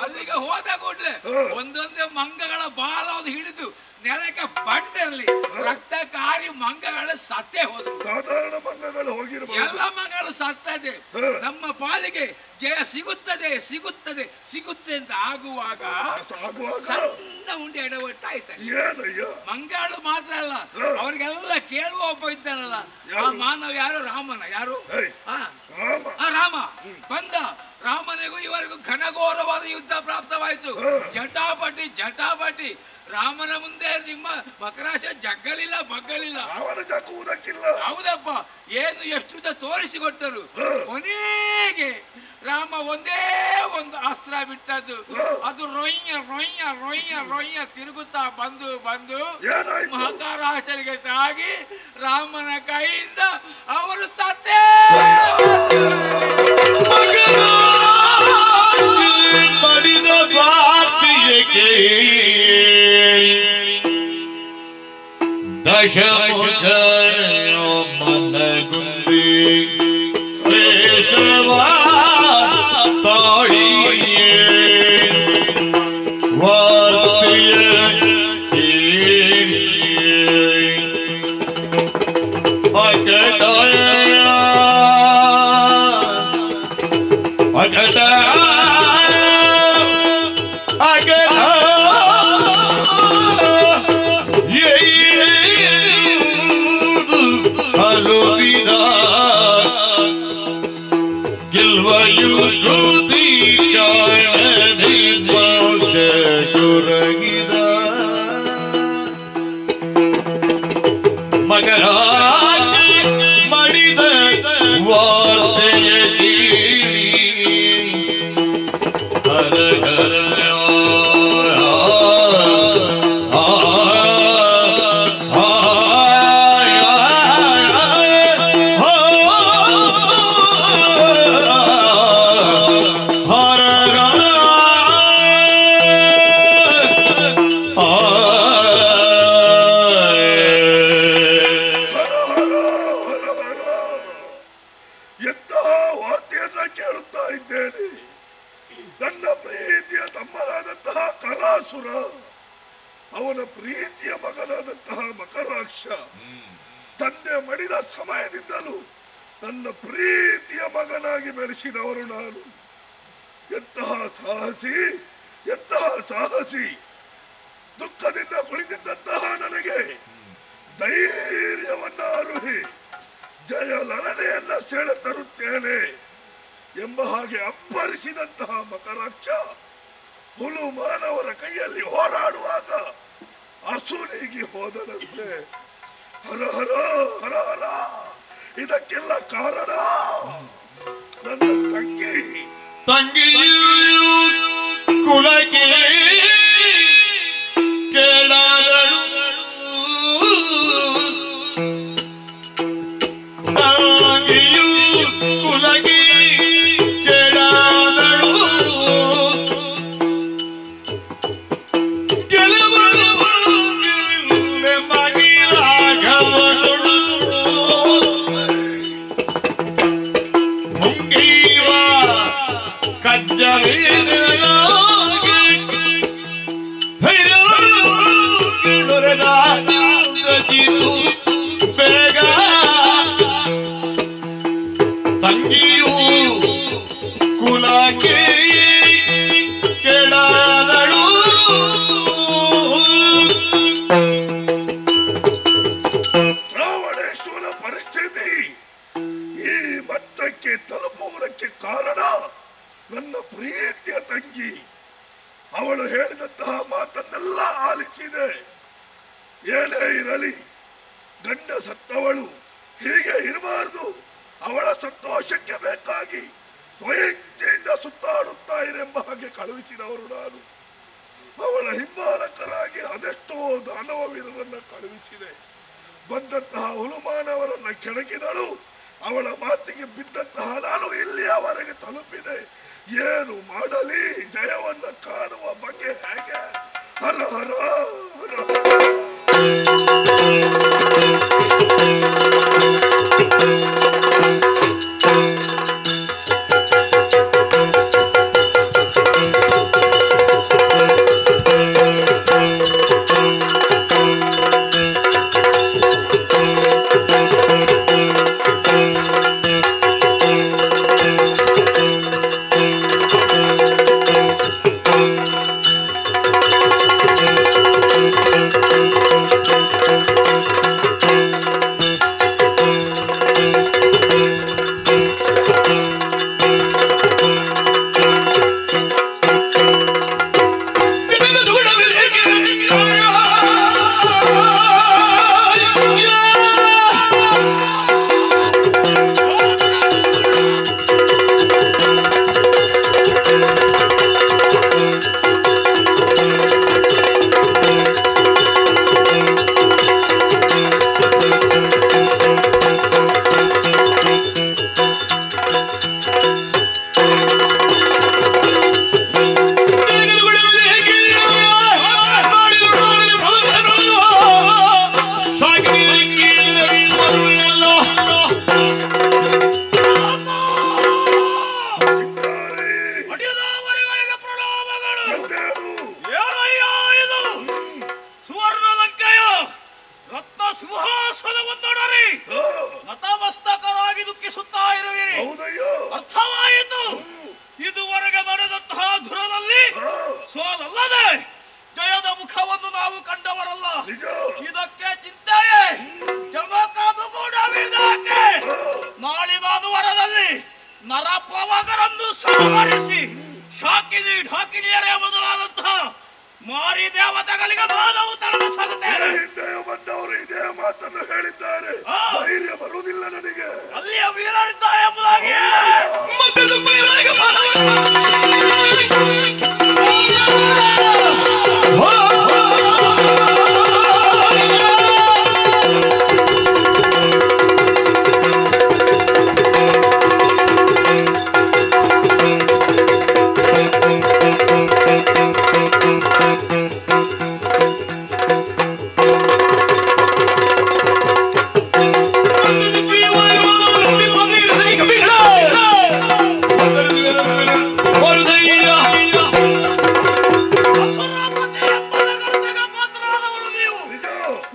ಅಲ್ಲಿಗೆ ಹೋದ ಕೂಡಲೇ ಒಂದೊಂದೇ ಮಂಗಗಳ ಬಾಲವನ್ನು ಹಿಡಿದು ನೆಲಕ್ಕೆ ಬಡ್ದಿರಲಿ, ರಕ್ತಕಾರಿ ಮಂಗಗಳು ಸತ್ತೇ ಹೋದ್ರು. ಸಾಧಾರಣ ಮಂಗಗಳು ಹೋಗಿರಬಹುದು, ಎಲ್ಲ ಮಂಗಗಳು ಸತ್ತದೆ. ನಮ್ಮ ಪಾಲಿಗೆ ಜಯ ಸಿಗುತ್ತದೆ ಸಿಗುತ್ತದೆ ಸಿಗುತ್ತೆ ಅಂತ ಆಗುವಾಗ ಸಣ್ಣ ಉಂಡೆ ಎಡವಟ್ಟಾಯ್ತಲ್ಲ. ಮಂಗಳು ಮಾತ್ರ ಅಲ್ಲ, ಅವ್ರಿಗೆಲ್ಲ ಕೇಳುವ ಒಬ್ಬ ಇದ್ದಾನಲ್ಲ, ಆ ಮಾನವ ಯಾರು? ರಾಮನ. ಯಾರು? ರಾಮ ಬಂದ. ರಾಮನಿಗೂ ಇವರಿಗೂ ಘನಘೋರವಾದ ಯುದ್ಧ ಪ್ರಾಪ್ತವಾಯಿತು. ಜಟಾಪಟಿ ರಾಮನ ಮುಂದೆ ನಿಮ್ಮ ಮಕರಾಶ ಜಗ್ಗಲಿಲ್ಲ ಬಗ್ಗಲಿಲ್ಲ. ಹೌದಪ್ಪ, ಏನು ಎಷ್ಟು ತೋರಿಸಿಕೊಟ್ಟರು. ಕೊನೆಗೆ ರಾಮ ಒಂದೇ ಒಂದು ಅಸ್ತ್ರ ಬಿಟ್ಟದ್ದು, ಅದು ರೊಯ್ಯ ರೊಯ್ಯ ರೊಯ್ಯ ರೊಯ್ಯ ತಿರುಗುತ್ತಾ ಬಂದು ಮಕರಾಶರಿಗೆ ತಾಗಿ ರಾಮನ ಕೈಯಿಂದ ಅವರು ಸತ್ತೇ ಪಡಿದ ಭಾರತೀಯಕ್ಕೆ ದಶಮುಖ ಮನಗುಂದಿ ರೇಷವ ತಾಳಿಯೇ ವಾರ್ತೆಯ ಅಗಟ ಮಗರ ಮಡಿದ ವಾರ್ತೆಯ ಹರ ಹರ ಅವನ ಪ್ರೀತಿಯ ಮಗನಾದಂತಹ ಮಕರಾಕ್ಷ ತಂದೆ ಮಡಿದ ಸಮಯದಿಂದಲೂ ನನ್ನ ಪ್ರೀತಿಯ ಮಗನಾಗಿ ಬೆಳೆಸಿದವರು ನಾನು. ಎಂತಹ ಸಾಹಸಿ ದುಃಖದಿಂದ ಕುಳಿತಿದ್ದಂತಹ ನನಗೆ ಧೈರ್ಯವನ್ನ ಅರುಹಿ ಜಯ ಲಲನೆಯನ್ನ ಸೆಳೆ ತರುತ್ತೇನೆ ಎಂಬ ಹಾಗೆ ಅಪ್ಪರಿಸಿದಂತಹ ಮಕರಾಕ್ಷ ಹುಲು ಮಾನವರ ಕೈಯಲ್ಲಿ ಹೋರಾಡುವಾಗ ಅಸುನೀಗಿ ಹೋದನಂತೆ. ಹರ ಹರ ಹರ ಹರ. ಇದಕ್ಕೆಲ್ಲ ಕಾರಣ ನನ್ನ ತಂಗಿಯು ಕುಲಕ್ಕೆ ಕೇಳಾದಳು. ತಂಗಿಯು ಕುಲಕ್ಕೆ ಬೇಗ ತಂಗಿಯು ಕುಲಕ್ಕೆ ಕೆಡಾದಳು. ರಾವಣೇಶ್ವರ ಪರಿಸ್ಥಿತಿ ಈ ಮಟ್ಟಕ್ಕೆ ತಲುಪುವುದಕ್ಕೆ ಕಾರಣ ನನ್ನ ಪ್ರೀತಿಯ ತಂಗಿ. ಅವಳು ಹೇಳಿದಂತಹ ಮಾತನ್ನೆಲ್ಲ ಆಲಿಸಿದೆ. ಏನೇ ಇರಲಿ, ಗಂಡ ಸತ್ತವಳು ಹೀಗೆ ಇರಬಾರದು. ಅವಳ ಸಂತೋಷಕ್ಕೆ ಬೇಕಾಗಿ ಸ್ವಇಚ್ಛೆಯಿಂದ ಸುತ್ತಾಡುತ್ತಾ ಇರೆಂಬ ಹಾಗೆ ಕಳುಹಿಸಿದವರು ನಾನು. ಅವಳ ಹಿಂಬಾಲಕರಾಗಿ ಅದೆಷ್ಟೋ ದಾನವ ವೀರರನ್ನ ಕಳುಹಿಸಿದೆ. ಬಂದಂತಹ ಹುಲುಮಾನವರನ್ನ ಕೆಣಕಿದಳು. ಅವಳ ಮಾತಿಗೆ ಬಿದ್ದಂತಹ ನಾನು ಇಲ್ಲಿಯವರೆಗೆ ತಲುಪಿದೆ. ಏನು ಮಾಡಲಿ? ಜಯವನ್ನ ಕಾಣುವ ಬಗ್ಗೆ ಹೇಗೆ? ಹರ ಹರ ಹರ. ಎದ್ದೇಳು. ಏನಯ್ಯ ಇದು? ಸುವರ್ಣ ಲಂಕೆಯ ರತ್ನ ಸಿಂಹಾಸನವನ್ನೊಡರಿ ಆ, ನತಮಸ್ತಕರಾಗಿ ದುಃಖಿಸುತ್ತಾ ಇರುವಿರಿ. ಹೌದಯ್ಯ. ಅರ್ಥವಾಯಿತು. ಇದುವರೆಗೆ ನಡೆದಂತಹ ಧುರದಲ್ಲಿ ಆ, ಸೋಲಲ್ಲದೆ ಜಯದ ಮುಖವನ್ನು ನಾವು ಕಂಡವರಲ್ಲ. ನಿಜ. ಇದಕ್ಕೆ ಚಿಂತೆಯೇ ಜಗಕ್ಕದು ಕೂಡ ಬಿಡಾಕೆ. ನಾಳಿನ ಅನುವರದಲ್ಲಿ ನರಪ್ರವಾಗರನ್ನು ಸಂಹರಿಸಿ ಶಾಕಿನಿ ಢಾಕಿನಿಯರೇ ಮೊದಲಾದಂತಹ ಮಾರಿ ದೇವತೆಗಳಿಗೆ ಮಾನವು ತಲುಪಿಸಾಗುತ್ತೇನೆ. ಹಿಂದೆಯೂ ಬಂದವರು ಇದೇ ಮಾತನ್ನು ಹೇಳಿದ್ದಾರೆ. ಆ. ಧೈರ್ಯ ಬರುವುದಿಲ್ಲ ನನಗೆ. ಅಲ್ಲಿಯ ವೀರರಿದ್ದಾರೆ ಎಂಬುದಾಗಿ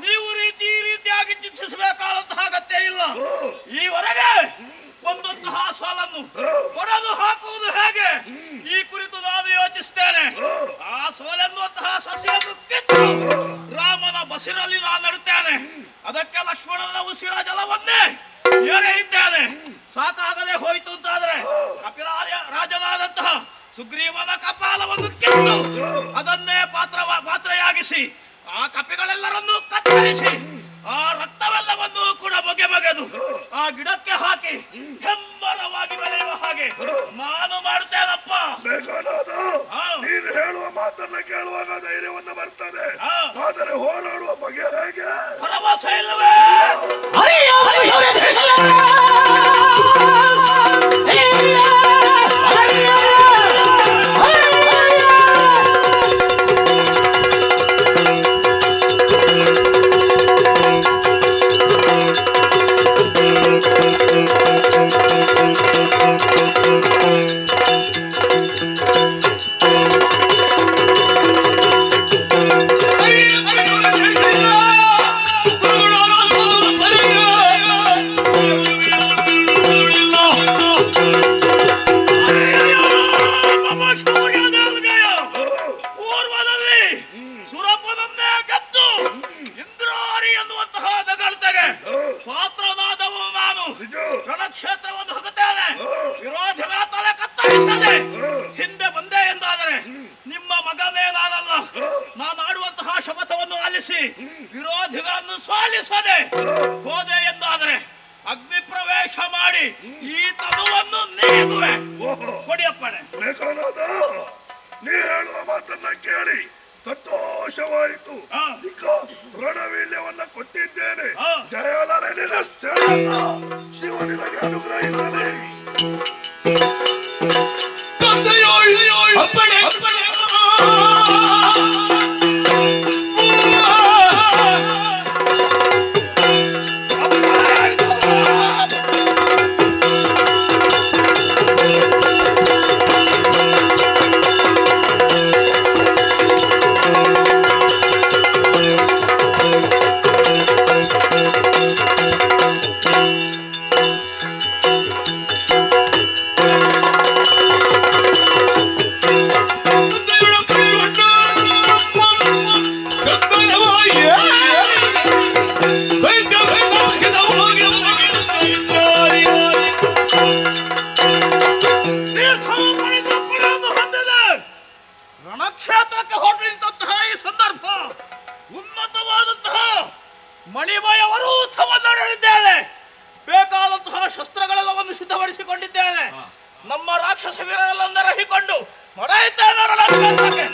ನೀವು ಈ ರೀತಿಯಾಗಿ ಚಿಂತಿಸಬೇಕಾದಂತಹ ಅಗತ್ಯ ಇಲ್ಲ. ಈವರೆಗೆ ಬಂದಂತಹ ಸಾಲನ್ನು ಕೊಡಲು ಹಾಕುವುದು ಹೇಗೆ ಈ ಕುರಿತು ನಾನು ಯೋಚಿಸುತ್ತೇನೆ. ಆ ಸೋಲೆನ್ನುವಂತಹ ಸಸ್ಯವನ್ನು ಕಿತ್ತು ರಾಮನ ಬಸಿರಲ್ಲಿ ನಾನು ನಡುತ್ತೇನೆ. ಅದಕ್ಕೆ ಲಕ್ಷ್ಮಣನ ಉಸಿರ ಜಲವನ್ನೇ ಎರೆಯಿದ್ದೇನೆ. ಸಾಕಾಗದೆ ಹೋಯಿತು ಅಂತಾದ್ರೆ ರಾಜನಾದಂತಹ ಸುಗ್ರೀವನ ಕಪಾಲವನ್ನು ಕಿತ್ತು ಅದನ್ನೇ ಪಾತ್ರೆಯಾಗಿಸಿ ಆ ಕಪಿಗಳೆಲ್ಲರನ್ನು ಕತ್ತರಿಸಿ ಆ ರಕ್ತವೆಲ್ಲವನ್ನು ಕೂಡ ಬಗೆದು ಆ ಗಿಡಕ್ಕೆ ಹಾಕಿ ಹೆಮ್ಮರವಾಗಿ ಬೆಳೆಯುವ ಹಾಗೆ ನಾನು ಮಾಡುತ್ತೇನಪ್ಪ. ಬೇಕಾದ ಆ. ನೀನು ಹೇಳುವ ಮಾತನ್ನ ಕೇಳುವಾಗ ಧೈರ್ಯವನ್ನ ಬರ್ತದೆ. ಆ. ಆದರೆ ಹೋರಾಡುವ ಬಗೆ ಹೇಗೆ? ಭರವಸೆ ಇಲ್ಲವೇ? ಪೂರ್ವದಲ್ಲಿ ಸುರಪನನ್ನೇ ಗೆದ್ದು ಇಂದ್ರಾರಿ ಎನ್ನುವಂತಹ ದಗಲ್ತೆಗೆ ಪಾತ್ರನಾದವು ನಾನು. ನಿಜ. ರಣಕ್ಷೇತ್ರವನ್ನು ಹೋಗುತ್ತೇನೆ. ವಿರೋಧಿಗಳ ತಲೆ ಕತ್ತರಿಸದೆ ಹಿಂದೆ ಬಂದೆ ಎಂದಾದರೆ ನಿಮ್ಮ ಮಗನೇ ನಾನಲ್ಲ. ನಾನು ಆಡುವಂತಹ ಶಪಥವನ್ನು ಆಲಿಸಿ ವಿರೋಧಿಗಳನ್ನು ಸೋಲಿಸದೆ ಹೋದೆ ಎಂದಾದರೆ ಅಗ್ನಿ ಪ್ರವೇಶ ಮಾಡಿ ಈ ತನುವನ್ನು ನೀಗುವೆ. ಓಹೋ. ಕೊಡಿಯಪ್ಪಣೆ. ಬೇಕಾದ ನೀ ಹೇಳುವ ಮಾತನ್ನ ಕೇಳಿ ಸಂತೋಷವಾಯಿತು. ಆ. ಈಗ ರಣವೀಳ್ಯವನ್ನ ಕೊಟ್ಟಿದ್ದೇನೆ. ಆ. ಜಯಲಲಿತ ಸೇವಕ ಶಿವ ನಿನಗೆ ಅನುಗ್ರಹಿಸಲಿ. ರಣಕ್ಷೇತ್ರಕ್ಕೆ ಹೊರಟಿದ್ದಂತಹ ಈ ಸಂದರ್ಭ ಉನ್ನತವಾದಂತಹ ಮಣಿಮಯ ವರೂಥವನ್ನು ನಡೆದಿದ್ದೇನೆ. ಬೇಕಾದಂತಹ ಶಸ್ತ್ರಗಳೆಲ್ಲವನ್ನು ಸಿದ್ಧಪಡಿಸಿಕೊಂಡಿದ್ದೇನೆ. ನಮ್ಮ ರಾಕ್ಷಸ ವೀರರೆಲ್ಲ ರಹಿಕೊಂಡು ನಡೆಯುತ್ತೇನೆ ರಣಕ್ಷೇತ್ರಕ್ಕೆ.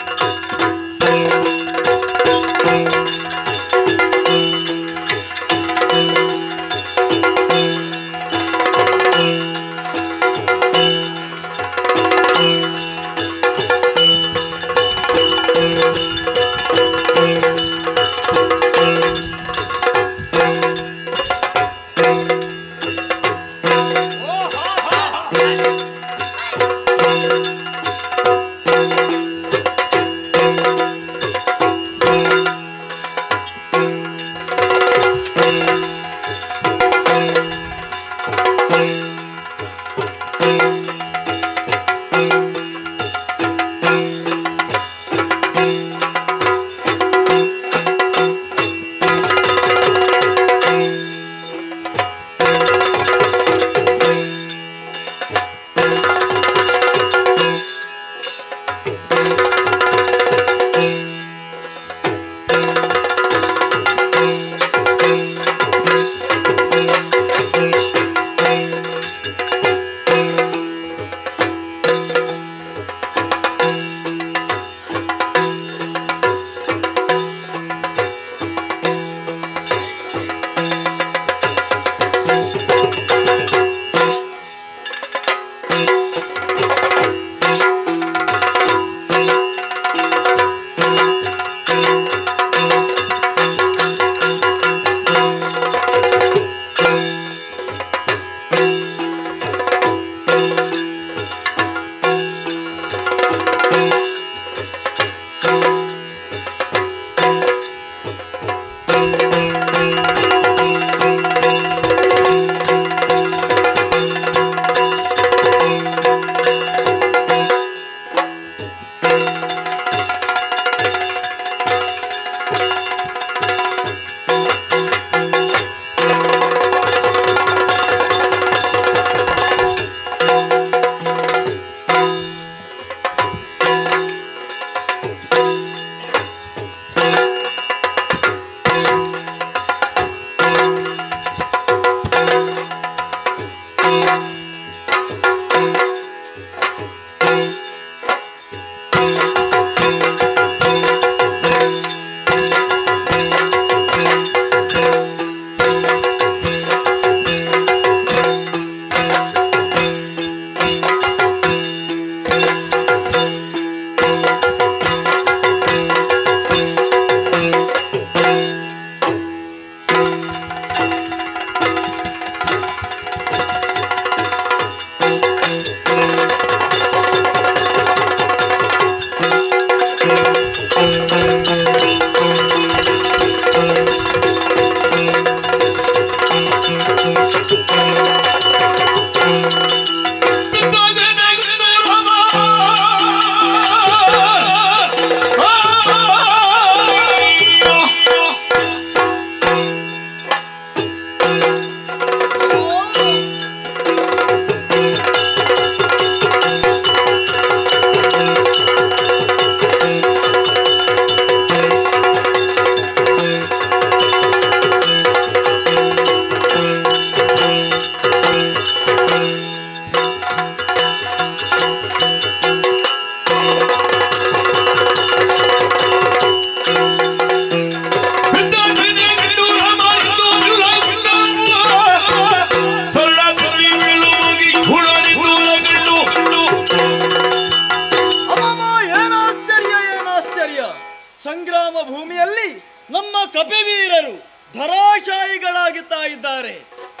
ಸಂಗ್ರಾಮ ಭೂಮಿಯಲ್ಲಿ ನಮ್ಮ ಕಪಿವೀರರು ಧರಾಶಾಯಿಗಳಾಗುತ್ತಾ ಇದ್ದಾರೆ.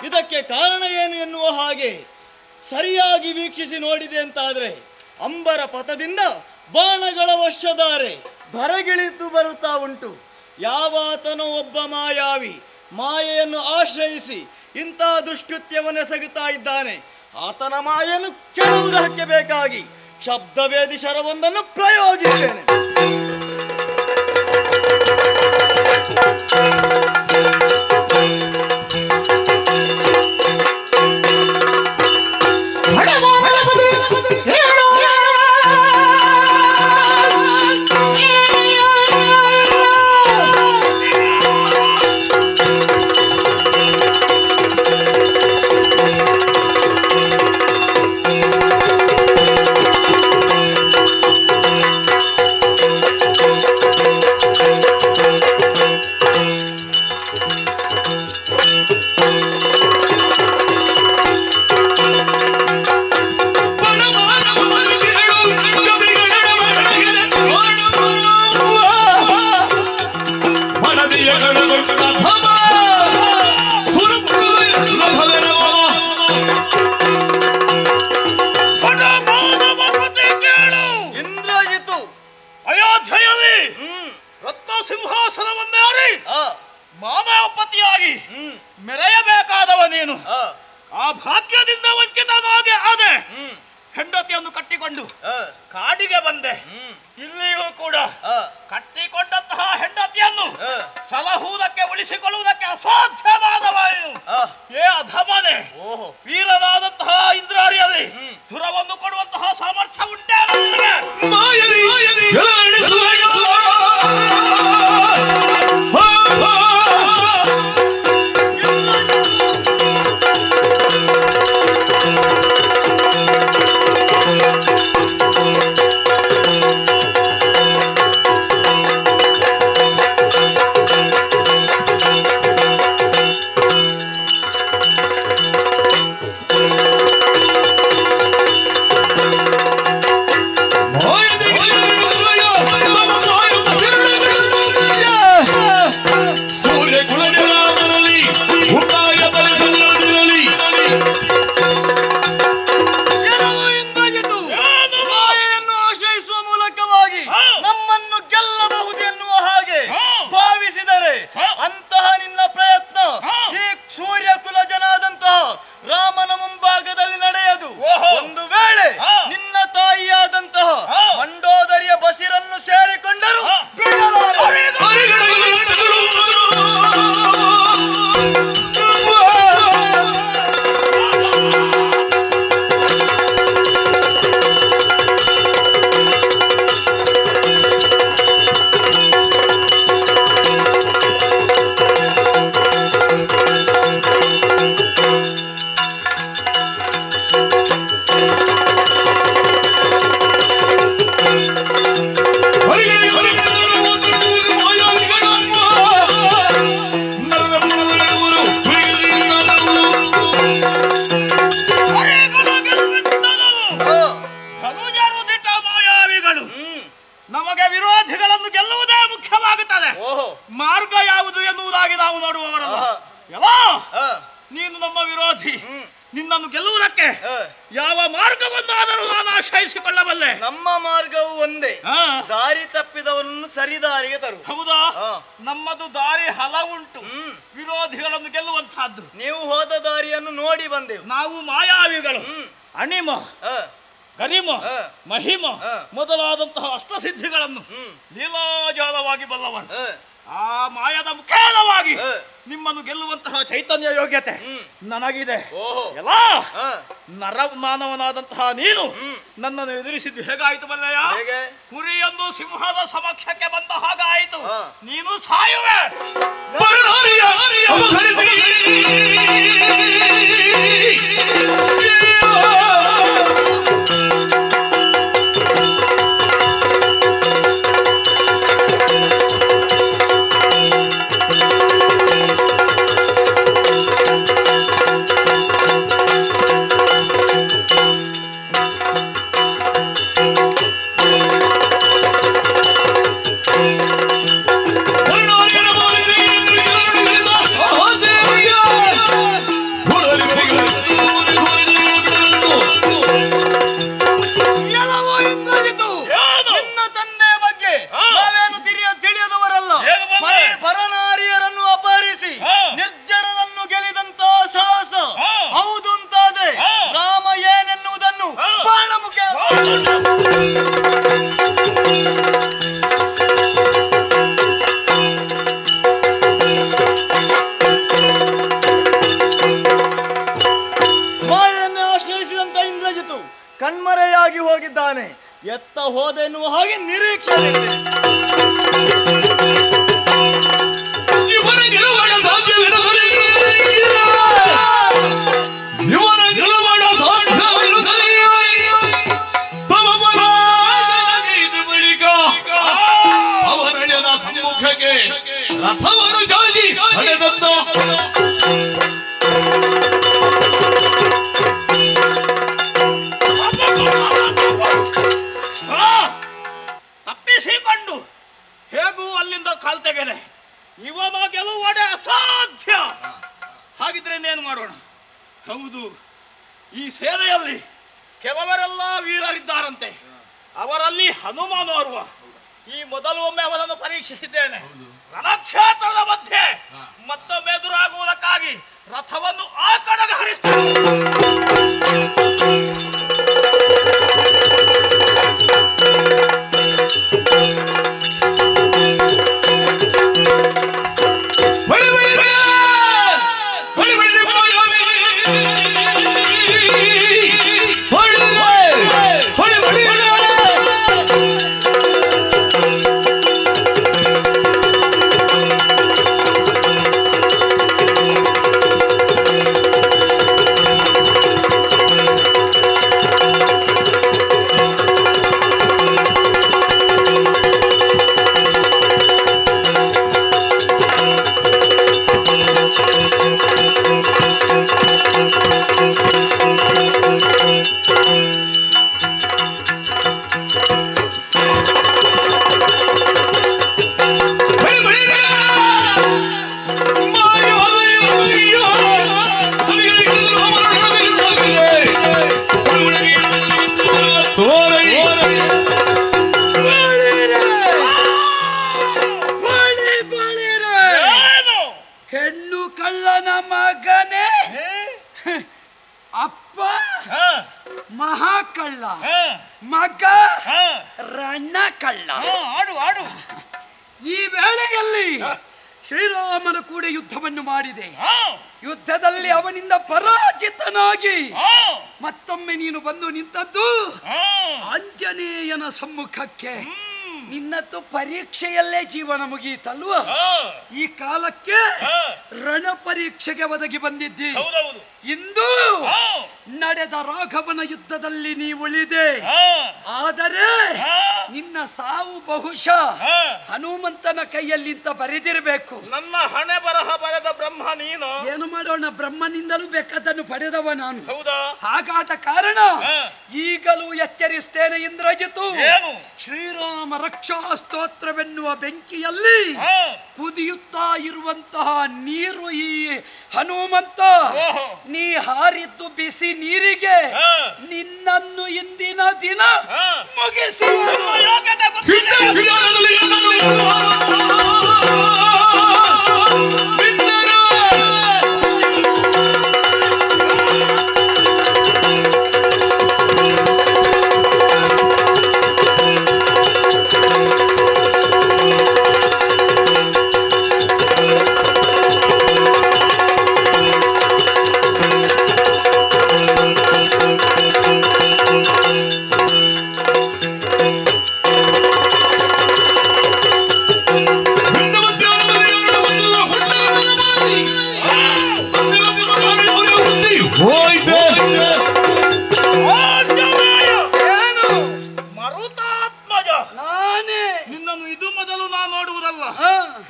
ಇದಕ್ಕೆ ಕಾರಣ ಏನು ಎನ್ನುವ ಹಾಗೆ ಸರಿಯಾಗಿ ವೀಕ್ಷಿಸಿ ನೋಡಿದೆ ಅಂತಾದ್ರೆ ಅಂಬರ ಪಥದಿಂದ ಬಾಣಗಳ ವರ್ಷಧಾರೆ ಧರೆಗಿಳಿದು ಬರುತ್ತಾ ಉಂಟು. ಯಾವಾತನೋ ಒಬ್ಬ ಮಾಯಾವಿ ಮಾಯೆಯನ್ನು ಆಶ್ರಯಿಸಿ ಇಂಥ ದುಷ್ಕೃತ್ಯವನ್ನೆಸಗುತ್ತಾ ಇದ್ದಾನೆ. ಆತನ ಮಾಯೆಯನ್ನು ಕೆಡುವುದಕ್ಕೆ ಬೇಕಾಗಿ ಶಬ್ದವೇದಿ ಶರವೊಂದನ್ನು ಪ್ರಯೋಗಿಸಿದ್ದೇನೆ. ಮಾನವಪತಿಯಾಗಿ ಮೆರೆಯಬೇಕಾದವ ನೀನು. ಆ ಭಾಗ್ಯದಿಂದ ವಂಚಿತನಾಗೆ ಆದೆ. ಹೆಂಡತಿಯನ್ನು ಕಟ್ಟಿಕೊಂಡು ಕಾಡಿಗೆ ಬಂದೆ. ಇಲ್ಲಿಯೂ ಕೂಡ ಕಟ್ಟಿಕೊಂಡಂತಹ ಹೆಂಡತಿಯನ್ನು ಸಲಹುವುದಕ್ಕೆ ಉಳಿಸಿಕೊಳ್ಳುವುದಕ್ಕೆ ಅಸಾಧ್ಯವಾದವನು. ಏ ಅಧಮನೆ, ವೀರನಾದಂತಹ ಇಂದ್ರಾರಿಯಲ್ಲಿ ಧುರವನ್ನು ಕೊಡುವಂತಹ ಸಾಮರ್ಥ್ಯ ಉಂಟೇ ನನಗೆ? ನಮಗೆ ವಿರೋಧಿಗಳನ್ನು ಗೆಲ್ಲುವುದೇ ಮುಖ್ಯವಾಗುತ್ತದೆ. ಮಾರ್ಗ ಯಾವುದು ಎನ್ನುವುದಾಗಿ ನಾವು ನೋಡುವವರಲ್ಲ. ಎಲ್ಲ ನೀನು ನಮ್ಮ ವಿರೋಧಿ, ನಿನ್ನನ್ನು ಗೆಲ್ಲುವುದಕ್ಕೆ ಯಾವ ಮಾರ್ಗವನ್ನಾದರೂ ನಾನು ಆಶ್ರಯಿಸಿಕೊಳ್ಳಬಲ್ಲೆ. ನಮ್ಮ ಮಾರ್ಗವು ಒಂದೇ, ದಾರಿ ತಪ್ಪಿದವರನ್ನು ಸರಿದಾರಿಗೆ ತರು. ಹೌದಾ? ನಮ್ಮದು ದಾರಿ ಹಲವುಂಟು, ವಿರೋಧಿಗಳನ್ನು ಗೆಲ್ಲುವಂತಹದ್ದು. ನೀವು ಹೋದ ದಾರಿಯನ್ನು ನೋಡಿ ಬಂದೆವು. ನಾವು ಮಾಯಾವಿಗಳು, ಅಣಿಮ, ಗರಿಮ, ಮಹಿಮ ಮೊದಲಾದಂತಹ ಅಷ್ಟಸಿದ್ಧಿಗಳನ್ನು ಲೀಲಾಜಾಲವಾಗಿ ಬಲ್ಲವನು. ಆ ಮಾಯದ ಮುಖೇನವಾಗಿ ನಿಮ್ಮನ್ನು ಗೆಲ್ಲುವಂತಹ ಚೈತನ್ಯ ಯೋಗ್ಯತೆ ನನಗಿದೆ. ಎಲ್ಲ ನರಮಾನವನಾದಂತಹ ನೀನು ನನ್ನನ್ನು ಎದುರಿಸಿದ್ದು ಹೇಗಾಯಿತು ಬಲ್ಲೆಯ? ಕುರಿಯೊಂದು ಸಿಂಹದ ಸಮಕ್ಷಕ್ಕೆ ಬಂದ ಹಾಗಾಯಿತು. ನೀನು ಸಾಯುವೆ. ಪರನಾರಿಯರನ್ನು ಅಪಹರಿಸಿ ನಿರ್ಜರರನ್ನು ಗೆಲ್ಲಿದಂತ ಸಾಹಸ ಹೌದು ಅಂತಾದ್ರೆ ರಾಮ ಏನೆನ್ನುವುದನ್ನು ಬಾಣ ಮುಖ ಮಾಯನ್ನೇ ಆಶ್ರಯಿಸಿದಂತ ಇಂದ್ರಜಿತು ಕಣ್ಮರೆಯಾಗಿ ಹೋಗಿದ್ದಾನೆ. ಎತ್ತ ಹೋದೆ ಎನ್ನುವ ಹಾಗೆ ನಿರೀಕ್ಷೆ ಇವನ ಗೆಲುವಾಡ ಬಳಿಕ ಅವನ ಸಮ್ಮುಖಕ್ಕೆ ರಥವನ್ನು ಜಾಜಿ ನಡೆದಂತ ತಪ್ಪಿಸಿಕೊಂಡು ಹೇಗೂ ಅಲ್ಲಿಂದ ಕಾಲ್ ತೆಗೆದೆ. ಇವನ ಗೆಲುವಡೆ ಅಸಾಧ್ಯ. ಹಾಗಿದ್ರೆ ಇನ್ನೇನು ಮಾಡೋಣ? ಹೌದು, ಈ ಸೇನೆಯಲ್ಲಿ ಕೆಲವರೆಲ್ಲ ವೀರರಿದ್ದಾರಂತೆ. ಅವರಲ್ಲಿ ಹನುಮಾನ್ ಓರ್ವ. ಈ ಮೊದಲು ಒಮ್ಮೆ ಅವನನ್ನು ಪರೀಕ್ಷಿಸಿದ್ದೇನೆ. ರಣಕ್ಷೇತ್ರದ ಮಧ್ಯೆ ಮತ್ತೊಮ್ಮೆ ಎದುರಾಗುವುದಕ್ಕಾಗಿ ರಥವನ್ನು ಆ ಕಡೆಗೆ ಹರಿಸ್ತೇನೆ. ಹೆಣ್ಣು ಕಳ್ಳನ ಮಗನೇ, ಅಪ್ಪ ಮಹಾಕಳ್ಳ, ಮಗ ರಣ್ಣ ಕಳ್ಳ. ಆಡು ಆಡು. ಈ ವೇಳೆಯಲ್ಲಿ ಶ್ರೀರಾಮನ ಕೂಡ ಯುದ್ಧವನ್ನು ಮಾಡಿದೆ. ಯುದ್ಧದಲ್ಲಿ ಅವನಿಂದ ಪರಾಜಿತನಾಗಿ ಮತ್ತೊಮ್ಮೆ ನೀನು ಬಂದು ನಿಂತದ್ದು ಆಂಜನೇಯನ ಸಮ್ಮುಖಕ್ಕೆ. ನಿನ್ನತ್ತು ಪರೀಕ್ಷೆಯಲ್ಲೇ ಜೀವನ ಮುಗಿಯಿತಲ್ವ? ಈ ಕಾಲಕ್ಕೆ ರಣ ಪರೀಕ್ಷೆಗೆ ಒದಗಿ ಬಂದಿದ್ದಿ. ಇಂದು ನಡೆದ ರಾಘವನ ಯುದ್ಧದಲ್ಲಿ ನೀ ಉಳಿದೆ. ಆದರೆ ನಿನ್ನ ಸಾವು ಬಹುಶಃ ಹನುಮಂತನ ಕೈಯಲ್ಲಿಂತ ಬರೆದಿರಬೇಕು. ನನ್ನ ಹಣೆ ಬರಹ ಬರೆದ ಬ್ರಹ್ಮ ನೀನು. ಏನು ಮಾಡೋಣ, ಬ್ರಹ್ಮನಿಂದಲೂ ಬೇಕಾದನ್ನು ಪಡೆದವ ನಾನು. ಹೌದಾ? ಹಾಗಾದ ಕಾರಣ ಈಗಲೂ ಎಚ್ಚರಿಸ್ತೇನೆ ಇಂದ್ರಜಿತು. ಶ್ರೀರಾಮ ರಕ್ಷಾ ಸ್ತೋತ್ರವೆನ್ನುವ ಬೆಂಕಿಯಲ್ಲಿ ಕುದಿಯುತ್ತಾ ಇರುವಂತಹ ನೀರು ಈ ಹನುಮಂತ. ನೀ ಹಾರಿದ್ದು ಬಿಸಿ ನೀರಿಗೆ ನಿನ್ನನ್ನು ಇಂದಿನ ದಿನ ಮುಗಿಸಿ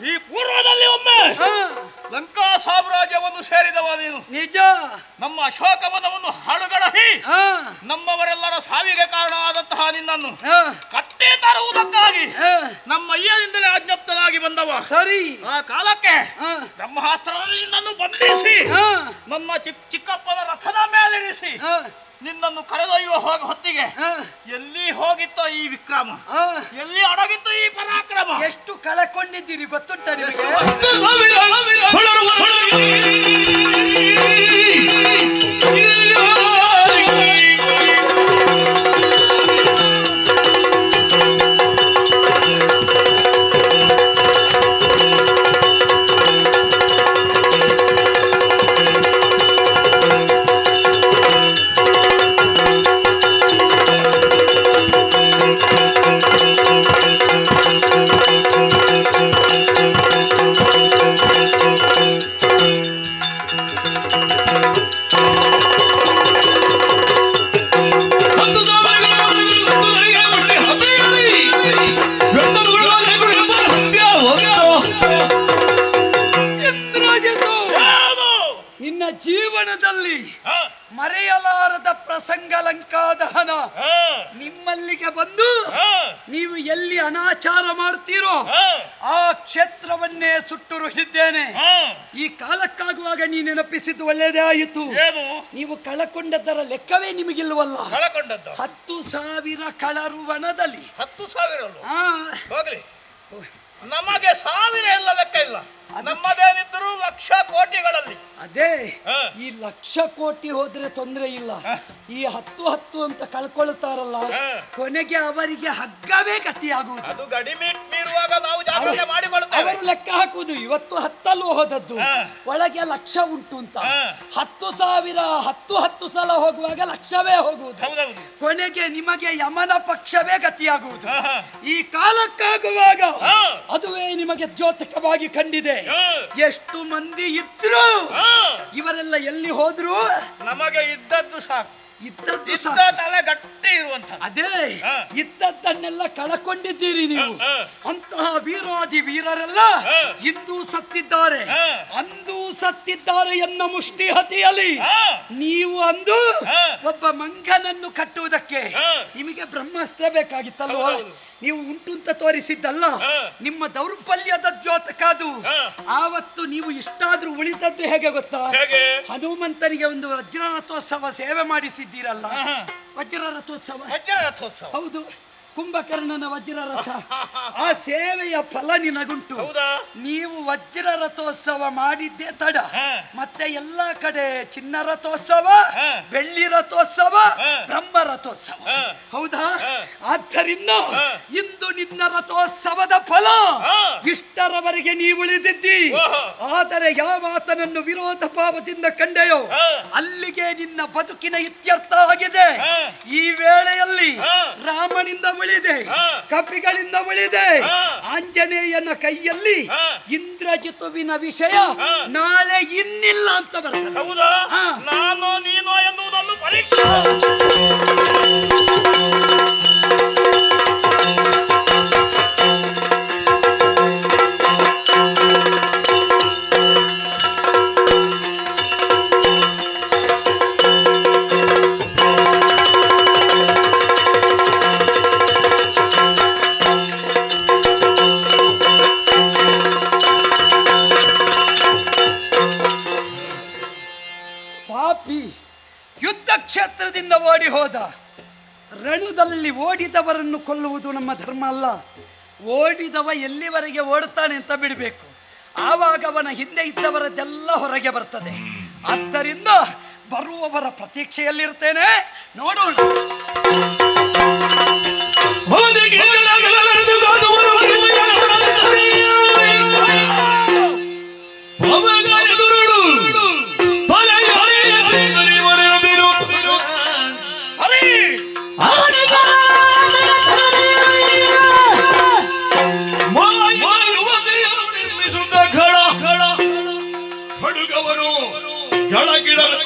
ಈ ಪೂರ್ವದಲ್ಲಿ ಒಮ್ಮೆ ಲಂಕಾ ಸಾಮ್ರಾಜ್ಯವನ್ನು ಸೇರಿದವ ನೀನು. ನಿಜ. ನಮ್ಮ ಅಶೋಕವನವನ್ನು ಹಾಳುಗಡಹಿ ನಮ್ಮವರೆಲ್ಲರ ಸಾವಿಗೆ ಕಾರಣವಾದಂತಹ ನಿನ್ನನ್ನು ಕಟ್ಟಿ ತರುವುದಕ್ಕಾಗಿ ನಮ್ಮ ಅಯ್ಯನಿಂದಲೇ ಅಜ್ಞಪ್ತನಾಗಿ ಬಂದವ. ಸರಿ. ಆ ಕಾಲಕ್ಕೆ ಬ್ರಹ್ಮಾಸ್ತ್ರದಲ್ಲಿ ನಿನ್ನನ್ನು ಬಂಧಿಸಿ ನನ್ನ ಚಿಕ್ಕಪ್ಪನ ರಥದ ಮೇಲಿರಿಸಿ ನಿನ್ನನ್ನು ಕರೆದೊಯ್ಯುವ ಹೋಗ ಹೊತ್ತಿಗೆ ಎಲ್ಲಿ ಹೋಗಿತ್ತೋ ಈ ವಿಕ್ರಮ, ಎಲ್ಲಿ ಅಡಗಿತ್ತೋ ಈ ಪರಾಕ್ರಮ. ಎಷ್ಟು ಕಳಕೊಂಡಿದ್ದೀರಿ ಗೊತ್ತುಂಟ ನಿಮಗೆ? ಜೀವನದಲ್ಲಿ ಮರೆಯಲಾರದ ಪ್ರಸಂಗ ಲಂಕಾದಹನ. ನಿಮ್ಮಲ್ಲಿಗೆ ಬಂದು ನೀವು ಎಲ್ಲಿ ಅನಾಚಾರ ಮಾಡ್ತೀರೋ ಆ ಕ್ಷೇತ್ರವನ್ನೇ ಸುಟ್ಟುರುಹಿದ್ದೇನೆ. ಈ ಕಾಲಕ್ಕಾಗುವಾಗ ನೀನು ನೆನಪಿಸಿದ್ದು ಒಳ್ಳೆಯದೇ ಆಯಿತು. ನೀವು ಕಳಕೊಂಡದ್ದರ ಲೆಕ್ಕವೇ ನಿಮಗಿಲ್ವಲ್ಲ. 10,000 ಕಳರು ವನದಲ್ಲಿ 10,000 ಹೋಗ್ಲಿ, ನಮಗೆ 1000 ಎಲ್ಲ ಲೆಕ್ಕ ಇಲ್ಲ. ನಮ್ಮದೇನಿದ್ರು ಲಕ್ಷ ಕೋಟಿಗಳಲ್ಲಿ. ಅದೇ ಈ ಲಕ್ಷ ಕೋಟಿ ಹೋದ್ರೆ ತೊಂದರೆ ಇಲ್ಲ. ಈ 10 ಅಂತ ಕಳ್ಕೊಳ್ತಾರಲ್ಲ, ಕೊನೆಗೆ ಅವರಿಗೆ ಹಗ್ಗವೇ ಗತಿಯಾಗುವುದು. ಅದು ಗಡಿ ಮೀರುವಾಗ ನಾವು ಜಾಗ್ರತೆ ಮಾಡಿಕೊಳ್ಳುತ್ತೇವೆ. ಅವರು ಲೆಕ್ಕ ಹಾಕುವುದು ಇವತ್ತು 10 ಹೋದದ್ದು ಒಳಗೆ ಲಕ್ಷ ಉಂಟು ಅಂತ. 10,000 10 ಸಲ ಹೋಗುವಾಗ ಲಕ್ಷವೇ ಹೋಗುವುದು. ಕೊನೆಗೆ ನಿಮಗೆ ಯಮನ ಪಕ್ಷವೇ ಗತಿಯಾಗುವುದು. ಈ ಕಾಲಕ್ಕಾಗುವಾಗ ಅದುವೇ ನಿಮಗೆ ದ್ಯೋತಕವಾಗಿ ಕಂಡಿದೆ. ಎಷ್ಟು ಮಂದಿ ಇದ್ರು ಇವರೆಲ್ಲ ಎಲ್ಲಿ ಹೋದ್ರು ನಮಗೆ ಇದ್ದದ್ದು ಸಾಕು. ಇದ್ದದ್ದು ತಲೆ ಗಟ್ಟಿ ಇರುವಂತ ಅದೇ ಇದ್ದದ್ದನ್ನೆಲ್ಲ ಕಳಕೊಂಡಿದ್ದೀರಿ ನೀವು. ಅಂತಹ ವೀರಾದಿ ವೀರರೆಲ್ಲ ಇಂದು ಸತ್ತಿದ್ದಾರೆ, ಅಂದು ಸತ್ತಿದ್ದಾರೆ ಎನ್ನ ಮುಷ್ಟಿ ಹತಿಯಲ್ಲಿ. ನೀವು ಅಂದು ಒಬ್ಬ ಮಂಗನನ್ನು ಕಟ್ಟುವುದಕ್ಕೆ ನಿಮಗೆ ಬ್ರಹ್ಮಾಸ್ತ್ರ ಬೇಕಾಗಿತ್ತಲ್ವಾ? ನೀವು ಉಂಟು ಅಂತ ತೋರಿಸಿದ್ದಲ್ಲ, ನಿಮ್ಮ ದೌರ್ಬಲ್ಯದ ದ್ಯೋತಕ ಅದು. ಆವತ್ತು ನೀವು ಇಷ್ಟಾದ್ರೂ ಉಳಿದದ್ದು ಹೇಗೆ ಗೊತ್ತಾ? ಹನುಮಂತನಿಗೆ ಒಂದು ವಜ್ರ ರಥೋತ್ಸವ ಸೇವೆ ಮಾಡಿಸಿದ್ದೀರಲ್ಲ. ವಜ್ರ ರಥೋತ್ಸವ ಹೌದು, ಕುಂಭಕರ್ಣನ ವಜ್ರ ರಥ. ಆ ಸೇವೆಯ ಫಲ ನಿನಗುಂಟು. ನೀವು ವಜ್ರ ರಥೋತ್ಸವ ಮಾಡಿದ್ದೇ ತಡ. ಮತ್ತೆ ಎಲ್ಲ ಕಡೆ ಚಿನ್ನ ರಥೋತ್ಸವ, ಬೆಳ್ಳಿ ರಥೋತ್ಸವ, ಬ್ರಹ್ಮ ರಥೋತ್ಸವ. ಹೌದಾ? ಆದ್ದರಿಂದ ಇಂದು ನಿನ್ನ ರಥೋತ್ಸವದ ಫಲ ಇಷ್ಟರವರೆಗೆ ನೀವು ಉಳಿದಿದ್ದಿ. ಆದರೆ ಯಾವಾತನನ್ನು ವಿರೋಧ ಭಾವದಿಂದ ಕಂಡೆಯೋ ಅಲ್ಲಿಗೆ ನಿನ್ನ ಬದುಕಿನ ಇತ್ಯರ್ಥ ಆಗಿದೆ. ಈ ವೇಳೆಯಲ್ಲಿ ರಾಮನಿಂದ ಉಳಿದೆ, ಕಪಿಗಳಿಂದ ಉಳಿದೆ, ಆಂಜನೇಯನ ಕೈಯಲ್ಲಿ ಇಂದ್ರಜಿತುವಿನ ವಿಷಯ ನಾಳೆ ಇನ್ನಿಲ್ಲ ಅಂತ ಬರ್ತದೆ. ಹೌದಾ? ನಾನು ನೀನು ಎನ್ನುವುದನ್ನು ಪರೀಕ್ಷೆ. ಯುದ್ಧ ಕ್ಷೇತ್ರದಿಂದ ಓಡಿ ಹೋದ. ರಣದಲ್ಲಿ ಓಡಿದವರನ್ನು ಕೊಲ್ಲುವುದು ನಮ್ಮ ಧರ್ಮ ಅಲ್ಲ. ಓಡಿದವ ಎಲ್ಲಿವರೆಗೆ ಓಡುತ್ತಾನೆ ಅಂತ ಬಿಡಬೇಕು. ಆವಾಗ ಅವನ ಹಿಂದೆ ಇದ್ದವರದೆಲ್ಲ ಹೊರಗೆ ಬರ್ತದೆ. ಆದ್ದರಿಂದ ಬರುವವರ ಪ್ರತೀಕ್ಷೆಯಲ್ಲಿರ್ತೇನೆ, ನೋಡೋಣ.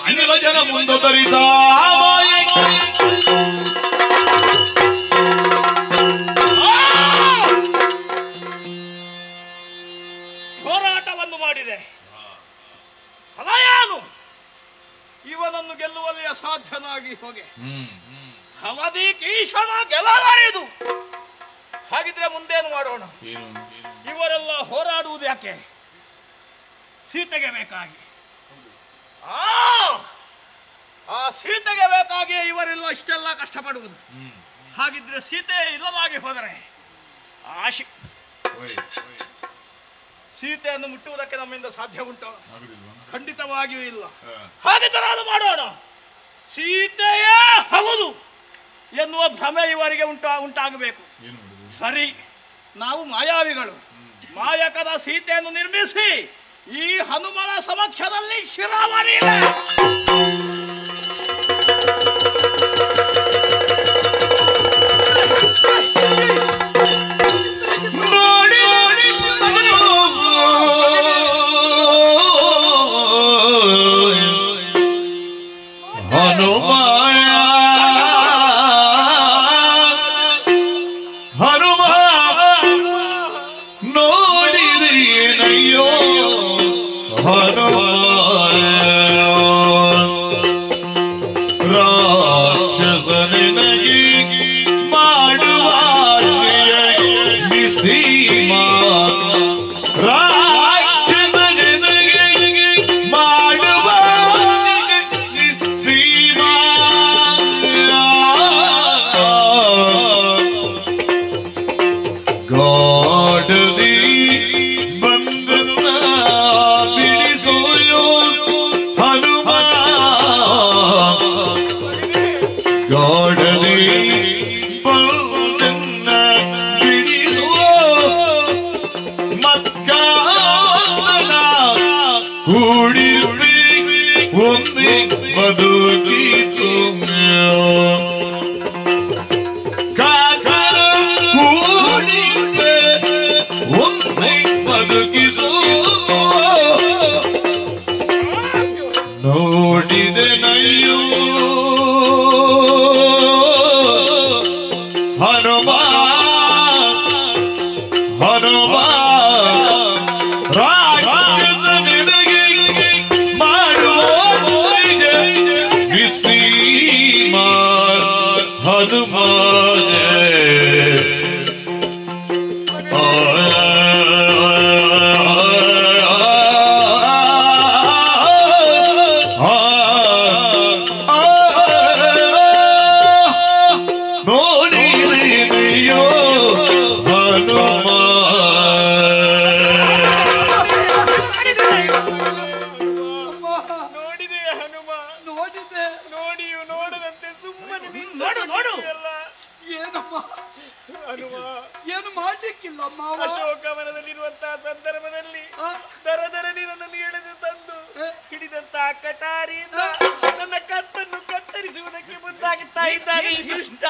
ಅನಿಲ ಜನ ಮುಂದರಿದ ಹೋರಾಟವನ್ನು ಮಾಡಿದೆ. ಫಲಯಾನು ಇವನನ್ನು ಗೆಲ್ಲುವಲ್ಲಿ ಅಸಾಧ್ಯನಾಗಿ ಹೋಗೆ. ಅವಧಿ ಕೀಶನ ಗೆಲ್ಲಲಾರದು. ಹಾಗಿದ್ರೆ ಮುಂದೇನು ಮಾಡೋಣ? ಇವರೆಲ್ಲ ಹೋರಾಡುವುದು ಯಾಕೆ? ಸೀತೆಗೆ ಬೇಕಾಗಿ. ಆ ಸೀತೆಗೆ ಬೇಕಾಗಿ ಇವರೆಲ್ಲ ಇಷ್ಟೆಲ್ಲ ಕಷ್ಟಪಡುವುದು. ಹಾಗಿದ್ರೆ ಸೀತೆ ಇಲ್ಲದಾಗಿ ಹೋದರೆ ಸೀತೆಯನ್ನು ಮುಟ್ಟುವುದಕ್ಕೆ ನಮ್ಮಿಂದ ಸಾಧ್ಯ ಉಂಟು? ಖಂಡಿತವಾಗಿಯೂ ಇಲ್ಲ. ಹಾಗಿದ್ದರೆ ಅದು ಮಾಡೋಣ. ಸೀತೆಯೇ ಹೌದು ಎನ್ನುವ ಭ್ರಮೆ ಇವರಿಗೆ ಉಂಟಾಗಬೇಕು. ಸರಿ, ನಾವು ಮಾಯಾವಿಗಳು. ಮಾಯಕದ ಸೀತೆಯನ್ನು ನಿರ್ಮಿಸಿ ಈ ಹನುಮನ ಸಮಕ್ಷದಲ್ಲಿ ಶಿರಾವರಿ ಅಶೋಕವನದಲ್ಲಿರುವಂತಹ ಸಂದರ್ಭದಲ್ಲಿ ದರದರನಿ ನನ್ನನ್ನು ಎಳೆದು ತಂದು ಹಿಡಿದಂತಹ ಕಟಾರಿಯಿಂದ ನನ್ನ ಕತ್ತನ್ನು ಕತ್ತರಿಸುವುದಕ್ಕೆ ಮುಂದಾಗುತ್ತಾ ಇದ್ದಾನೆ ಈ ದುಷ್ಟ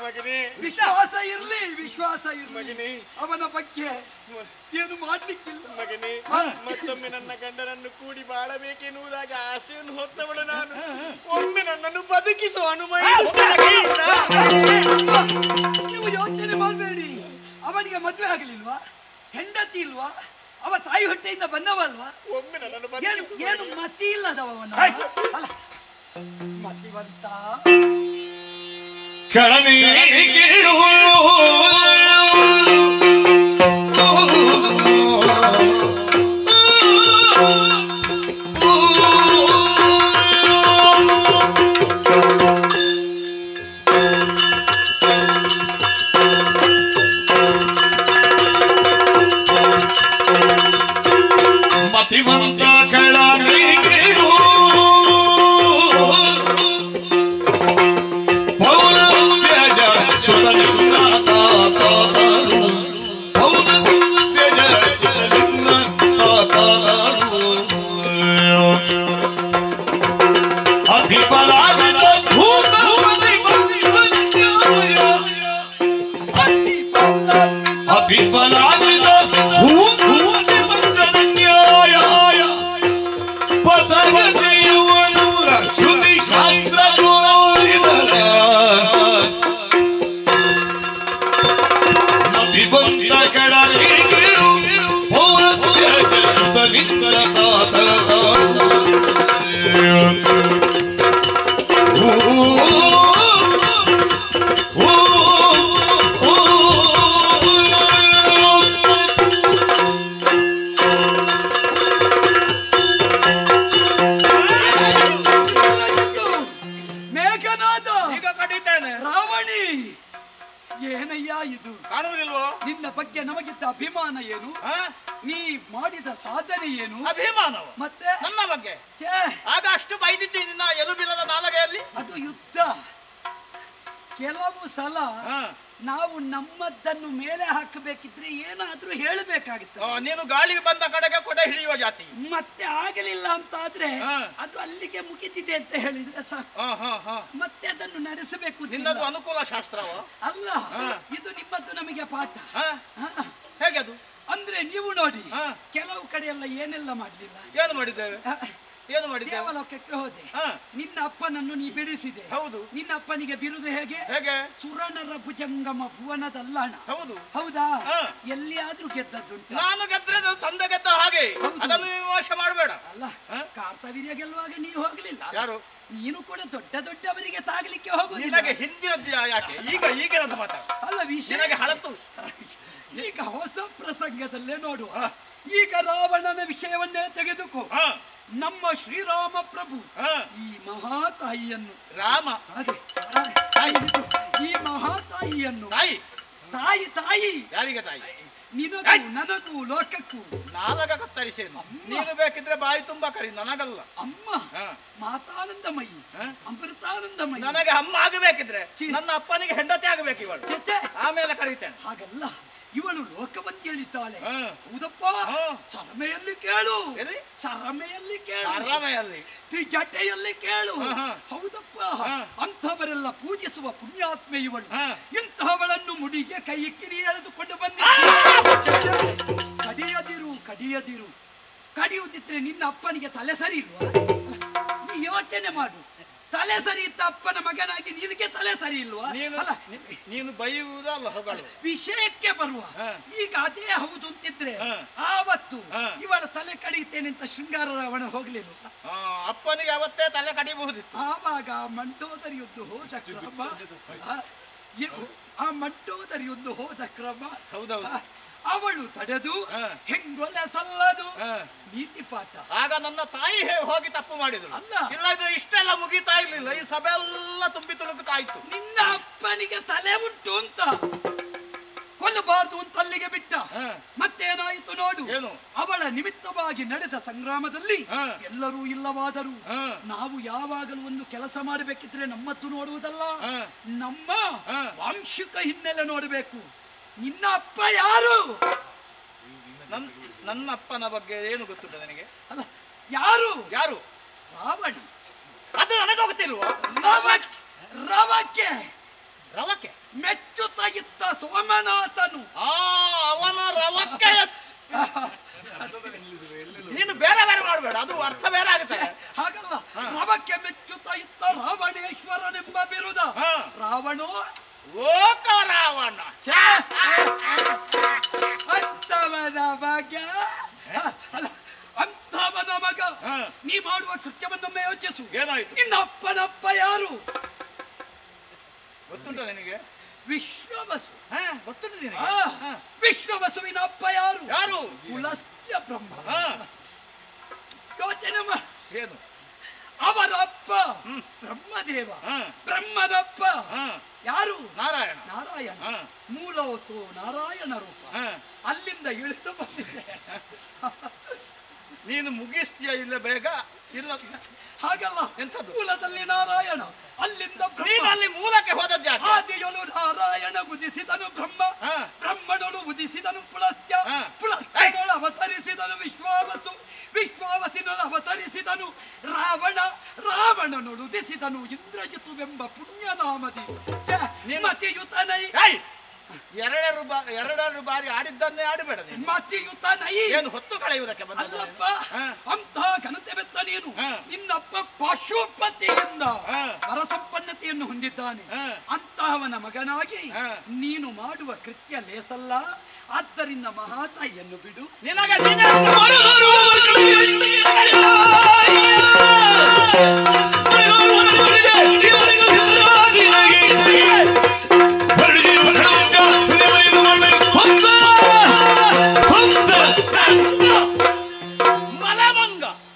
ಮಗನೇ. ವಿಶ್ವಾಸ ಇರ್ಲಿ ಮಗನೇ, ಅವನ ಬಗ್ಗೆ ಏನು ಮಾಡ್ಲಿಕ್ಕಿಲ್ಲ ಮಗನೇ. ಮತ್ತೊಮ್ಮೆ ನನ್ನ ಗಂಡನನ್ನು ಕೂಡಿ ಬಾಳಬೇಕೆನ್ನುವುದಾಗಿ ಆಸೆಯನ್ನು ಹೊತ್ತವಳು ನಾನು. ಒಮ್ಮೆ ನನ್ನನ್ನು ಬದುಕಿಸು ಹನುಮ. ನೀವು ಯೋಚನೆ ಮಾಡಬೇಡಿ. ಅವನಿಗೆ ಮದುವೆ ಆಗಲಿಲ್ವಾ? ಹೆಂಡತಿ ಇಲ್ವಾ? ಅವ ತಾಯಿ ಹೊಟ್ಟೆಯಿಂದ ಬಂದವಲ್ವಾ? ಒಮ್ಮೆ ನನ್ನನ್ನು ಏನು ಮತಿ ಇಲ್ಲದವನ ಅಲ್ಲ, ಮತಿವಂತ ಕಳನಿ ಮತಿವಂತ ಕಳನಿಗಿರು ಪೌರತ್ಯಜ ಸುತನ ಸುತಾತಾತಾರು ಪೌರತ್ಯಜ ಸುತನಿನ್ನ ತಾತಾರು ಅಧಿಪರಾಗದ ಭೂತವತಿ ಅಧಿಪರಾಗದ ಭೂತವತಿ ಶ್ರುತಿ ಶಾಸ್ತ್ರ ಮತಿಬಂಧ ಕಡಲಿಗಿರು ಪೌರತ್ಯಜ ಬಗ್ಗೆ ನಮಗಿದ್ದ ಅಭಿಮಾನ ಏನು? ನೀ ಮಾಡಿದ ಸಾಧನೆ ಏನು? ಅಭಿಮಾನವ ಮತ್ತೆ ನನ್ನ ಬಗ್ಗೆ ಛೇ, ಆಗ ಅಷ್ಟು ಬೈದಿದ್ದೀನಿ ನಿನ್ನ ಎಲುಬಿಲ್ಲದ ನಾಲಗೆಯಲ್ಲಿ. ಅದು ಯುದ್ಧ. ಕೆಲವು ಸಲ ನಾವು ನಮ್ಮದ್ದನ್ನು ಮೇಲೆ ಹಾಕಬೇಕಿದ್ರೆ ಏನಾದ್ರೂ ಹೇಳಬೇಕಾಗಿತ್ತು. ನೀನು ಗಾಳಿಗೆ ಬಂದ ಕಡೆಗೆ ಕೊಡೆ ಹಿಡಿಯುವ ಜಾತಿ. ಮತ್ತೆ ಆಗಲಿಲ್ಲ ಅಂತ ಆದ್ರೆ ಅದು ಅಲ್ಲಿಗೆ ಮುಗಿದಿದೆ ಅಂತ ಹೇಳಿದ್ರೆ ಸಾಕು. ಮತ್ತೆ ಅದನ್ನು ನಡೆಸಬೇಕು. ನಿನ್ನದು ಅನುಕೂಲ ಶಾಸ್ತ್ರವ ಅಲ್ಲ, ಇದು ನಿಮ್ಮದ್ದು ನಮಗೆ ಪಾಠ. ಹೇಗೆ ಅದು? ಅಂದ್ರೆ ನೀವು ನೋಡಿ, ಕೆಲವು ಕಡೆ ಎಲ್ಲ ಏನೆಲ್ಲ ಮಾಡ್ಲಿಲ್ಲ. ಏನು ಮಾಡಿದ್ದೇವೆ? ಏನು ಮಾಡಿದ್ದೇವೆ? ದೇವಲೋಕಕ್ಕೆ ಹೋದೆ, ನಿನ್ನ ಅಪ್ಪನನ್ನು ನೀ ಬಿಡಿಸಿದೆ. ಹೌದು. ನಿನ್ನ ಅಪ್ಪನಿಗೆ ಬಿರುದು ಹೇಗೆ? ಹೇಗೆ? ಸುರನರ ಭುಜಂಗಮ ಭುವನದಲ್ಲಣ. ಹೌದು. ಹೌದಾ? ಎಲ್ಲಿಯಾದ್ರೂ ಗೆದ್ದದ್ದುಂಟು? ನಾನು ಗೆದ್ರೆ ತಂದೆ ಗೆದ್ದ ಹಾಗೆ, ಅದನ್ನು ವಿಮರ್ಶ ಮಾಡಬೇಡ. ಅಲ್ಲ, ಕಾರ್ತವೀರ್ಯ ಗೆಲ್ಲುವಾಗ ನೀವು ಹೋಗ್ಲಿಲ್ಲ. ಯಾರು? ನೀನು ಕೂಡ ದೊಡ್ಡ ದೊಡ್ಡವರಿಗೆ ತಾಗ್ಲಿಕ್ಕೆ ಹೋಗುದಿಲ್ಲ. ನಿನಗೆ ಹಿಂದಿನದ್ದು ಯಾಕೆ? ಈಗಿನದ್ದು ಮಾತಾಡ. ಅಲ್ಲ, ವಿಷಯ ಹಳತ್ತು. ಈಗ ಹೊಸ ಪ್ರಸಂಗದಲ್ಲೇ ನೋಡುವ. ಈಗ ರಾವಣನ ವಿಷಯವನ್ನೇ ತೆಗೆದುಕೋ. ನಮ್ಮ ಶ್ರೀರಾಮ ಪ್ರಭು ಈ ಮಹಾತಾಯಿಯನ್ನು, ರಾಮ ಅದೇ ಈ ಮಹಾತಾಯಿಯನ್ನು, ತಾಯಿ ತಾಯಿ ಯಾರಿಗೆ ತಾಯಿ? ನಿನಗೂ ನನಗೂ ಲೋಕಕ್ಕೂ ನಾಲಗ ಕತ್ತರಿಸಿ. ನೀನು ಬೇಕಿದ್ರೆ ಬಾಯಿ ತುಂಬಾ ಕರಿ, ನನಗಲ್ಲ. ಅಮ್ಮ ಮಾತಾನಂದಮಯಿ, ಅಮೃತಾನಂದಮಯಿ. ನನಗೆ ಅಮ್ಮ ಆಗಬೇಕಿದ್ರೆ ನನ್ನ ಅಪ್ಪನಿಗೆ ಹೆಂಡತಿ ಆಗಬೇಕು ಇವಳು, ಆಮೇಲೆ ಕರೀತೇನೆ. ಹಾಗಲ್ಲ, ಇವಳು ಲೋಕವಂತಿ ಹೇಳಿದ್ದಾಳೆ. ಹೌದಪ್ಪ, ಸರಮೆಯಲ್ಲಿ ಕೇಳು, ಸರಮೆಯಲ್ಲಿ ಕೇಳು, ಸರಮೆಯಲ್ಲಿ ತ್ರಿಜಟೆಯಲ್ಲಿ ಕೇಳು. ಹೌದಪ್ಪ, ಅಂಥವರೆಲ್ಲ ಪೂಜಿಸುವ ಪುಣ್ಯಾತ್ಮೆ ಇವಳು. ಇಂತಹವಳನ್ನು ಮುಡಿಗೆ ಕೈ ಕಿಡಿ ಎಳೆದುಕೊಂಡು ಬಂದಿ. ಕಡಿಯದಿರು, ಕಡಿಯದಿರು. ಕಡಿಯುವುದಿದ್ರೆ ನಿನ್ನ ಅಪ್ಪನಿಗೆ ತಲೆ ಸರಿ ಇಲ್ವಾ? ನೀ ಯೋಚನೆ ಮಾಡು. ತಲೆ ಸರಿ ಇದ್ದ ಅಪ್ಪನ ಮಗನಾಗಿ ನಿನಗೆ ತಲೆ ಸರಿ ಇಲ್ವಾ? ಅಲ್ಲ, ನೀನು ಬೈಯುವುದಲ್ಲ ಹೊಗಳು. ವಿಷಯಕ್ಕೆ ಬರುವ. ಈಗ ಅದೇ ಹೌದು ಅಂತಿದ್ರೆ ಆವತ್ತು ಇವಳ ತಲೆ ಕಡಿಯುತ್ತೇನೆ ಅಂತ ಶೃಂಗಾರ ರಾವಣ ಹೋಗ್ಲಿಲ್ಲ. ಅಪ್ಪನಿಗೆ ಅವತ್ತೇ ತಲೆ ಕಡಿಬಹುದಿತ್ತು. ಆವಾಗ ಮಂಡೋದರಿಯೊಂದು ಹೋದ ಕ್ರಮ, ಆ ಮಂಡೋದರಿಯೊಂದು ಹೋದ ಕ್ರಮ. ಹೌದೌದು. ಅವಳು ತಡೆದು ಹೆಂಗೊಲೆ ಸಲ್ಲದು ನೀತಿ ಪಾಠ. ಆಗ ನನ್ನ ತಾಯಿ ಹೋಗಿ ತಪ್ಪು ಮಾಡಿದಳು. ಅಲ್ಲ, ಇಲ್ಲದ್ರೆ ಇಷ್ಟೆಲ್ಲ ಮುಗಿತಾ ಇರ್ಲಿಲ್ಲ. ಈ ಸಭೆ ಎಲ್ಲ ತುಂಬಿ ತುಳುಕುತ್ತಾಯ್ತು. ನಿನ್ನ ಅಪ್ಪನಿಗೆ ತಲೆ ಉಂಟು ಅಂತ ಕೊಲ್ಲಬಾರ್ದು ಅಂತ ಅಲ್ಲಿಗೆ ಬಿಟ್ಟ. ಮತ್ತೇನಾಯಿತು ನೋಡು. ಅವಳ ನಿಮಿತ್ತವಾಗಿ ನಡೆದ ಸಂಗ್ರಾಮದಲ್ಲಿ ಎಲ್ಲರೂ ಇಲ್ಲವಾದರು. ನಾವು ಯಾವಾಗಲೂ ಒಂದು ಕೆಲಸ ಮಾಡಬೇಕಿದ್ರೆ ನಮ್ಮತ್ತು ನೋಡುವುದಲ್ಲ, ನಮ್ಮ ವಾಂಶಿಕ ಹಿನ್ನೆಲೆ ನೋಡಬೇಕು. ನಿನ್ನ ಅಪ್ಪ ಯಾರು? ನನ್ನ ಅಪ್ಪನ ಬಗ್ಗೆ ಏನು ಗೊತ್ತುಂಟ ನನಗೆ? ಅಲ್ಲ, ಯಾರು? ಯಾರು? ರಾವಣ. ಅದು ನನಗೆ ಗೊತ್ತಿಲ್ವಾ? ರವಕ್ಕೆ ರವಕ್ಕೆ ಮೆಚ್ಚುತ್ತಾ ಇದ್ದ ಸೋಮನಾಥನು. ಅವನ ರವಕ್ಕೆ. ನೀನು ಬೇರೆ ಬೇರೆ ಮಾಡಬೇಡ, ಅದು ಅರ್ಥ ಬೇರೆ ಆಗುತ್ತೆ. ಹಾಗಲ್ಲ, ರವಕ್ಕೆ ಮೆಚ್ಚುತ್ತಾ ಇದ್ದ ರಾವಣೇಶ್ವರನೆಂಬ ಬಿರುದ. ರಾವಣೋ ಓಕ ರಾವಣ. ಅಂತವನ ಮಗ. ಅಲ್ಲ, ಅಂತವನ ಮಗ. ನೀ ಮಾಡುವ ಕೃತ್ಯವನ್ನೊಮ್ಮೆ ಯೋಚಿಸು. ಏನಾಯ್ತು? ನಿನ್ನ ಅಪ್ಪನಪ್ಪ ಯಾರು ಗೊತ್ತುಂಟ ನಿನಗೆ? ವಿಶ್ವವಸು. ಗೊತ್ತುಂಟು ನಿನಗೆ? ವಿಶ್ವವಸುವಿನ ಅಪ್ಪ ಯಾರು? ಯಾರು? ಪುಲಸ್ತ್ಯ ಬ್ರಹ್ಮ. ಯೋಚನೆ ಮಾಡ. ಏನು? ಅವರ ಅಪ್ಪ ಬ್ರಹ್ಮದೇವ. ಬ್ರಹ್ಮನಪ್ಪ ಯಾರು? ನಾರಾಯಣ. ನಾರಾಯಣ. ಮೂಲವತ್ತು ನಾರಾಯಣ ರೂಪ. ಅಲ್ಲಿಂದ ಇಳಿದು ಬಂದಿದೆ. ನೀನು ಮುಗಿಸ್ತೀಯ ಇಲ್ಲ ಬೇಗ? ಇಲ್ಲ, ಹಾಗಲ್ಲ. ಎಂಥದ್ದು? ಮೂಲದಲ್ಲಿ ನಾರಾಯಣ, ಅಲ್ಲಿಂದ ಅಲ್ಲಿ ಮೂಲಕ್ಕೆ ಹೋದದ್ದ. ಆದಿಯೊಳು ನಾರಾಯಣ ಉದಿಸಿದನು ಬ್ರಹ್ಮ. ಬ್ರಹ್ಮನೊಳು ಉದಿಸಿದನು ಪುಲಸ್ತ್ಯ. ಪುಲಸ್ತ್ಯನೊಳು ಅವತರಿಸಿದನು ವಿಶ್ವಾವಸು. ವಿಶ್ವಾವಸಿನೊಳು ಅವತರಿಸಿದನು ರಾವಣ. ರಾವಣನೊಳು ಉದಿಸಿದನು ಇಂದ್ರಜಿತುವೆಂಬ ಪುಣ್ಯನಾಮದಿ. ಮತಿಯುತನೈ. ಎರಡೆರಡು ಬಾರಿ ಆಡಿದ್ದನ್ನೇ ಆಡಬೇಡ. ಮತಿಯುತನೈ ಏನು ಹೊತ್ತು ಕಳೆಯುವುದಕ್ಕೆ ಅಲ್ಲಪ್ಪ. ಅಂತಹ ಘನತೆ ಬೆತ್ತ ನೀನು. ನಿನ್ನಪ್ಪ ಪಶುಪತಿಯಿಂದ ವರಸಂಪನ್ನತೆಯನ್ನು ಹೊಂದಿದ್ದಾನೆ. ಅಂತಹವನ ಮಗನಾಗಿ ನೀನು ಮಾಡುವ ಕೃತ್ಯ ಲೇಸಲ್ಲ. ಆದ್ದರಿಂದ ಮಹಾತಾಯಿಯನ್ನು ಬಿಡು. ನಿನಗೆ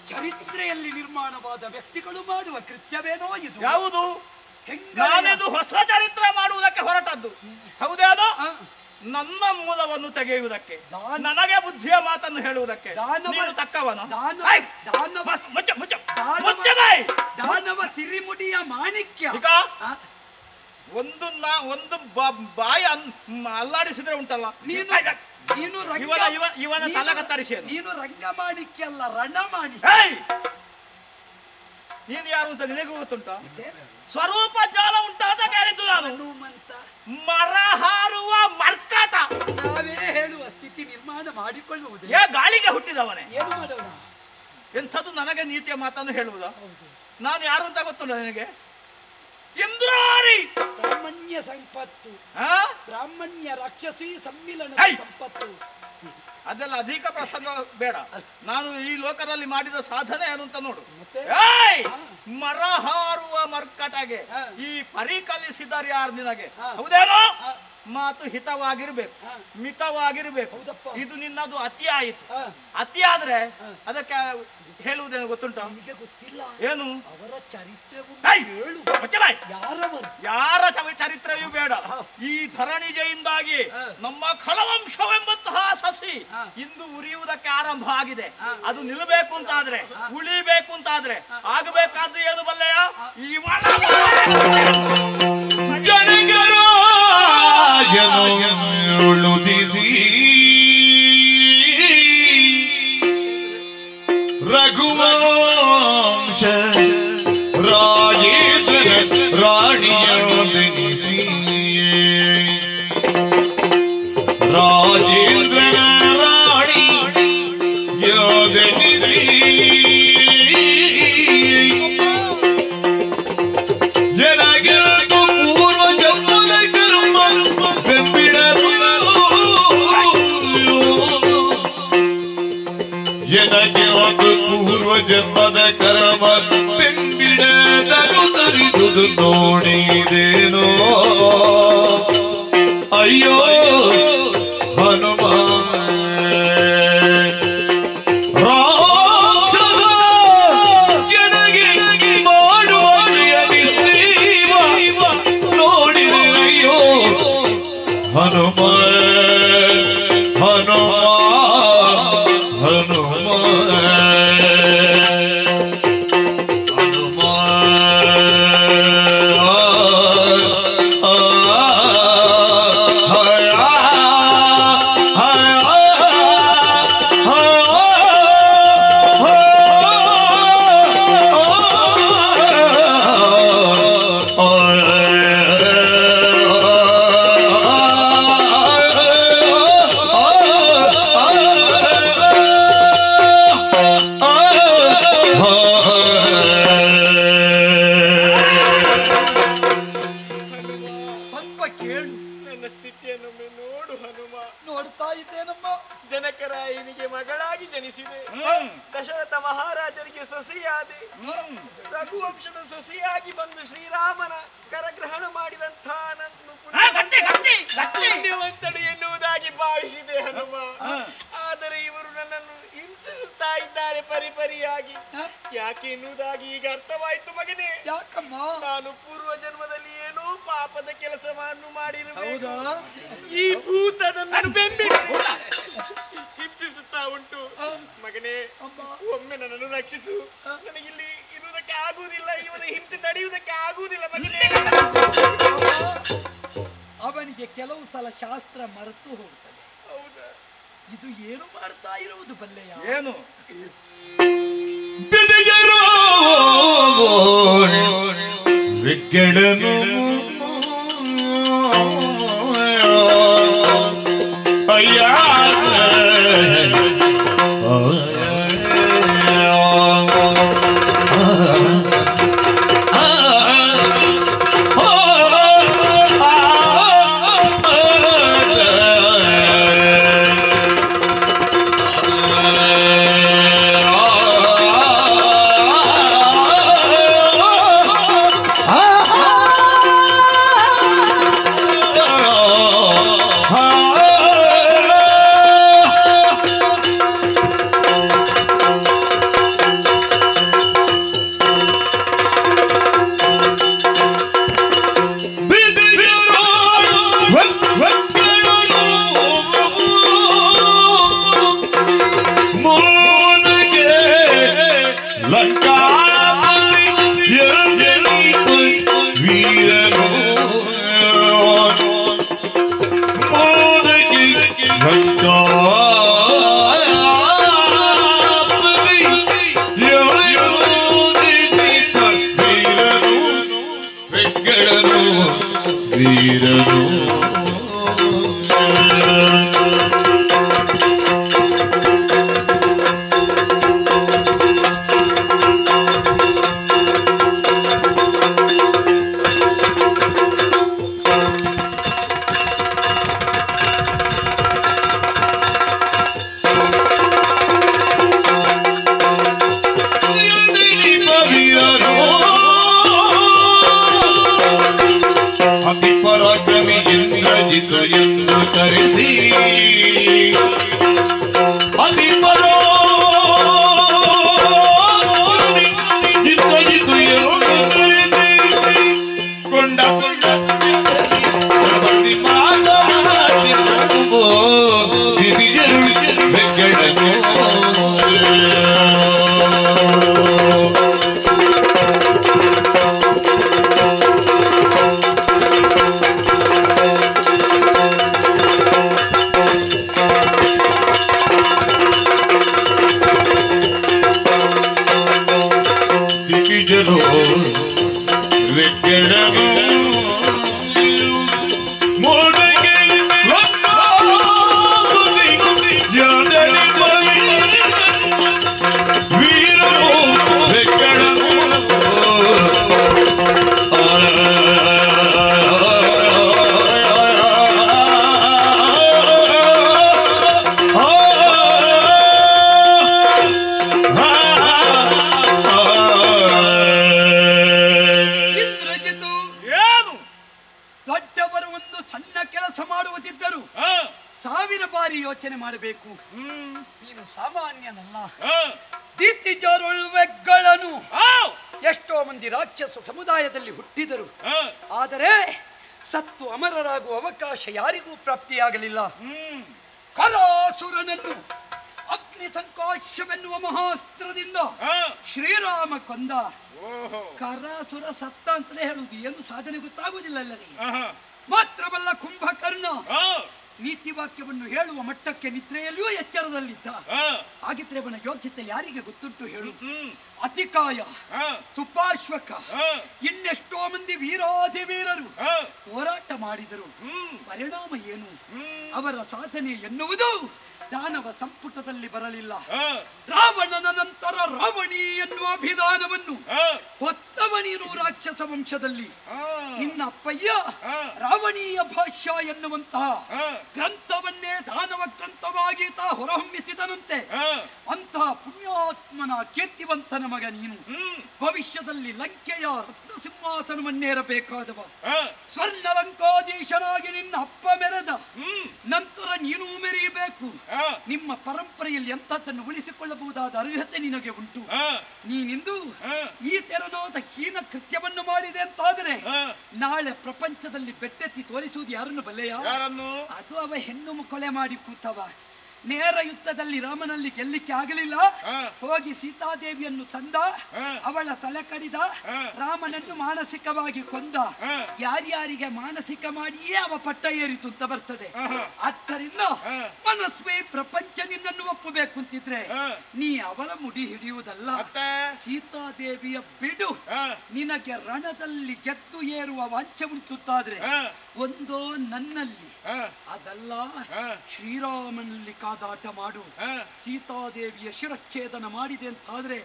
ಚರಿತ್ರೆಯಲ್ಲಿ ನಿರ್ಮಾಣವಾದ ವ್ಯಕ್ತಿಗಳು ಮಾಡುವ ಕೃತ್ಯವೇನೋ ಇದು. ಯಾವುದು? ನಾನಿದು ಹೊಸ ಚರಿತ್ರೆ ಮಾಡುವುದಕ್ಕೆ ಹೊರಟದ್ದು. ಹೌದೇ? ಅದು ನನ್ನ ಮೂಲವನ್ನು ತೆಗೆಯುವುದಕ್ಕೆ, ನನಗೆ ಬುದ್ಧಿಯ ಮಾತನ್ನು ಹೇಳುವುದಕ್ಕೆ ನೀನು ತಕ್ಕವನು? ದಾನವ ಸಿರಿಮುಡಿಯ ಮಾಣಿಕ್ಯ. ಒಂದು ಬಾಯಿ ಅಲ್ಲಾಡಿಸಿದ್ರೆ ಉಂಟಲ್ಲ, ನೀನು ಇವನ ತಲೆ ಕತ್ತರಿಸಿ. ನೀನು ರಂಗಮಾಣಿಕ್ಯ ಅಲ್ಲ, ರಣಮಾಣಿಕ್ಯ. ನೀನು ಯಾರು ಅಂತ ನಿನಗೂ ಗೊತ್ತುಂಟ? ಸ್ವರೂಪ ಜ್ಞಾನ ಉಂಟಾದ ಕೇಳಿದ್ದು ನಾನು. ಹನುಮಂತ ಮರ ಹಾರುವ ಮರ್ಕಾಟ. ನಾವೇ ಹೇಳುವ ಸ್ಥಿತಿ ನಿರ್ಮಾಣ ಮಾಡಿಕೊಳ್ಳುವುದು. ಗಾಳಿಗೆ ಹುಟ್ಟಿದವನೇ. ಏನು ಮಾಡೋಣ? ಎಂಥದ್ದು ನನಗೆ ನೀತಿಯ ಮಾತನ್ನು ಹೇಳುವುದ? ನಾನು ಯಾರು ಅಂತ ಗೊತ್ತುಂಟ ನಿನಗೆ? ಇಂದ್ರಾರಿ. ಬ್ರಾಹ್ಮಣ್ಯ ಸಂಪತ್ತು, ಬ್ರಾಹ್ಮಣ್ಯ ರಾಕ್ಷಸಿ ಸಮ್ಮಿಲನದ ಸಂಪತ್ತು. ಅದೆಲ್ಲ ಅಧಿಕ ಪ್ರಸಂಗ ಬೇಡ. ನಾನು ಈ ಲೋಕದಲ್ಲಿ ಮಾಡಿದ ಸಾಧನೆ ಏನು ಅಂತ ನೋಡು. ಮರ ಹಾರುವ ಮರ್ಕಟಗೆ ಈ ಪರಿ ಕಲಿಸಿದಾರೆ ಯಾರು ನಿನಗೆ? ಹೌದೇನೋ? ಮಾತು ಹಿತವಾಗಿರ್ಬೇಕು, ಮಿತವಾಗಿರ್ಬೇಕು. ಇದು ನಿನ್ನದು ಅತಿ ಆಯಿತು. ಅತಿ ಆದ್ರೆ ಅದಕ್ಕೆ ಹೇಳುವುದೇನು ಗೊತ್ತುಂಟ? ಗೊತ್ತಿಲ್ಲ. ಏನು? ಅವರ ಚರಿತ್ರೆವು ಯಾರ ಚರಿತ್ರೆಯೂ ಬೇಡ. ಈ ಧರಣಿಜೆಯಿಂದಾಗಿ ನಮ್ಮ ಖಳವಂಶವೆಂಬಂತಹ ಸಸಿ ಇಂದು ಉರಿಯುವುದಕ್ಕೆ ಆರಂಭ ಆಗಿದೆ. ಅದು ನಿಲ್ಲಬೇಕು ಅಂತಾದ್ರೆ, ಉಳಿಬೇಕು ಅಂತಾದ್ರೆ ಆಗಬೇಕಾದ್ದು ಏನು ಬಲ್ಲೆಯ? ಉಳುದಿಸಿ ರಘುವಂಶ ರಾಜೇಂದ್ರ ರಾಣಿಯೋದನಿಸಿ ರಾಜೇಂದ್ರ ರಾಣಿ ಯೋದನಿಸಿ ಪೂರ್ವ ಜನ್ಮದ ಕರ್ಮ ಬೆಂಬಿಡದನು ಸರಿದುದು ನೋಡಿದೇನೋ. ಅಯ್ಯೋ ಹನುಮ ರಾಕ್ಷಸ ಜನಗೆ ಮಾಡುವ ನೋಡಿದೆ. ಅಯ್ಯೋ ಹನುಮ ಹನುಮ ಹನುಮ ಜನಕರಾಯನಿಗೆ ಮಗಳಾಗಿ ಜನಿಸಿದೆ. ದಶರಥ ಮಹಾರಾಜರಿಗೆ ಸೊಸೆಯಾದೆ. ರಘುವಂಶದ ಸೊಸೆಯಾಗಿ ಬಂದು ಶ್ರೀರಾಮನ ಕರಗ್ರಹಣ ಮಾಡಿದಂಥ ಪುಣ್ಯವಂತಳು ಎನ್ನುವುದಾಗಿ ಭಾವಿಸಿದೆ ಹನುಮ. ಆದರೆ ಇವರು ನನ್ನನ್ನು ಹಿಂಸಿಸುತ್ತಾ ಇದ್ದಾರೆ ಪರಿಪರಿಯಾಗಿ. ಯಾಕೆ ಎನ್ನುವುದಾಗಿ ಈಗ ಅರ್ಥವಾಯ್ತು ಮಗನೇ. ಯಾಕಮ್ಮ? ನಾನು ಪೂರ್ವ ಜನ್ಮದಲ್ಲಿ ಏನೋ ಪಾಪದ ಕೆಲಸವನ್ನು ಮಾಡಿರಬಹುದು. ಈ ಭೂತ ನನ್ನನ್ನು ಬೆಂಬಿಟ್ಟು ಹಿಂಸಿಸುತ್ತಾ ಉಂಟು. ಮಗನೇ, ಒಮ್ಮೆ ನನ್ನನ್ನು ರಕ್ಷಿಸು. ನನಗಿಲ್ಲಿ ಇರುವುದಕ್ಕೆ ಆಗುವುದಿಲ್ಲ. ಇವನ ಹಿಂಸೆ ತಡೆಯುವುದಕ್ಕೆ ಆಗುವುದಿಲ್ಲ ಮಗನೇ. ಅವನಿಗೆ ಕೆಲವು ಸಲ ಶಾಸ್ತ್ರ ಮರೆತು ಹೋಗುತ್ತದೆ. ಹೌದಾ? ಇದು ಏನು ಮಾಡ್ತಾ ಇರುವುದು ಬಲ್ಲೆಯ? ಏನು? ವಿಗ್ಗಡನು ಅಯ್ಯ ಯೋಚನೆ ಮಾಡಬೇಕು. ನೀನು ಸಾಮಾನ್ಯನಲ್ಲ. ದಿತಿಜರುಳ್ವೆಗಳನ್ನು ಎಷ್ಟೋ ಮಂದಿ ರಾಕ್ಷಸ ಸಮುದಾಯದಲ್ಲಿ ಹುಟ್ಟಿದರು, ಆದರೆ ಸತ್ತು ಅಮರರಾಗುವ ಅವಕಾಶ ಯಾರಿಗೂ ಪ್ರಾಪ್ತಿಯಾಗಲಿಲ್ಲ. ಕರಾಸುರನನ್ನು ಅಗ್ನಿ ಸಂಕೋಶವೆನ್ನುವ ಮಹಾಸ್ತ್ರದಿಂದ ಶ್ರೀರಾಮ ಕೊಂದ. ಕರಾಸುರ ಸತ್ತ ಅಂತಲೇ ಹೇಳುವುದು, ಏನು ಸಾಧನೆ ಗೊತ್ತಾಗುವುದಿಲ್ಲ ಎಲ್ಲರಿಗೆ. ಮಾತ್ರವಲ್ಲ, ಕುಂಭಕರ್ಣ ನೀತಿ ವಾಕ್ಯವನ್ನು ಹೇಳುವ ಮಟ್ಟಕ್ಕೆ ನಿದ್ರೆಯಲ್ಲಿಯೂ ಎಚ್ಚರದಲ್ಲಿದ್ದ. ಹಾಗಿದ್ರೆ ಅವನ ಯೋಗ್ಯತೆ ಯಾರಿಗೆ ಗೊತ್ತುಂಟು ಹೇಳು? ಅತಿಕಾಯ, ಸುಪಾರ್ಶ್ವಕ, ಇನ್ನೆಷ್ಟೋ ಮಂದಿ ವೀರಾಧಿ ವೀರರು ಹೋರಾಟ ಮಾಡಿದರು. ಪರಿಣಾಮ ಏನು? ಅವರ ಸಾಧನೆ ಎನ್ನುವುದು ದಾನವ ಸಂಪುಟದಲ್ಲಿ ಬರಲಿಲ್ಲ. ರಾವಣನ ನಂತರ ರಾವಣಿ ಎನ್ನುವ ಅಭಿಧಾನವನ್ನು ಹೊತ್ತವ ನೀನು ರಾಕ್ಷಸ ವಂಶದಲ್ಲಿ. ನಿನ್ನ ಅಪ್ಪಯ್ಯ ರಾವಣೀಯ ಭಾಷ್ಯ ಎನ್ನುವಂತಹ ಗ್ರಂಥವನ್ನೇ ದಾನವ ಗ್ರಂಥವಾಗಿ ಹೊರಹೊಮ್ಮಿಸಿದನಂತೆ. ಅಂತಹ ಪುಣ್ಯಾತ್ಮನ ಕೀರ್ತಿವಂತನ ಮಗ ನೀನು. ಭವಿಷ್ಯದಲ್ಲಿ ಲಂಕೆಯ ರತ್ನ ಸಿಂಹಾಸನವನ್ನೇರಬೇಕಾದವ. ಸ್ವರ್ಣ ಲಂಕಾಧೀಶನಾಗಿ ನಿನ್ನ ಅಪ್ಪ ಮೆರೆದ ನಂತರ ನೀನು ಮೆರೆಯಬೇಕು. ನಿಮ್ಮ ಪರಂಪರೆಯಲ್ಲಿ ಎಂತದ್ದನ್ನು ಉಳಿಸಿಕೊಳ್ಳಬಹುದಾದ ಅರ್ಹತೆ ನಿನಗೆ ಉಂಟು. ನೀನಿಂದು ಈ ತೆರನಾದ ಹೀನ ಕೃತ್ಯವನ್ನು ಮಾಡಿದೆ ಅಂತಾದರೆ ನಾಳೆ ಪ್ರಪಂಚದಲ್ಲಿ ಬೆಟ್ಟೆತ್ತಿ ತೋರಿಸುವುದು ಯಾರನ್ನು ಬಲ್ಲೆಯ? ಅದು ಅವ ಹೆಣ್ಣು ಕೊಲೆ ಮಾಡಿ ಕೂತವ. ನೇರ ಯುದ್ಧದಲ್ಲಿ ರಾಮನಲ್ಲಿ ಗೆಲ್ಲಿಕ್ಕೆ ಆಗಲಿಲ್ಲ, ಹೋಗಿ ಸೀತಾದೇವಿಯನ್ನು ತಂದ, ಅವಳ ತಲೆ ಕಡಿದ, ರಾಮನನ್ನು ಮಾನಸಿಕವಾಗಿ ಕೊಂದ. ಯಾರ್ಯಾರಿಗೆ ಮಾನಸಿಕ ಮಾಡಿಯೇ ಅವ ಪಟ್ಟ ಏರಿತು ಅಂತ ಬರ್ತದೆ. ಆದ್ದರಿಂದ ಮನಸ್ವೇ ಪ್ರಪಂಚ ನಿನ್ನನ್ನು ಒಪ್ಪಬೇಕು ಅಂತಿದ್ರೆ ನೀ ಅವರ ಮುಡಿ ಹಿಡಿಯುವುದಲ್ಲ, ಸೀತಾದೇವಿಯ ಬಿಡು. ನಿನಗೆ ರಣದಲ್ಲಿ ಗೆದ್ದು ಏರುವ ವಾಂಛೆ ಉಂಟುತ್ತಾದ್ರೆ ಒಂದೋ ನನ್ನಲ್ಲಿ, ಅದಲ್ಲ ಶ್ರೀರಾಮನಲ್ಲಿ ಕಾದಾಟ ಮಾಡು. ಸೀತಾದೇವಿಯ ಶಿರಚ್ಛೇದನ ಮಾಡಿದೆ ಅಂತಾದ್ರೆ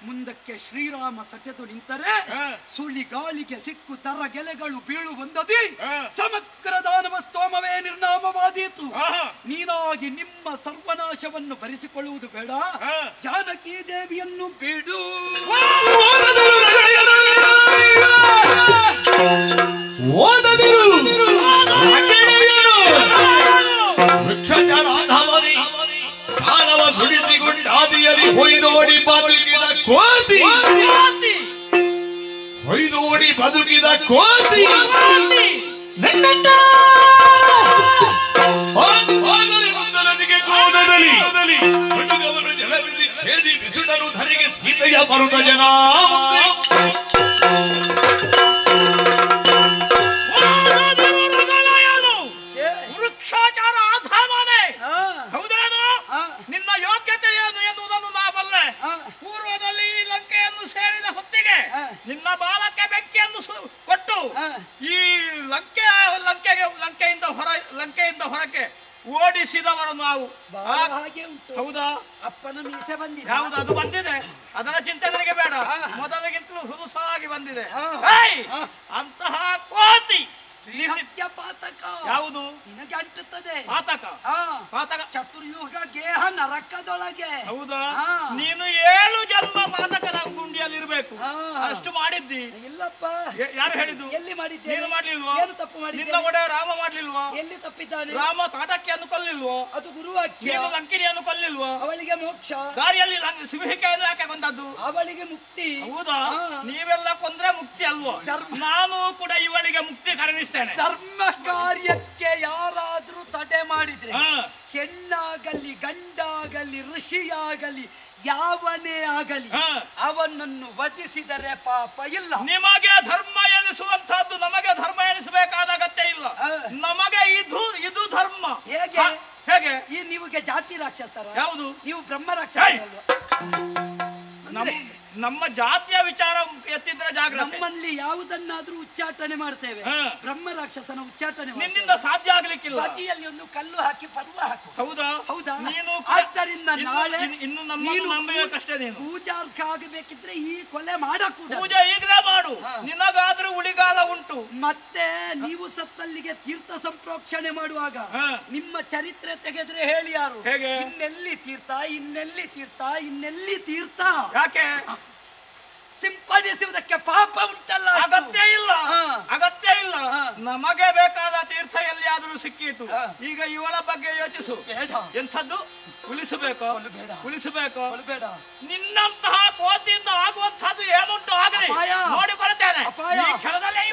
ಮುಂದಕ್ಕೆ ಶ್ರೀರಾಮ ಸಟೆದು ನಿಂತರೆ ಸುಳಿ ಗಾಳಿಗೆ ಸಿಕ್ಕು ತರ ಗೆಲೆಗಳು ಬೀಳು ಬಂದದಿ ಸಮಗ್ರ ದಾನವ ಸ್ತೋಮವೇ ನಿರ್ನಾಮವಾದೀತು. ನೀನಾಗಿ ನಿಮ್ಮ ಸರ್ವನಾಶವನ್ನು ಭರಿಸಿಕೊಳ್ಳುವುದು ಬೇಡ, ಜಾನಕಿ ದೇವಿಯನ್ನು ಬಿಡು. ಸುಡಿಸಿಕೊಂಡಾದಿಯಲ್ಲಿ ಹೊಯ್ದೋಡಿ ಬದುಕಿದ ಕೋತಿ, ಹೊಯ್ದೋಡಿ ಬದುಕಿದ ಕೋತಿ ನದಿಗೆ ಗೋದದಲ್ಲಿ ಹುಡುಗವರು ಜಲವಿಸಿ ಛೇದಿ ಬಿಸುಡಲು ಧರೆಗೆ ಸೀತೆಯ ಬರುತ್ತ ಜನ ವೃಕ್ಷಾಚಾರ ಆಧಾಮನೆ ನಾವು ಹಾಗೆ ಉಂಟು. ಹೌದಾ? ಅಪ್ಪನ ಮೀಸೆ ಬಂದಿದೆ. ಯಾವುದು ಅದು ಬಂದಿದೆ, ಅದರ ಚಿಂತೆ ನನಗೆ ಬೇಡ. ಮೊದಲಿಗಿಂತಲೂ ಹುದುಸಾಗಿ ಬಂದಿದೆ. ಅಂತಹ ಕೋತಿ ಪಾತಕ ಯಾವುದು ನಿನಗೆ ಅಂಟುತ್ತದೆ. ಪಾತಕ ಪಾತಕ ಚತುರ್ಯುಗ ಗೇಹ ನರಕದೊಳಗೆ. ಹೌದಾ? ನೀನು 7 ಜನ್ಮ ಪಾತಕದ ಗುಂಡಿಯಲ್ಲಿ ಇರಬೇಕು. ಅಷ್ಟು ಮಾಡಿದ್ದಿ. ಇಲ್ಲಪ್ಪ. ಯಾರು ಹೇಳಿದ್ದು? ಎಲ್ಲಿ ಮಾಡಿದ್ದೆ? ನೀನು ಮಾಡ್ಲಿಲ್ವಾ? ಏನು ತಪ್ಪು ಮಾಡಿದ್ದೆ? ನಿನ್ನ ಒಡೆಯ ರಾಮ ಮಾಡ್ಲಿಲ್ವಾ? ಎಲ್ಲಿ ತಪ್ಪಿದ್ದಾನೆ? ರಾಮ ತಾಟಕ್ಕಿಯನ್ನು ಕೊಲ್ಲಿಲ್ವೋ? ಅದು ಗುರುವಾಕ್ಯ. ನೀನು ಲಂಕಿನಿಯನ್ನು ಕೊಲ್ಲಿಲ್ವೋ? ಅವಳಿಗೆ ಮೋಕ್ಷ. ದಾರಿಯಲ್ಲಿ ಸಿಂಹಿಕೆಯನ್ನು ಯಾಕೆ ಕೊಂದದ್ದು? ಅವಳಿಗೆ ಮುಕ್ತಿ. ಹೌದಾ? ನೀವೆಲ್ಲ ಕೊಂದ್ರೆ ಮುಕ್ತಿ ಅಲ್ವೋ? ನಾನು ಕೂಡ ಇವಳಿಗೆ ಮುಕ್ತಿ ಕರುಣಿಸ್ತೇನೆ. ಧರ್ಮ ಕಾರ್ಯಕ್ಕೆ ಯಾರಾದ್ರೂ ತಡೆ ಮಾಡಿದ್ರೆ, ಹೆಣ್ಣಾಗಲಿ ಗಂಡಾಗಲಿ ಋಷಿಯಾಗಲಿ ಯಾವನೇ ಆಗಲಿ, ಅವನನ್ನು ವಧಿಸಿದರೆ ಪಾಪ ಇಲ್ಲ. ನಿಮಗೆ ಧರ್ಮ ಎನಿಸುವಂತಹದ್ದು ನಮಗೆ ಧರ್ಮ ಎನಿಸಬೇಕಾದ ಅಗತ್ಯ ಇಲ್ಲ. ನಮಗೆ ಇದು ಧರ್ಮ. ಹೇಗೆ ಹೇಗೆ? ಈ ನೀವುಗೆ ಜಾತಿ ರಾಕ್ಷಸರ? ಯಾವುದು? ನೀವು ಬ್ರಹ್ಮ ರಾಕ್ಷಸ. ನಮ್ಮ ಜಾತಿಯ ವಿಚಾರ ಎತ್ತಿದ್ರೆ ಜಾಗ್ರತೆ. ನಮ್ಮಲ್ಲಿ ಯಾವುದನ್ನಾದ್ರೂ ಉಚ್ಚಾಟನೆ ಮಾಡ್ತೇವೆ, ಬ್ರಹ್ಮ ರಾಕ್ಷಸನ ಉಚ್ಚಾಟನೆ ನಿನ್ನಿಂದ ಸಾಧ್ಯ ಆಗ್ಲಿಕ್ಕಿಲ್ಲ. ಬದಿಯಲ್ಲಿ ಒಂದು ಕಲ್ಲು ಹಾಕಿ ಪರ್ವ ಹಾಕು. ಹೌದಾ? ಹೌದಾ? ನೀನು ಆದ್ದರಿಂದ ನಾಳೆ ಇನ್ನು ನಂಬಬೇಕಷ್ಟೇ. ನೀನು ಪೂಜಾರ್ಹ ಆಗಬೇಕಿದ್ರೆ ಈ ಕೊಲೆ ಮಾಡಕೂಡ. ಪೂಜೆ ಈಗಲೇ ಮಾಡು, ನಿನಗಾದ್ರೂ ಉಳಿಗಾಲ ಉಂಟು. ಮತ್ತೆ ನೀವು ಸತ್ತಲ್ಲಿಗೆ ತೀರ್ಥ ಸಂಪ್ರೋಕ್ಷಣೆ ಮಾಡುವಾಗ ನಿಮ್ಮ ಚರಿತ್ರೆ ತೆಗೆದ್ರೆ ಹೇಳಿ ಯಾರು? ಇನ್ನೆಲ್ಲಿ ತೀರ್ಥ, ಇನ್ನೆಲ್ಲಿ ತೀರ್ಥ, ಇನ್ನೆಲ್ಲಿ ತೀರ್ಥ? ಯಾಕೆ? ಸಿಂಪಡಿಸುವುದಕ್ಕೆ ಪಾಪ ಉಂಟಲ್ಲ. ಅಗತ್ಯ ಇಲ್ಲ, ಅಗತ್ಯ ಇಲ್ಲ. ನಮಗೆ ಬೇಕಾದ ತೀರ್ಥ ಎಲ್ಲಿಯಾದರೂ ಸಿಕ್ಕಿತು. ಈಗ ಇವಳ ಬಗ್ಗೆ ಯೋಚಿಸು. ಎಂಥದ್ದು? ಉಳಿಸಬೇಕು, ಉಳಿಸಬೇಕು. ನಿನ್ನಂತಹ ಕೋತಿಯಿಂದ ಆಗುವಂತಹದ್ದು ಏನುಂಟು ಆಗಲಿ, ನೋಡಿಕೊಳ್ತೇನೆ. ಈ ಕ್ಷಣದಲ್ಲೇ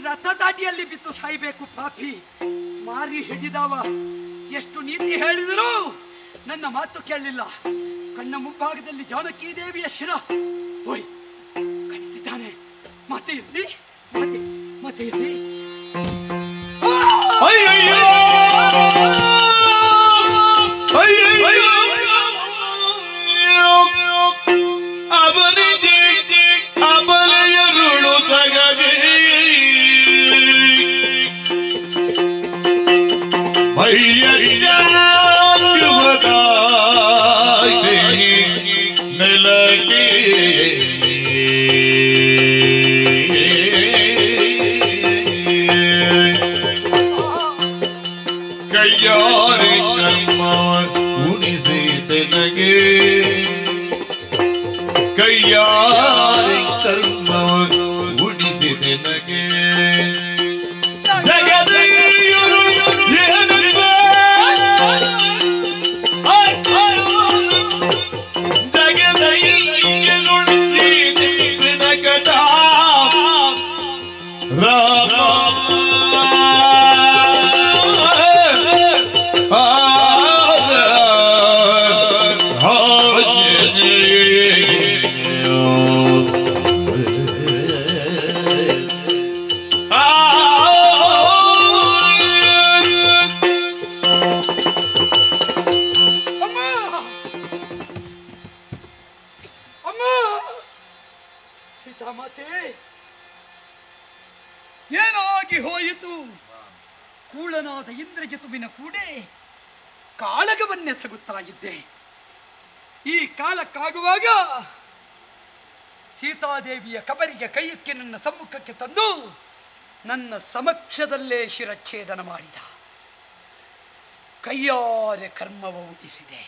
ರಥದಾಟಿಯಲ್ಲಿ ಬಿತ್ತು ಸಾಯ್ಬೇಕು ಪಾಪಿ. ಮಾರಿ ಹಿಡಿದವ ಎಷ್ಟು ನೀತಿ ಹೇಳಿದರೂ ನನ್ನ ಮಾತು ಕೇಳಲಿಲ್ಲ. ಕಣ್ಣ ಮುಂಭಾಗದಲ್ಲಿ ಜಾನಕಿ ದೇವಿಯ ಶಿರ ಓಯ್ ಕಡಿತಿದ್ದಾನೆ. ಮತ್ತೆ ಇರ್ಲಿ, ಮತ್ತೆ ಇರ್ಲಿ. ಕೈಯಾರೆ ಕರ್ಮ ಉಣಿಸಿದೆ ನಗೆ, ಕೈಯಾರೆ ಕರ್ಮ ಉಣಿಸಿದೆ ನಗೆ. ಜಗದೀಯರು ಏನಂಬ ಜಗದೀಯನುಳಿದಿದೆ ನಗದ ರಾಮ Oh ನಾಟಕವನ್ನೆಸಗುತ್ತಾ ಇದ್ದೆ. ಈ ಕಾಲಕ್ಕಾಗುವಾಗ ಸೀತಾದೇವಿಯ ಕಬರಿಗೆ ಕೈಯಿಕ್ಕಿ ನನ್ನ ಸಮ್ಮುಖಕ್ಕೆ ತಂದು ನನ್ನ ಸಮಕ್ಷದಲ್ಲೇ ಶಿರಚ್ಛೇದನ ಮಾಡಿದ. ಕೈಯಾರೆ ಕರ್ಮವ ಉಡಿಸಿದೆ.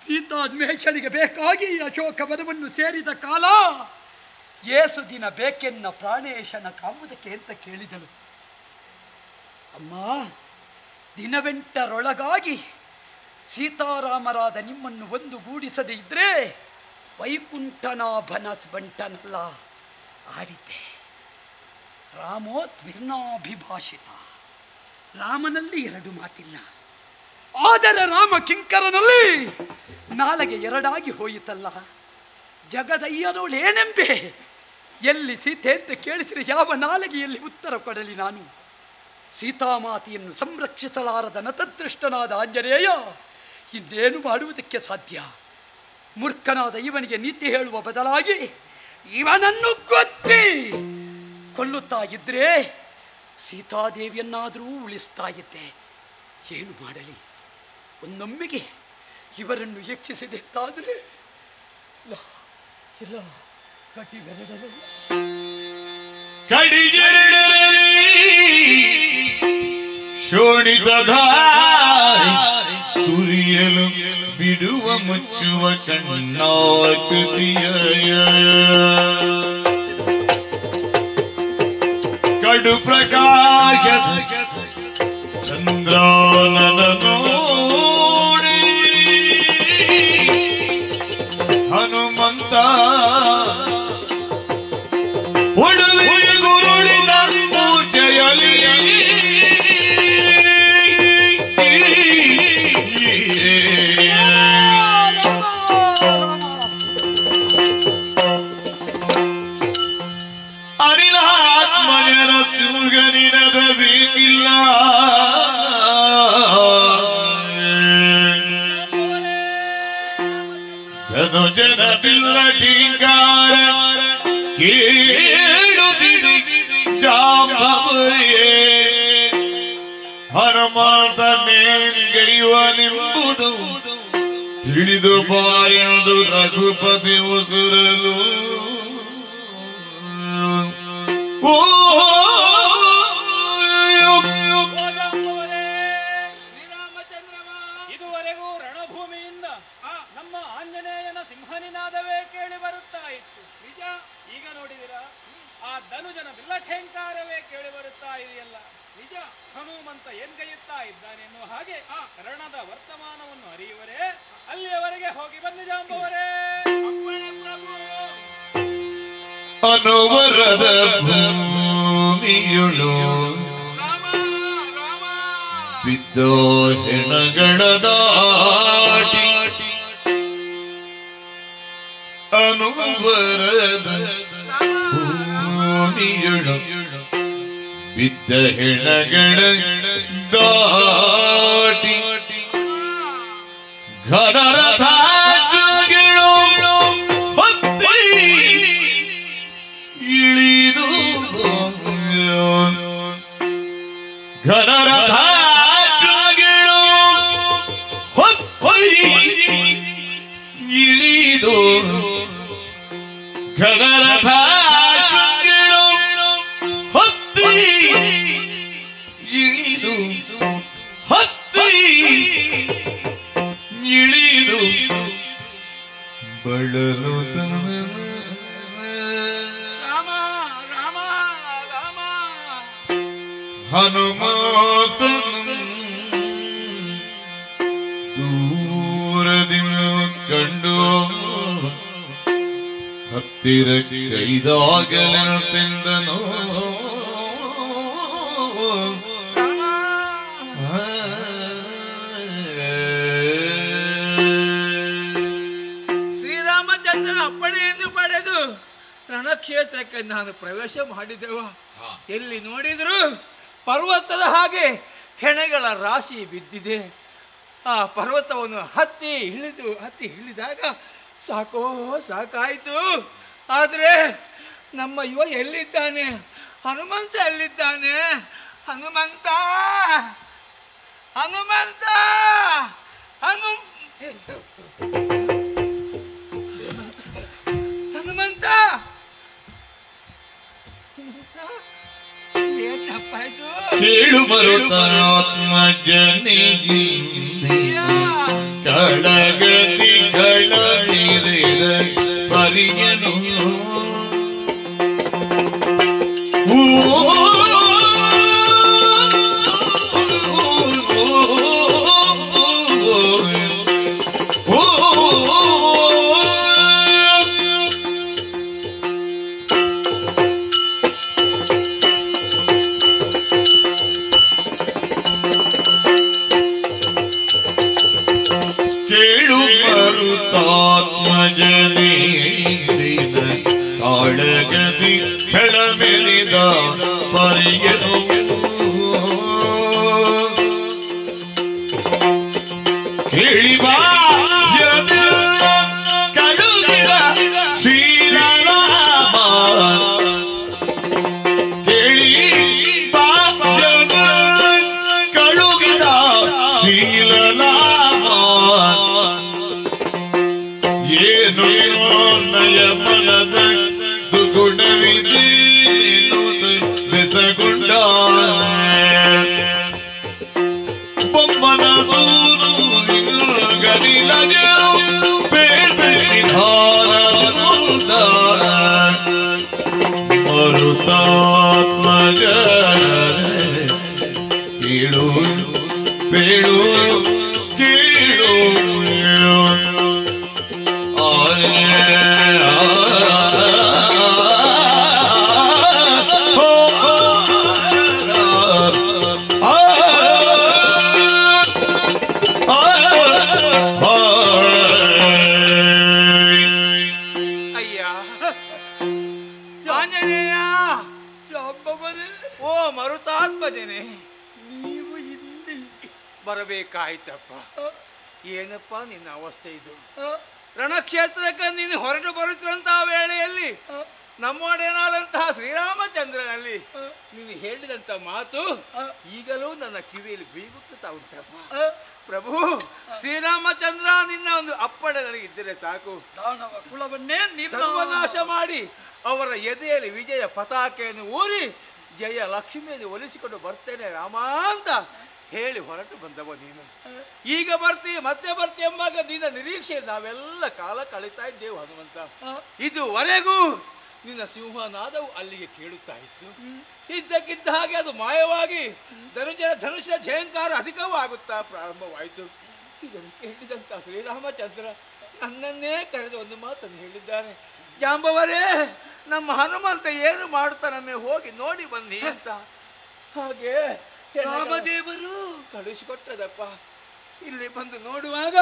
ಸೀತಾನ್ವೇಷಣೆಗೆ ಬೇಕಾಗಿ ಅಶೋಕವನವನ್ನು ಸೇರಿದ ಕಾಲ ಏಸು ದಿನ ಬೇಕೆನ್ನ ಪ್ರಾಣೇಶನ ಕಾಂಬುದಕ್ಕೆ ಅಂತ ಕೇಳಿದಳು. ಅಮ್ಮ, ದಿನವೆಂಟರೊಳಗಾಗಿ ಸೀತಾರಾಮರಾದ ನಿಮ್ಮನ್ನು ಒಂದುಗೂಡಿಸದೇ ಇದ್ರೆ ವೈಕುಂಠನಾಭನ ಬಂಟನಲ್ಲ ಆಡಿದ್ದೆ. ರಾಮೋತ್ವಿರ್ನಾಭಿಭಾಷಿತ, ರಾಮನಲ್ಲಿ ಎರಡು ಮಾತಿಲ್ಲ. ಆದರೆ ರಾಮ ಕಿಂಕರನಲ್ಲಿ ನಾಲಗೆ ಎರಡಾಗಿ ಹೋಯಿತಲ್ಲ. ಜಗದಯ್ಯನೋಳೇನೆಂಬೆ, ಎಲ್ಲಿ ಸೀತೆ ಅಂತ ಕೇಳಿದರೆ ಯಾವ ನಾಲಗೆಯಲ್ಲಿ ಉತ್ತರ ಕೊಡಲಿ ನಾನು? ಸೀತಾಮಾತೆಯನ್ನು ಸಂರಕ್ಷಿಸಲಾರದ ನತದೃಷ್ಟನಾದ ಆಂಜನೇಯ ಇನ್ನೇನು ಮಾಡುವುದಕ್ಕೆ ಸಾಧ್ಯ? ಮೂರ್ಖನಾದ ಇವನಿಗೆ ನೀತಿ ಹೇಳುವ ಬದಲಾಗಿ ಇವನನ್ನು ಕೊತ್ತಿ ಕೊಲ್ಲುತ್ತಾ ಇದ್ರೆ ಸೀತಾದೇವಿಯನ್ನಾದರೂ ಉಳಿಸ್ತಾ ಇದ್ದೆ. ಏನು ಮಾಡಲಿ? ಒಂದೊಮ್ಮೆಗೆ ಇವರನ್ನು ಯಕ್ಷಿಸಿದೆ ಅಂತಾದರೆ ಇಲ್ಲ, ಕಟಿ ಬೆರಡಲು ಶೋಣಿತದ ಸುರಿಯಲು ಬಿಡುವ ಮುಚ್ಚುವ ಕಣ್ಣಾಕೃತಿಯ ಕಡು ಪ್ರಕಾಶ ಚಂದ್ರಾನನ ನೋಡಿ ಹನುಮಂತ ಒಡವೆ ಗುರುಳಿದ ಪೂಜೆಯಲಿ ಅನಿಲಾತ್ಮಜನ ತುಗನಿನದ ಬೇಕಿಲ್ಲ. ಜನ ಬಿಲ್ಲ ಟೀಕಾರ ಕೇಳುತ್ತಿದು ಜಾಂಬವೇ ಹನುಮಂತ ಮೇಲ್ಗೈವನೆಂಬುದು ತಿಳಿದು ಬಾರೆಂದು ರಘುಪತಿ ಉಸುರಲು. ಓ ಇದುವರೆಗೂ ರಣಭೂಮಿಯಿಂದ ನಮ್ಮ ಆಂಜನೇಯನ ಸಿಂಹನಿನಾದವೇ ಕೇಳಿ ಬರುತ್ತಾ ಇತ್ತು. ಈಗ ನೋಡಿದಿರಾ, ಆ ಧನುಜನ ಬಿಲ್ಲಠೇಂಕಾರವೇ ಕೇಳಿ ಬರುತ್ತಾ ಇದೆಯಲ್ಲ. ನಿಜ, ಹನುಮಂತ ಏನ್ಗೈಯುತ್ತಾ ಇದ್ದಾನೆನ್ನುವ ಹಾಗೆ ರಣದ ವರ್ತಮಾನವನ್ನು ಅರಿಯುವರೇ, ಅಲ್ಲಿಯವರೆಗೆ ಹೋಗಿ ಬನ್ನಿ ಜಾಂಬವರೇ. ಅನುವರದ ಭೂಮಿಯುಳು ಬಿದ್ದೋ ಹೆಣಗಳ ದಾಟಿ ಅನುವರದ ಭೂಮಿಯುಳು ಬಿದ್ದ ಹೆಣಗಳ ದಾಟಿ ಘನರಥಾಚುಗಳು ಹೊತ್ತಿ ಇಳಿದು ಘನರಥಾಚುಗಳು ಹೊತ್ತಿ ಇಳಿದು ಘನರಥಾಚುಗಳು ಹೊತ್ತಿ ಇಳಿದು ಹೊತ್ತಿ ಇಳಿದು ಬಳಲು ಹನುಮಂತನು ದೂರದಿಂದ ಕಂಡು ಹತ್ತಿರ ಕೈದಾಗಲೆಂದನೋ ಶ್ರೀರಾಮಚಂದ್ರನ ಅಪ್ಪಣೆಯನ್ನು ಪಡೆದು ರಣಕ್ಷೇತ್ರಕ್ಕೆ ನಾನು ಪ್ರವೇಶ ಮಾಡಿದೆವು. ಎಲ್ಲಿ ನೋಡಿದ್ರು ಪರ್ವತದ ಹಾಗೆ ಹೆಣಗಳ ರಾಶಿ ಬಿದ್ದಿದೆ. ಆ ಪರ್ವತವನ್ನು ಹತ್ತಿ ಇಳಿದಾಗ ಸಾಕಾಯಿತು. ಆದರೆ ನಮ್ಮ ಯುವ ಎಲ್ಲಿದ್ದಾನೆ? ಹನುಮಂತ ಎಲ್ಲಿದ್ದಾನೆ? ಹನುಮಂತ ಹನುಮಂತ ಹನುಮಂತ ಏನಪ್ಪ ಇದು? ಕೇಳು ಮರುತಾತ್ಮಜನಿಗಿಂದ ಕಳಗದಿ ಕಳಗಿರಿದ ಪರಿಯನು ಮರುತಾತ್ಮಜನಿಂದಿನ ಕಾಳಗದಿ ಕೆಳಮೆಲಿದ ಪರಿಯನು ಕೇಳಿಬಾ ಕಳುಗಿದ ಶ್ರೀರಾಮ ಕೇಳಿ ಕಳುಗಿದ ಶ್ರೀರಾಮ ಏನು ನಯ ಮನದ ದುಗುಣವಿದೆ ಬೆಸಗುಂಡ ಬೊಮ್ಮನ ಗರಿಲಗರು ಬೇದ ನಿಧಾನದ ಮರುತಾತ್ಮಜ ಕೇಳು ಬೇಳು ಕೇಳು ಮರುತಾತ್ಮಜನೆ, ನೀವು ಇಲ್ಲಿ ಬರಬೇಕಾಯ್ತಪ್ಪ. ಏನಪ್ಪ ನಿನ್ನ ಅವಸ್ಥೆ ಇದು? ರಣಕ್ಷೇತ್ರಕ್ಕೆ ನೀನು ಹೊರಟು ಬರುತ್ತಿರುವಂತಹ ವೇಳೆಯಲ್ಲಿ ನಮ್ಮೊಡೆಯನಾದಂತಹ ಶ್ರೀರಾಮಚಂದ್ರನಲ್ಲಿ ನೀನು ಹೇಳಿದಂತ ಮಾತು ಈಗಲೂ ನನ್ನ ಕಿವಿಯಲ್ಲಿ ಬೀಗುತ್ತಾ ಉಂಟಪ್ಪ. ಪ್ರಭು ಶ್ರೀರಾಮಚಂದ್ರ ನಿನ್ನ ಒಂದು ಅಪ್ಪಡೆ ನನಗಿದ್ದರೆ ಸಾಕು, ಕುಲವನ್ನೇ ಸರ್ವನಾಶ ಮಾಡಿ ಅವರ ಎದೆಯಲ್ಲಿ ವಿಜಯ ಪತಾಕೆಯನ್ನು ಊರಿ ಜಯ ಲಕ್ಷ್ಮಿಯನ್ನು ಒಲಿಸಿಕೊಂಡು ಬರ್ತೇನೆ ರಾಮ ಅಂತ ಹೇಳಿ ಹೊರಟು ಬಂದವ ನೀನು. ಈಗ ಮತ್ತೆ ಬರ್ತಿ ಎಂಬಾಗ ನಿನ್ನ ನಿರೀಕ್ಷೆ ನಾವೆಲ್ಲ ಕಾಲ ಕಳೀತಾ ಇದ್ದೇವು ಹನುಮಂತ. ಇದುವರೆಗೂ ನಿನ್ನ ಸಿಂಹನಾದವು ಅಲ್ಲಿಗೆ ಕೇಳುತ್ತಾ ಇತ್ತು. ಇದ್ದಕ್ಕಿದ್ದ ಹಾಗೆ ಅದು ಮಾಯವಾಗಿ ಧನುಷ ಝೇಂಕಾರ ಅಧಿಕವಾಗುತ್ತಾ ಪ್ರಾರಂಭವಾಯಿತು. ಇದನ್ನು ಕೇಳಿದಂತ ಶ್ರೀರಾಮಚಂದ್ರ ನನ್ನನ್ನೇ ಕರೆದು ಒಂದು ಮಾತನ್ನು ಹೇಳಿದ್ದಾನೆ. ಜಾಂಬವರೇ, ನಮ್ಮ ಹನುಮಂತ ಏನು ಮಾಡುತ್ತಾನಮ್ಮೆ, ಹೋಗಿ ನೋಡಿ ಬನ್ನಿ ಅಂತ. ಹಾಗೆ ರಾಮದೇವರು ಕಳಿಸಿಕೊಟ್ಟದಪ್ಪ. ಇಲ್ಲಿ ಬಂದು ನೋಡುವಾಗ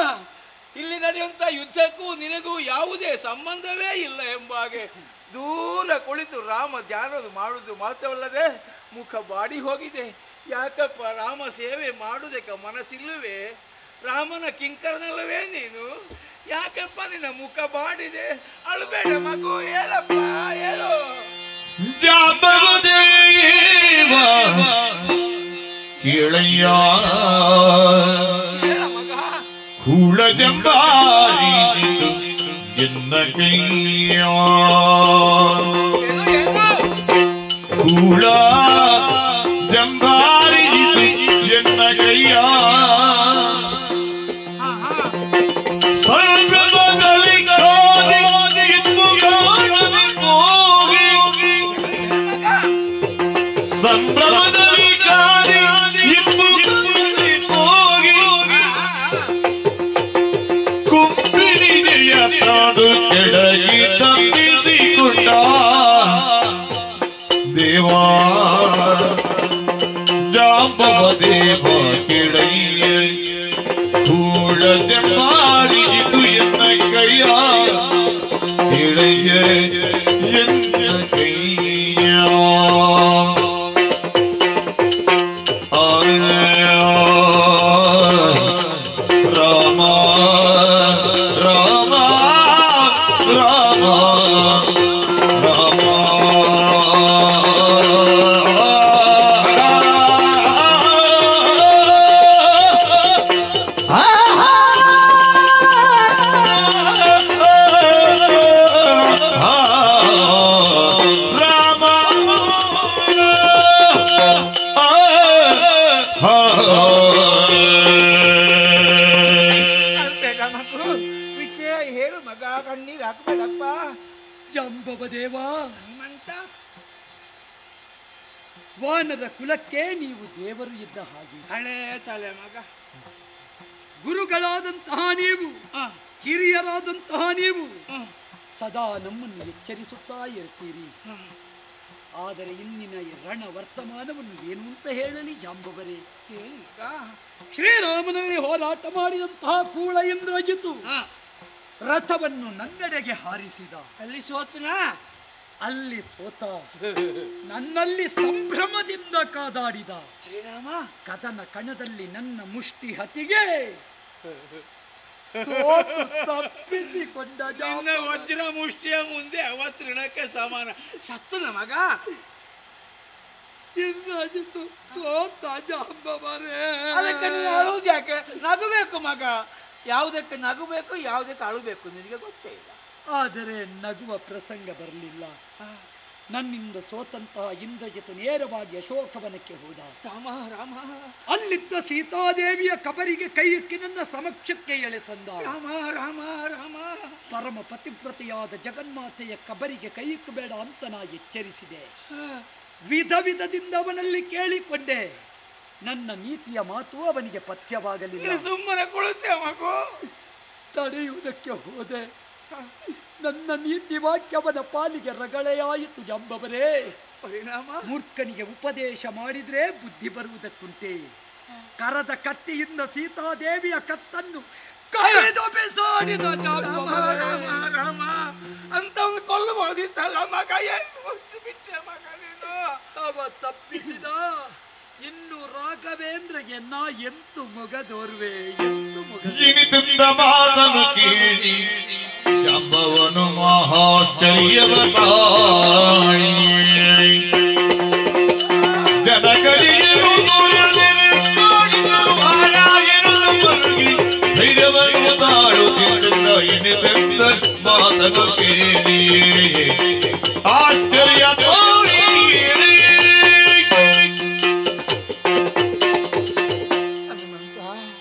ಇಲ್ಲಿ ನಡೆಯುವಂತ ಯುದ್ಧಕ್ಕೂ ನಿನಗೂ ಯಾವುದೇ ಸಂಬಂಧವೇ ಇಲ್ಲ ಎಂಬ ಹಾಗೆ ದೂರ ಕುಳಿತು ರಾಮ ಧ್ಯಾನ ಮಾಡುವುದು ಮಾತ್ರವಲ್ಲದೆ ಮುಖ ಬಾಡಿ ಹೋಗಿದೆ. ಯಾಕಪ್ಪ ರಾಮ ಸೇವೆ ಮಾಡುವುದಕ್ಕೆ ಮನಸ್ಸಿಲ್ಲವೇ? ರಾಮನ ಕಿಂಕರನಲ್ಲವೇ ನೀನು? ಯಾಕಪ್ಪ ನಿನ್ನ ಮುಖ ಬಾಡಿದೆ? ಅಳಬೇಡ ಮಗು, ಹೇಳಪ್ಪ, ಹೇಳು. ಕೇಳಯ್ಯ ಮಗ, ಕೂಳ ಜಂಬಾರಿ ಎನ್ನ ಕೈಯ ಕೂಳ ಜಂಬಾರಿ ಎನ್ನ ಕೈಯ ಸಂಭ್ರಮದಲ್ಲಿ ಸಂಭ್ರಮದಲ್ಲಿ ಕುಂಬಿನಿಗೆಯ ತಾಡು ಕೆಳಗಿ ತಪ್ಪಿಸಿಕೊಂಡ ದೇವಾ ಜಾಂಬವ ದೇವ ಕೆಳಗಿಯ ಕೂಳ ಜಂಬಾರಿ ಇದು ಎನ್ನ ಕೈಯ ಕೆಳಗಿಯ ಎನ್ನ ಕೈಯ ರಾಮ ರಾಮ ರಾಮ ರಾಮ ಸಾಕು ವಿಷಯ ಹೇಳು ಮಗ, ಕಣ್ಣೀರು ಹಾಕ್ಬೇಡಪ್ಪ. ಜಾಂಬವ ದೇವ, ಹನುಮಂತ, ವಾನರ ಕುಲಕ್ಕೆ ನೀವು ದೇವರು ಇದ್ದ ಹಾಗೆ. ಹಳೆ ತಲೆ ಮಗ. ಗುರುಗಳಾದಂತಹ ನೀವು, ಹಿರಿಯರಾದಂತಹ ನೀವು ಸದಾ ನಮ್ಮನ್ನು ಎಚ್ಚರಿಸುತ್ತಾ ಇರ್ತೀರಿ. ಆದರೆ ಇಂದಿನ ಈ ರಣ ವರ್ತಮಾನವನ್ನು ಏನು ಅಂತ ಹೇಳಲಿ ಜಾಂಬವರೇ? ಶ್ರೀರಾಮನಲ್ಲಿ ಹೋರಾಟ ಮಾಡಿದಂತಹ ಕೂಳ ಇಂದ್ರಜಿತು ರಥವನ್ನು ನನ್ನೆಡೆಗೆ ಹಾರಿಸಿದ. ಅಲ್ಲಿ ಸೋತನ, ಅಲ್ಲಿ ಸೋತ. ನನ್ನಲ್ಲಿ ಸಂಭ್ರಮದಿಂದ ಕಾದಾಡಿದ. ಶ್ರೀರಾಮ ಕದನ ಕಣದಲ್ಲಿ ನನ್ನ ಮುಷ್ಟಿ ಹತಿಗೆ ಸೋತು ತಪ್ಪಿಸಿಕೊಂಡ ನಿನ್ನ ವಜ್ರ ಮುಷ್ಟಿಯ ಮುಂದೆ ಅವತೃಣಕ್ಕೆ ಸಮಾನ. ಸತ್ತನ ಮಗ. ಇಂದ್ರಜಿತು ಸೋತ ಜಾಂಬವರೇ. ಅದಕ್ಕೆ ನೀನು ಅಳುವುದು ಯಾಕೆ? ನಗಬೇಕು ಮಗ. ಯಾವುದಕ್ಕೆ ನಗಬೇಕು, ಯಾವುದಕ್ಕೆ ಅಳುಬೇಕು ನಿನಗೆ ಗೊತ್ತೇ ಇಲ್ಲ. ಆದರೆ ನಗುವ ಪ್ರಸಂಗ ಬರಲಿಲ್ಲ. ನನ್ನಿಂದ ಸೋತಂತಹ ಇಂದ್ರಜಿತು ನೇರವಾಗಿ ಅಶೋಕವನಕ್ಕೆ ಹೋದ. ರಾಮ ರಾಮ, ಅಲ್ಲಿದ್ದ ಸೀತಾದೇವಿಯ ಕಬರಿಗೆ ಕೈಯಿಕ್ಕಿ ನನ್ನ ಸಮಕ್ಷಕ್ಕೆ ಎಳೆ ತಂದ. ರಾಮ ರಾಮ ರಾಮ, ಪರಮ ಪತಿವ್ರತೆಯಾದ ಜಗನ್ಮಾತೆಯ ಕಬರಿಗೆ ಕೈಯಿಕ್ಕಬೇಡ ಅಂತ ನಾ ಎಚ್ಚರಿಸಿದೆ. ವಿಧ ವಿಧದಿಂದ ಅವನಲ್ಲಿ ಕೇಳಿಕೊಂಡೆ. ನನ್ನ ನೀತಿಯ ಮಾತು ಅವನಿಗೆ ಪಥ್ಯವಾಗಲಿಲ್ಲ. ಸುಮ್ಮನೆ ಕುಳಿತೆ ಮಗು. ತಡೆಯುವುದಕ್ಕೆ ಹೋದೆ. ನನ್ನ ನೀತಿ ವಾಕ್ಯವನ ಪಾಲಿಗೆ ರಗಳೆಯಾಯಿತು ಜಾಂಬವರೇ. ಪರಿಣಾಮ? ಮೂರ್ಖನಿಗೆ ಉಪದೇಶ ಮಾಡಿದ್ರೆ ಬುದ್ಧಿ ಬರುವುದಕ್ಕುಂಟೆ. ಕರದ ಕತ್ತಿಯಿಂದ ಸೀತಾದೇವಿಯ ಕತ್ತನ್ನು ಕೈದು ಬಿಸಾಡಿದ ಜಾಂಬವರೇ. ರಾಮ ರಾಮ, ಅಂತವನು ಕೊಲ್ಲಬಹುದಿತ್ತಲ್ಲ ಮಗ. ಏನು ಬಿಟ್ಟೆ ಮಗ ನೀನು? ಅವ ತಪ್ಪಿಸಿದ. ಇನ್ನು ರಾಘವೇಂದ್ರಗೆ ನಾ ಎಂತು ಮೊಗದೋರ್ವೆ, ಎಂತು ಮೊಗ. ಇನಿತುಂದ ಮಾತನು ಕೇಳಿ ಜಾಂಬವನು ಮಹಾಶ್ಚರ್ಯವ ತಾಳಿ ಜನಕರಿಯರು ಧೈರ್ಯವನ್ನು ತಾಳುತ್ತಿದ್ದ ಇನಿತುಂದ ಮಾತನು ಕೇಳಿ ಆಶ್ಚರ್ಯ ತೋರಿ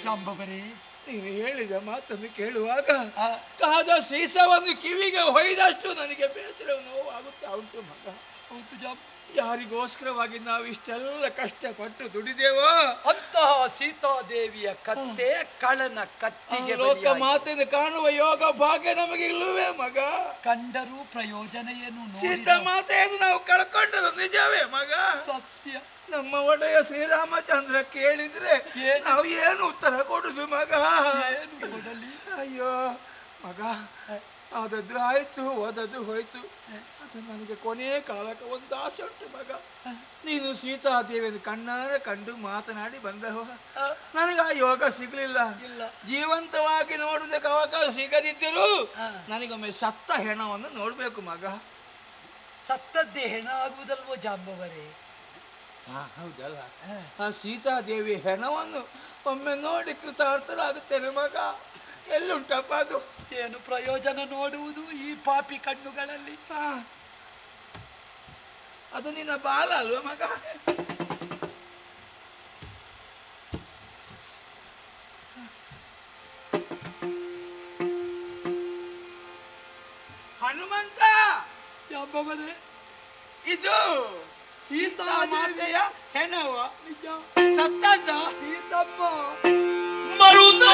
ಜಾಂಬವರೇ, ನೀನು ಹೇಳಿದ ಮಾತನ್ನು ಕೇಳುವಾಗ ಕಾದ ಸೀಸವನ್ನು ಕಿವಿಗೆ ಹೊಯ್ದಷ್ಟು ನನಗೆ ಬೇಸರ ನೋವಾಗುತ್ತಾ ಉಂಟು ಮಗ. ಹೌದು ಜಾಂಬ. ಯಾರಿಗೋಸ್ಕರವಾಗಿ ನಾವು ಇಷ್ಟೆಲ್ಲ ಕಷ್ಟಪಟ್ಟು ದುಡಿದೇವೋ ಅಂತಹ ಸೀತಾದೇವಿಯ ಕತ್ತೆ ಕಳನ ಕತ್ತಿಗೆ ಲೋಕ ಬಲಿಯಾಯಿತು. ಮಾತಿನ ಕಾಣುವ ಯೋಗ ಭಾಗ್ಯ ನಮಗೆ ಇಲ್ಲವೇ ಮಗ? ಕಂಡರೂ ಪ್ರಯೋಜನ ಏನು? ಸೀತಾ ಮಾತೆಯನ್ನು ನಾವು ಕಳ್ಕೊಂಡದ್ದು ನಿಜವೇ ಮಗ? ಸತ್ಯ. ನಮ್ಮ ಒಡೆಯ ಶ್ರೀರಾಮಚಂದ್ರ ಕೇಳಿದ್ರೆ ನಾವು ಏನು ಉತ್ತರ ಕೊಡುದು ಮಗ? ಏನು ಕೊಡಲಿ? ಅಯ್ಯೋ ಮಗ, ಆದದ್ದು ಆಯ್ತು, ಓದದ್ದು ಹೋಯ್ತು. ಅದು ನನಗೆ ಕೊನೆ ಕಾಲಕ್ಕೆ ಒಂದು ಆಸೆ ಉಂಟು ಮಗ. ನೀನು ಸೀತಾದೇವಿಯನ್ನು ಕಣ್ಣಾರೆ ಕಂಡು ಮಾತನಾಡಿ ಬಂದವ. ನನಗೆ ಆ ಯೋಗ ಸಿಗಲಿಲ್ಲ. ಜೀವಂತವಾಗಿ ನೋಡುವುದಕ್ಕೆ ಅವಕಾಶ ಸಿಗದಿದ್ದರೂ ನನಗೊಮ್ಮೆ ಸತ್ತ ಹೆಣವನ್ನು ನೋಡ್ಬೇಕು ಮಗ. ಸತ್ತದ್ದೇ ಹೆಣ ಆಗುವುದಲ್ವೋ ಜಾಂಬವರೇ? ಹೌದಲ್ಲ, ಆ ಸೀತಾದೇವಿ ಹೆಣವನ್ನು ಒಮ್ಮೆ ನೋಡಿ ಕೃತಾರ್ಥರಾಗುತ್ತೇನೆ ಮಗ. ಎಲ್ಲುಂಟಪ್ಪ ಅದು? ಏನು ಪ್ರಯೋಜನ ನೋಡುವುದು ಈ ಪಾಪಿ ಕಣ್ಣುಗಳಲ್ಲಿ? ಅದು ನಿನ್ನ ಬಾಲ ಅಲ್ವ ಮಗ? ಹನುಮಂತ, ಜಾಂಬವರೇ, ಇದು ಸೀತಾ ಮಾತೆಯ ಹೆಣವ? ನಿಜ. ಸತ್ತದ್ದ? ಸೀತಮ್ಮ ಮರುದ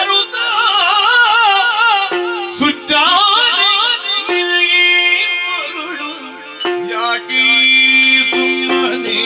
ಸುಜ್ಜಾನಿ ಮರುಳು ಯಾಕೀ ಸುಮ್ಮನೆ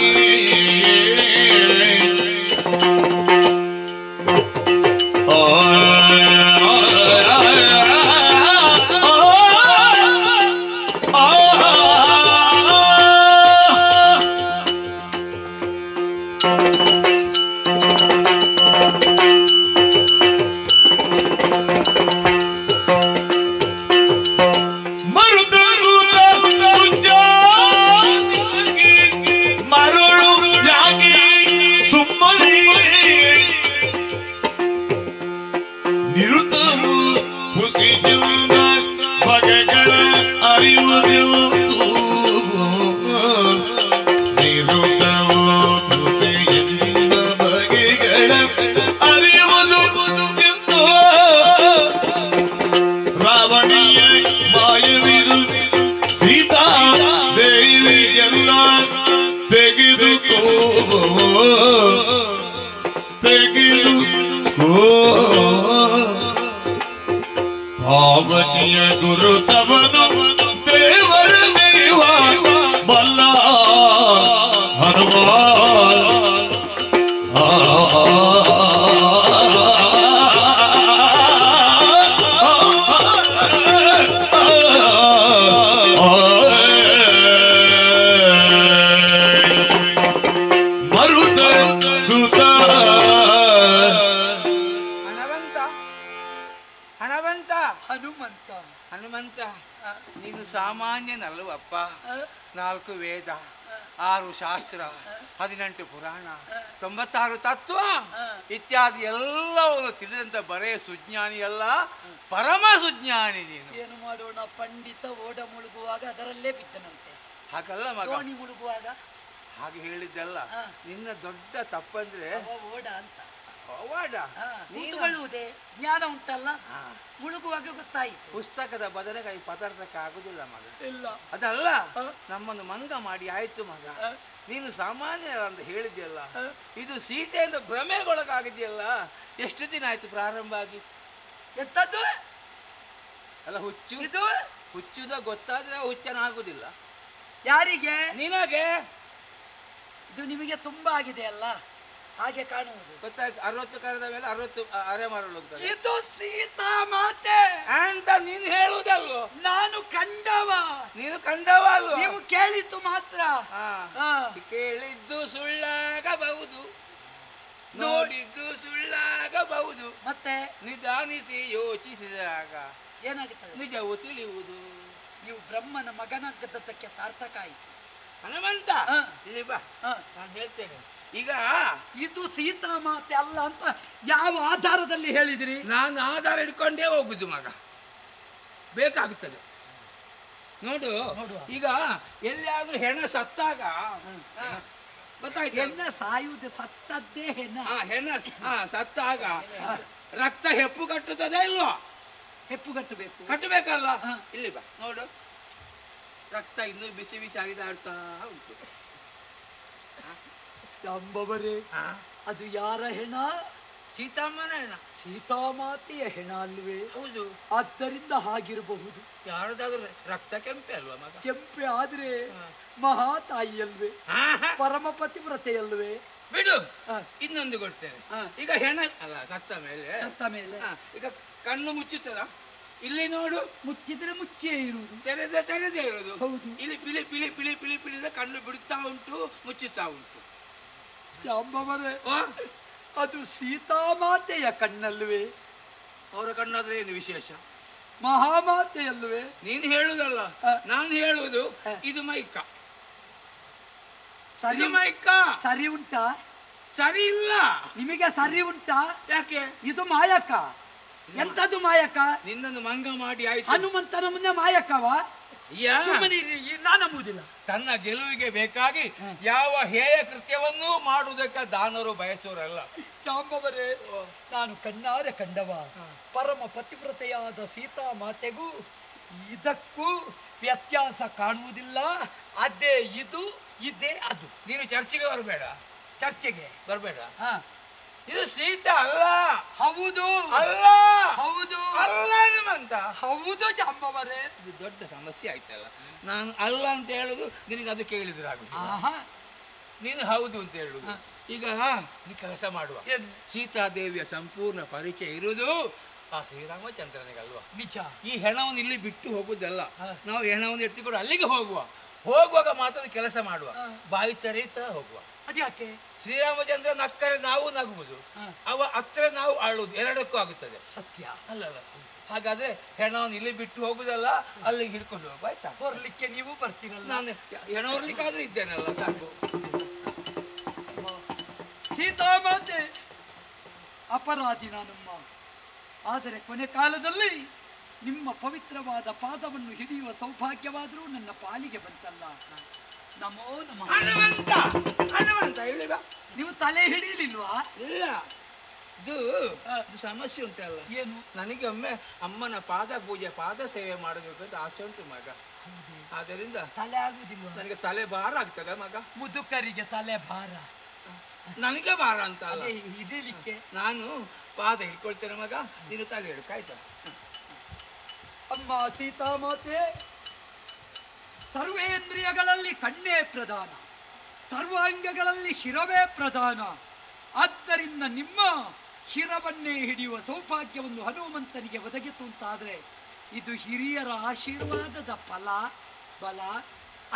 ಭಾವತಿಯ ಗುರುತವನು ದೇವರ ದೇವ ಬಲ್ಲ ಹನುಮ ಹನುಮಂತ, ನೀನು ಸಾಮಾನ್ಯನಲ್ಲವಪ್ಪ. 4 ವೇದ, 6 ಶಾಸ್ತ್ರ, 18 ಪುರಾಣ, 96 ತತ್ವ ಇತ್ಯಾದಿ ಎಲ್ಲವನ್ನು ತಿಳಿದಂತ ಬರೇ ಸುಜ್ಞಾನಿ ಅಲ್ಲ, ಪರಮ ಸುಜ್ಞಾನಿ ನೀನು. ಏನು ಮಾಡೋಣ, ಪಂಡಿತ ಓಡ ಮುಳುಗುವಾಗ ಅದರಲ್ಲೇ ಬಿದ್ದನಂತೆ. ಹಾಗಲ್ಲ ಮಗ, ದೋಣಿ ಮುಳುಗುವಾಗ ಹಾಗೆ ಹೇಳಿದ್ದಲ್ಲ. ನಿನ್ನ ದೊಡ್ಡ ತಪ್ಪಂದ್ರೆ ಓಡ ಅಂತ ಓಡ ಕೂತುಕೊಳ್ಳುವುದೇ ಜ್ಞಾನ ಉಂಟಲ್ಲ, ಮುಳುಗುವಾಗ ಗೊತ್ತಾಯಿತು. ಪುಸ್ತಕದ ಬದನೆಕಾಯಿ ಪದಾರ್ಥಕ್ಕೆ ಆಗುದಿಲ್ಲ ಮಗ. ಇಲ್ಲ ಅದಲ್ಲ, ನಮ್ಮನ್ನು ಮಂಗ ಮಾಡಿ ಆಯ್ತು ಮಗ. ನೀನು ಸಾಮಾನ್ಯ ಅಂತ ಹೇಳಿದ್ಯಲ್ಲ, ಇದು ಸೀತೆಯಿಂದ ಭ್ರಮೆಗೊಳಗಾಗಿದೆಯಲ್ಲ. ಎಷ್ಟು ದಿನ ಆಯ್ತು ಪ್ರಾರಂಭ ಆಗಿ? ಎಂತದ್ದು ಅಲ್ಲ, ಹುಚ್ಚು ಇದು ಹುಚ್ಚುದ ಗೊತ್ತಾದ್ರೆ ಹುಚ್ಚನ ಆಗುದಿಲ್ಲ. ಯಾರಿಗೆ? ನಿನಗೆ. ಇದು ನಿಮಗೆ ತುಂಬಾ ಆಗಿದೆ ಅಲ್ಲ, ಹಾಗೆ ಕಾಣುವುದು. ಗೊತ್ತಾಯ್ತು. 60 ಕರೆದ ಮೇಲೆ 60 ಅರೆ ಮರಳು ಅಂತ. ಇದು ಸೀತಾ ಮಾತೆ ಅಂತ ನೀನು ಹೇಳುವುದಲ್ವ? ನಾನು ಕಂಡವ. ನೀನು ಕಂಡವ ಅಲ್ವ? ನೀವು ಕೇಳಿದ್ದು ಮಾತ್ರ. ಕೇಳಿದ್ದು ಸುಳ್ಳಾಗಬಹುದು, ನೋಡಿದ್ದು ಸುಳ್ಳಾಗಬಹುದು, ಮತ್ತೆ ನಿಧಾನಿಸಿ ಯೋಚಿಸಿದಾಗ ಏನಾಗುತ್ತದೆ? ನಿಜವು ತಿಳಿಯುವುದು. ನೀವು ಬ್ರಹ್ಮನ ಮಗನಾಗದ್ದಕ್ಕೆ ಸಾರ್ಥಕ ಆಯಿತು. ಹನುಮಂತ, ಇಲ್ಲಿ ಬಾ, ನಾನು ಹೇಳ್ತೇನೆ. ಈಗ ಇದು ಸೀತಾ ಮಾತೆ ಅಲ್ಲ ಅಂತ ಯಾವ ಆಧಾರದಲ್ಲಿ ಹೇಳಿದಿರಿ? ನಾನು ಆಧಾರ ಇಟ್ಕೊಂಡೇ ಹೋಗುದು ಮಗ, ಬೇಕಾಗುತ್ತದೆ. ನೋಡು, ಈಗ ಎಲ್ಲಿಯಾದ್ರೂ ಹೆಣ ಸತ್ತಾಗ ಗೊತ್ತಾಯ್ತು, ಹೆಣ್ಣ ಸಾಯುವುದು, ಸತ್ತದ್ದೇ ಹೆಣ್ಣ. ಹೆಣ ಸತ್ತಾಗ ರಕ್ತ ಹೆಪ್ಪು ಕಟ್ಟುತ್ತದೆ ಇಲ್ವಾ? ಹೆಪ್ಪು ಕಟ್ಟಬೇಕು, ಕಟ್ಟಬೇಕಲ್ಲ. ಇಲ್ಲಿ ಬಾ ನೋಡು, ರಕ್ತ ಇನ್ನೂ ಬಿಸಿ ಬಿಸಿ ಹರಿದಾಡ್ತಾ ಉಂಟು. ಅಂಬವರೇ, ಅದು ಯಾರ ಹೆಣ? ಸೀತಮ್ಮನ ಹೆಣ. ಸೀತಾಮಾತೆಯ ಹೆಣ ಅಲ್ವೇ? ಹೌದು. ಆದ್ದರಿಂದ ಹಾಗಿರಬಹುದು. ಯಾರದಾದ್ರೂ ರಕ್ತ ಕೆಂಪೆ ಅಲ್ವಾ ಮಗ? ಕೆಂಪೆ ಆದ್ರೆ ಮಹಾ ತಾಯಿ ಅಲ್ವೇ? ಪರಮ ಪತಿವ್ರತೆ ಅಲ್ವೇ? ಬಿಡು, ಇನ್ನೊಂದು ಕೊಡ್ತೇನೆ. ಈಗ ಹೆಣ ಅಲ್ಲ, ಸತ್ತ ಮೇಲೆ ಈಗ ಕಣ್ಣು ಮುಚ್ಚುತ್ತದ, ಇಲ್ಲಿ ನೋಡು, ಮುಚ್ಚಿದ್ರೆ ಮುಚ್ಚೇ ಇರುವುದು, ತೆರೆದೇ ಇರುವುದು. ಹೌದು. ಇಲ್ಲಿ ಪಿಳಿ ಪಿಳಿ ಪಿಳಿ ಪಿಳಿ ಪಿಳಿದ ಕಣ್ಣು ಬಿಡುತ್ತಾ ಉಂಟು, ಮುಚ್ಚುತ್ತಾ ಉಂಟು. ಅಂಬವರೇ, ಅದು ಸೀತಾಮಾತೆಯ ಕಣ್ಣಲ್ವೇ? ಅವರ ಕಣ್ಣಾದ್ರೆ ಏನು ವಿಶೇಷ? ಮಹಾಮಾತೆ ಅಲ್ವೇ? ನೀನು ಹೇಳುದಲ್ಲ, ನಾನು ಹೇಳುವುದು. ಇದು ಮೈಕ. ಸರಿ ಮೈಕ ಸರಿ ಉಂಟಾ? ಸರಿ ಇಲ್ಲ. ನಿಮಗೆ ಸರಿ ಉಂಟಾ? ಯಾಕೆ? ಇದು ಮಾಯಕ. ಎಂತದ್ದು ಮಾಯಕ? ನಿನ್ನನ್ನು ಮಂಗ ಮಾಡಿ ಆಯ್ತು. ಹನುಮಂತನ ಮುಂದೆ ಮಾಯಕವ? ನಾನು ನಂಬುವುದಿಲ್ಲ. ತನ್ನ ಗೆಲುವಿಗೆ ಬೇಕಾಗಿ ಯಾವ ಹೇಯ ಕೃತ್ಯವನ್ನೂ ಮಾಡುವುದಕ್ಕೆ ದಾನರು ಬಯಸೋರಲ್ಲ. ಜಾಂಬವರೇ, ನಾನು ಕಣ್ಣಾರೆ ಕಂಡವ. ಪರಮ ಪತಿವ್ರತೆಯಾದ ಸೀತಾ ಮಾತೆಗೂ ಇದಕ್ಕೂ ವ್ಯತ್ಯಾಸ ಕಾಣುವುದಿಲ್ಲ. ಅದೇ ಇದು, ಇದೇ ಅದು. ನೀನು ಚರ್ಚೆಗೆ ಬರಬೇಡ. ಚರ್ಚೆಗೆ ಬರಬೇಡ. ಇದು ಸೀತಾ ಅಲ್ಲ. ಹೌದು ಅಲ್ಲ, ಹೌದು ಅಲ್ಲ ಹನುಮಂತ. ಹೌದು ಜಾಂಬವರೇ. ಇದು ದೊಡ್ಡ ಸಮಸ್ಯೆ ಆಯ್ತಲ್ಲ. ನಾನು ಅಲ್ಲ ಅಂತ ಹೇಳುದು, ನಿನಗೆ ಅದು ಕೇಳಿದ್ರಾಗುದಿಲ್ಲ. ನೀನು ಹೌದು ಅಂತ ಹೇಳುದು. ಈಗ ನೀ ಕೆಲಸ ಮಾಡುವ, ಸೀತಾದೇವಿಯ ಸಂಪೂರ್ಣ ಪರಿಚಯ ಇರುವುದು ಆ ಶ್ರೀರಾಮಚಂದ್ರನಿಗಲ್ವಾ? ನಿಜ. ಈ ಹೆಣವನ್ನು ಇಲ್ಲಿ ಬಿಟ್ಟು ಹೋಗುದಲ್ಲ, ನಾವು ಹೆಣವನ್ನು ಎತ್ತಿಕೊಂಡು ಅಲ್ಲಿಗೆ ಹೋಗುವಾಗ ಮಾತ್ರ ಕೆಲಸ ಮಾಡುವ, ಬಾಯಿ ತೆರೀತಾ ಹೋಗುವ. ಅದ್ಯಾಕೆ? ಶ್ರೀರಾಮಚಂದ್ರ ನಕ್ಕರೆ ನಾವು ನಗುವುದು, ಅವ ಹತ್ರ ನಾವು ಆಳುವುದು, ಎರಡಕ್ಕೂ ಆಗುತ್ತದೆ. ಸತ್ಯ ಅಲ್ಲಲ್ಲ? ಹಾಗಾದ್ರೆ ಹೆಣವನ್ನು ಇಲ್ಲಿ ಬಿಟ್ಟು ಹೋಗುದಲ್ಲ, ಅಲ್ಲಿಗೆ ಹಿಡ್ಕೊಂಡು ಹೋಗುವ. ಆಯ್ತಾ? ಹೊರಲಿಕ್ಕೆ ನೀವು ಬರ್ತೀರಲ್ಲ? ನಾನು ಹೆಣ ಹೊರಲಿಕ್ಕಾದ್ರೂ ಇದ್ದೇನಲ್ಲ, ಸಾಕು. ಸೀತಾಮಾತೆ ಅಪರಾಧಿ ನಾನಮ್ಮ. ಆದರೆ ಕೊನೆ ಕಾಲದಲ್ಲಿ ನಿಮ್ಮ ಪವಿತ್ರವಾದ ಪಾದವನ್ನು ಹಿಡಿಯುವ ಸೌಭಾಗ್ಯವಾದರೂ ನನ್ನ ಪಾಲಿಗೆ ಬಂತಲ್ಲ. ನಮೋ ನಮಃ. ಹನುಮಂತ ಇಲ್ಲಿ ಬಾ. ನೀವು ತಲೆ ಹಿಡಿಯಲಿಲ್ವಾ? ಇಲ್ಲ, ಇದು ಸಮಸ್ಯೆ ಉಂಟಲ್ಲ. ಏನು? ನನಗೆ ಒಮ್ಮೆ ಅಮ್ಮನ ಪಾದ ಪೂಜೆ, ಪಾದ ಸೇವೆ ಮಾಡಬೇಕಂತ ಆಸೆ ಉಂಟು ಮಗ. ಆದ್ದರಿಂದ ತಲೆ ಆಗುದಿಲ್ವಾ? ನನಗೆ ತಲೆ ಭಾರ ಆಗ್ತದೆ ಮಗ. ಮುದುಕರಿಗೆ ತಲೆ ಭಾರ, ನನಗೆ ಭಾರ ಅಂತ ಅಲ್ಲ, ಹಿಡಿಲಿಕ್ಕೆ. ನಾನು ಪಾದ ಹಿಡ್ಕೊಳ್ತೇನೆ ಮಗ, ನೀನು ತಲೆ ಹಿಡ್ಕ. ಆಯ್ತಾ? ಅಮ್ಮ ಸೀತಾಮಾತೆ, ಸರ್ವೇಂದ್ರಿಯಗಳಲ್ಲಿ ಕಣ್ಣೇ ಪ್ರಧಾನ, ಸರ್ವಾಂಗಗಳಲ್ಲಿ ಶಿರವೇ ಪ್ರಧಾನ. ಆದ್ದರಿಂದ ನಿಮ್ಮ ಶಿರವನ್ನೇ ಹಿಡಿಯುವ ಸೌಭಾಗ್ಯವನ್ನು ಹನುಮಂತನಿಗೆ ಒದಗಿತು ಅಂತಾದ್ರೆ ಇದು ಹಿರಿಯರ ಆಶೀರ್ವಾದದ ಫಲ ಬಲ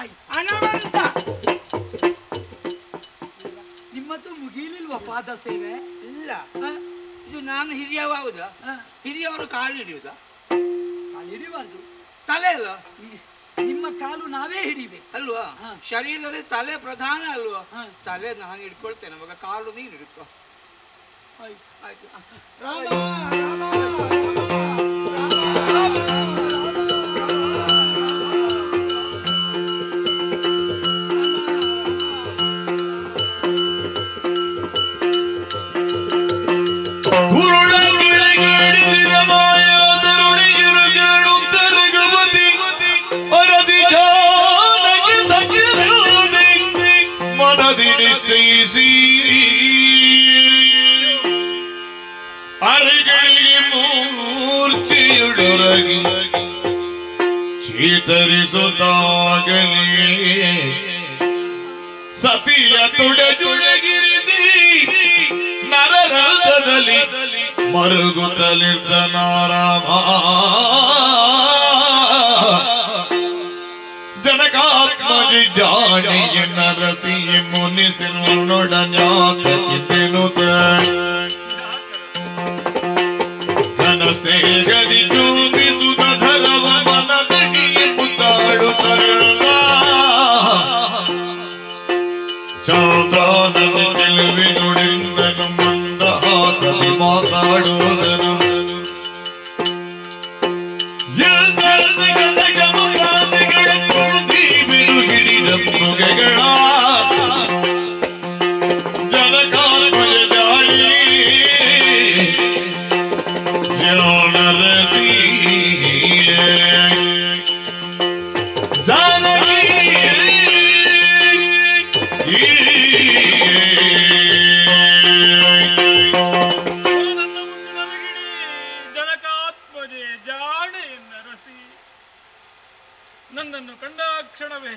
ಆಯ್ತು. ನಿಮ್ಮದು ಮುಗಿಲಿಲ್ವ ಪಾದ ಸೇವೆ? ಇಲ್ಲ, ಇದು ನಾನು ಹಿರಿಯವಾಗುದ? ಹಿರಿಯವರು ಕಾಲು ಹಿಡಿಯುವುದ? ಕಾಲು ಹಿಡಿಬಾರ್ದು, ತಲೆ ಅಲ್ಲ. ನಿಮ್ಮ ಕಾಲು ನಾವೇ ಹಿಡಿಬೇಕು ಅಲ್ವಾ? ಶರೀರದಲ್ಲಿ ತಲೆ ಪ್ರಧಾನ ಅಲ್ವಾ? ತಲೆ ನಾನು ಹಿಡ್ಕೊಳ್ತೇನೆ ಮಗ, ಕಾಲು ನೀನು ಹಿಡ್ಕೊ. ಆಯ್ತು. ಅರೆಗಳಿಗೆ ಮೂರ್ಛೆಯುಡೊರಗಿ ಚೇತರಿಸುತ್ತಾಗಲೇ ಸತಿಯ ತೊಡೆಜುಳಗಿರಿಸಿ ನರರಂಧದಲ್ಲಿ ಮರುಗುತ್ತಲಿದ್ದ ನಾರಾಮ ಜನಕಾತ್ಮಜಿ ಜಾಣಿಯ ನರಸಿಯ ಮುನಿಸಿನೊಡನ್ಯಾತಕಿತೆನುತ ಘನಸ್ಥೇಗದಿ ಚೂಂಬಿಸುತ್ತ ಧರವ ಮನದಗಿಯ ಮುದ್ದಾಡುತ್ತರುಳ ಚೌಚಾನದ ಕೆಲವಿನುಡಿಂದನು ಮಂದಹಾಸದಿ ಮಾತಾಡುವುದನು ಮುಗೆಗಳ ಜನಕಾತ್ಮಜ ಜಾಳಿ ನರಸಿ ಜಾನಕಿ ನನ್ನ ಮುಂದಿನ ರಗಿಣಿ ಜನಕಾತ್ಮಜೆ ಜಾಣೆ ನರಸಿ ನನ್ನನ್ನು ಕಂಡ ಕ್ಷಣವೇ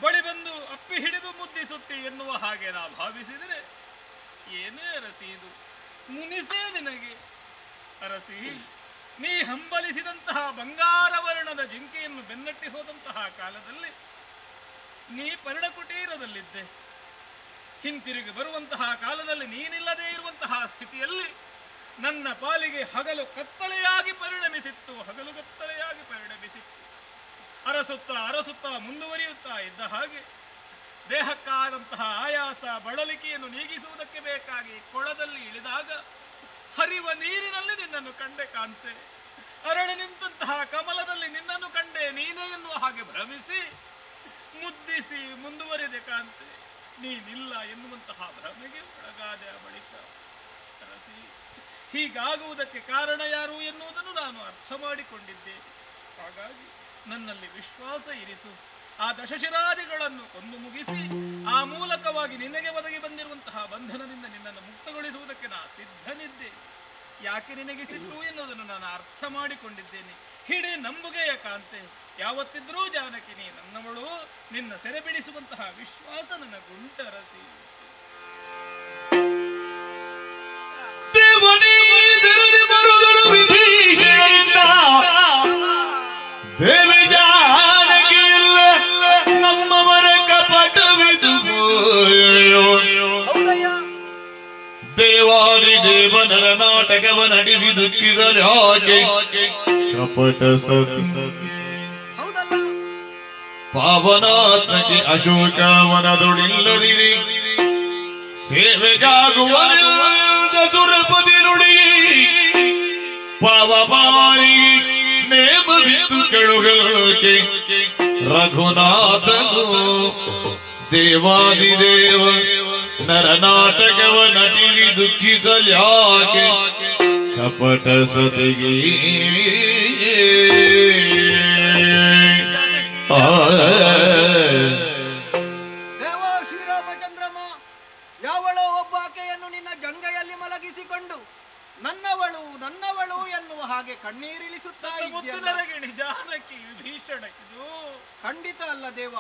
ಬಳಿ ಬಂದು ಅಪ್ಪಿ ಹಿಡಿದು ಮುದ್ದಿಸುತ್ತಿ ಎನ್ನುವ ಹಾಗೆ ನಾ ಭಾವಿಸಿದರೆ ಏನೇ ಅರಸಿ ಇದು ಮುನಿಸೇ ನಿನಗೆ. ಅರಸಿ, ನೀ ಹಂಬಲಿಸಿದಂತಹ ಬಂಗಾರ ವರ್ಣದ ಜಿಂಕೆಯನ್ನು ಬೆನ್ನಟ್ಟಿ ಹೋದಂತಹ ಕಾಲದಲ್ಲಿ ನೀ ಪರ್ಣಕುಟೀರದಲ್ಲಿದ್ದೆ. ಹಿಂತಿರುಗಿ ಬರುವಂತಹ ಕಾಲದಲ್ಲಿ ನೀನಿಲ್ಲದೆ ಇರುವಂತಹ ಸ್ಥಿತಿಯಲ್ಲಿ ನನ್ನ ಪಾಲಿಗೆ ಹಗಲು ಕತ್ತಲೆಯಾಗಿ ಪರಿಣಮಿಸಿತ್ತು. ಅರಸುತ್ತಾ ಮುಂದುವರಿಯುತ್ತಾ ಇದ್ದ ಹಾಗೆ ದೇಹಕ್ಕಾದಂತಹ ಆಯಾಸ ಬಳಲಿಕೆಯನ್ನು ನೀಗಿಸುವುದಕ್ಕೆ ಬೇಕಾಗಿ ಕೊಳದಲ್ಲಿ ಇಳಿದಾಗ ಹರಿವ ನೀರಿನಲ್ಲಿ ನಿನ್ನನ್ನು ಕಂಡೆ ಕಾಂತೆ. ಅರಳಿ ನಿಂತಹ ಕಮಲದಲ್ಲಿ ನಿನ್ನನ್ನು ಕಂಡೆ ನೀನೇ ಎನ್ನುವ ಹಾಗೆ ಭ್ರಮಿಸಿ ಮುದ್ದಿಸಿ ಮುಂದುವರಿದೆ ಕಾಂತೆ. ನೀನಿಲ್ಲ ಎನ್ನುವಂತಹ ಭ್ರಮೆಗೆ ಒಳಗಾದ ಬಳಿಕ ಅರಸಿ, ಹೀಗಾಗುವುದಕ್ಕೆ ಕಾರಣ ಯಾರು ಎನ್ನುವುದನ್ನು ನಾನು ಅರ್ಥ ಮಾಡಿಕೊಂಡಿದ್ದೆ. ಹಾಗಾಗಿ ನನ್ನಲ್ಲಿ ವಿಶ್ವಾಸ ಇರಿಸು. ಆ ದಶಶಿರಾದಿಗಳನ್ನು ಕೊಂದು ಮುಗಿಸಿ ಆ ಮೂಲಕವಾಗಿ ನಿನಗೆ ಒದಗಿ ಬಂದಿರುವಂತಹ ಬಂಧನದಿಂದ ನಿನ್ನನ್ನು ಮುಕ್ತಗೊಳಿಸುವುದಕ್ಕೆ ನಾ ಸಿದ್ಧನಿದ್ದೆ. ಯಾಕೆ ನಿನಗೆ ಸಿಟ್ಟು ಎನ್ನುವುದನ್ನು ನಾನು ಅರ್ಥ ಮಾಡಿಕೊಂಡಿದ್ದೇನೆ. ಹಿಡಿ ನಂಬುಗೆಯ ಕಾಂತೆ, ಯಾವತ್ತಿದ್ರೂ ಜಾನಕಿ ನೀ ನನ್ನವಳು. ನಿನ್ನ ಸೆರೆ ಬಿಡಿಸುವಂತಹ ವಿಶ್ವಾಸ ನನಗುಂಟರಸಿ. ದೇವಿ ಜಾನಕಿಯಲ್ಲ ನಮ್ಮವರ ಕಪಟವಿದು ದೇವಾದಿ ದೇವನರ ನಾಟಕವ ನಡೆಸಿ ದುಃಖಿಸಲಾಗೆ ಕಪಟ ಸತಿ ಪಾವನಾತ್ಮಕ್ಕೆ ಅಶೋಕವನದೊಡಿಲ್ಲದಿರಿ ಸೇವೆಗಾಗುವ ಸುರಪತಿ ನುಡಿ ಪಾವಮಾರಿ ನೇಮವಿತ್ತು ಕೆಳುಗಕ್ಕೆ ರಘುನಾಥನು ದೇವಾದಿದೇವ ನರನಾಟಕವ ನಟಿಸಿ ದುಃಖಿಸಲ್ಯಾಕೆ ಕಪಟ ಸತಿಗೆ ದೇವ ಶ್ರೀರಾಮಚಂದ್ರಮ, ಯಾವಳೋ ಒಬ್ಬ ಆಕೆಯನ್ನು ನಿನ್ನ ಗಂಗೆಯಲ್ಲಿ ಮಲಗಿಸಿಕೊಂಡು ನನ್ನವಳು ನನ್ನವಳು ಎನ್ನುವ ಹಾಗೆ ಕಣ್ಣೀರಿಳಿಸುತ್ತಾ ಮುತ್ತುನರಗಿಣಿ ಜಾನಕಿ ವಿಭೀಷಣಕಿದು ಖಂಡಿತ ಅಲ್ಲ ದೇವ.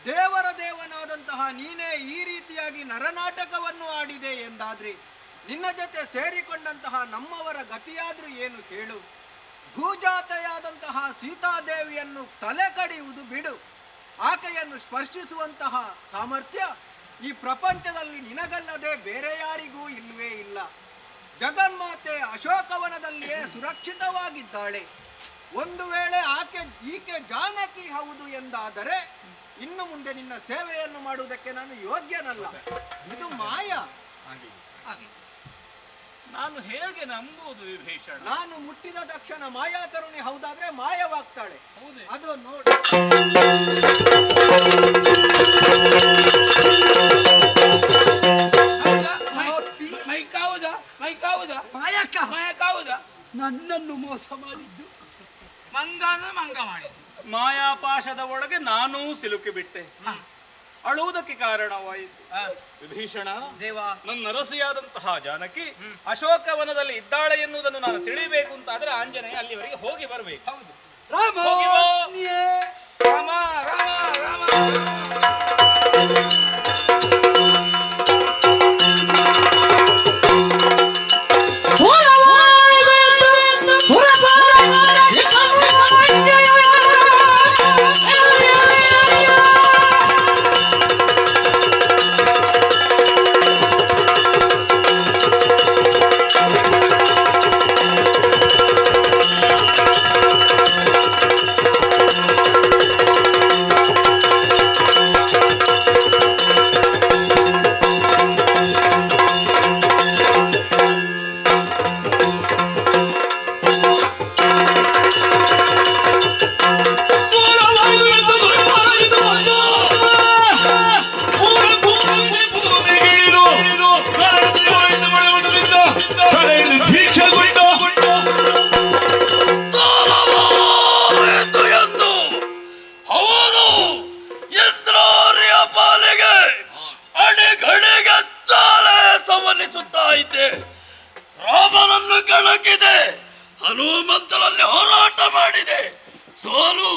ದೇವರ ದೇವನಾದಂತಹ ನೀನೇ ಈ ರೀತಿಯಾಗಿ ನರನಾಟಕವನ್ನು ಆಡಿದೆ ಎಂದಾದ್ರೆ ನಿನ್ನ ಜೊತೆ ಸೇರಿಕೊಂಡಂತಹ ನಮ್ಮವರ ಗತಿಯಾದ್ರೂ ಏನು ಕೇಳು. ಭೂಜಾತೆಯಾದಂತಹ ಸೀತಾದೇವಿಯನ್ನು ತಲೆ ಕಡಿಯುವುದು ಬಿಡು, ಆಕೆಯನ್ನು ಸ್ಪರ್ಶಿಸುವಂತಹ ಸಾಮರ್ಥ್ಯ ಈ ಪ್ರಪಂಚದಲ್ಲಿ ನಿನಗಲ್ಲದೆ ಬೇರೆ ಯಾರಿಗೂ ಇಲ್ಲವೇ ಇಲ್ಲ. ಜಗನ್ಮಾತೆ ಅಶೋಕವನದಲ್ಲಿಯೇ ಸುರಕ್ಷಿತವಾಗಿದ್ದಾಳೆ. ಒಂದು ವೇಳೆ ಈಕೆ ಜಾನಕಿ ಹೌದು ಎಂದಾದರೆ ಇನ್ನು ಮುಂದೆ ನಿನ್ನ ಸೇವೆಯನ್ನು ಮಾಡುವುದಕ್ಕೆ ನಾನು ಯೋಗ್ಯನಲ್ಲ. ಇದು ಮಾಯ. ನಾನು ಹೇಗೆ ನಂಬುವುದು ವಿಭೀಷಣ? ನಾನು ಮುಟ್ಟಿದ ತಕ್ಷಣ ಮಾಯಾ ತರುಣಿ ಹೌದಾದ್ರೆ ಮಾಯವಾಗ್ತಾಳೆ. ಅದು ನೋಡಿ. ನನ್ನನ್ನು ಮೋಸ ಮಾಡಿದ್ದು ಮಂಗ ಮಾಡಿದ್ದು. ಮಾಯಾಪಾಶದ ಒಳಗೆ ನಾನೂ ಸಿಲುಕಿ ಬಿಟ್ಟೆ. ಅಳುವುದಕ್ಕೆ ಕಾರಣವಾಯಿತು. ವಿಭೀಷಣ, ನನ್ನ ಅರಸಿಯಾದಂತಹ ಜಾನಕಿ ಅಶೋಕವನದಲ್ಲಿ ಇದ್ದಾಳೆ ಎನ್ನುವುದನ್ನು ನಾನು ತಿಳಿಯಬೇಕು ಅಂತ ಆದ್ರೆ ಆಂಜನೇಯ ಅಲ್ಲಿವರೆಗೆ ಹೋಗಿ ಬರಬೇಕು. ರಾಮ ರಾಮ ರಾಮ ರಾಮ ರಾಮನನ್ನು ಕೆಳಕಿದೆ, ಹನುಮಂತನಲ್ಲಿ ಹೋರಾಟ ಮಾಡಿದೆ, ಸೋಲು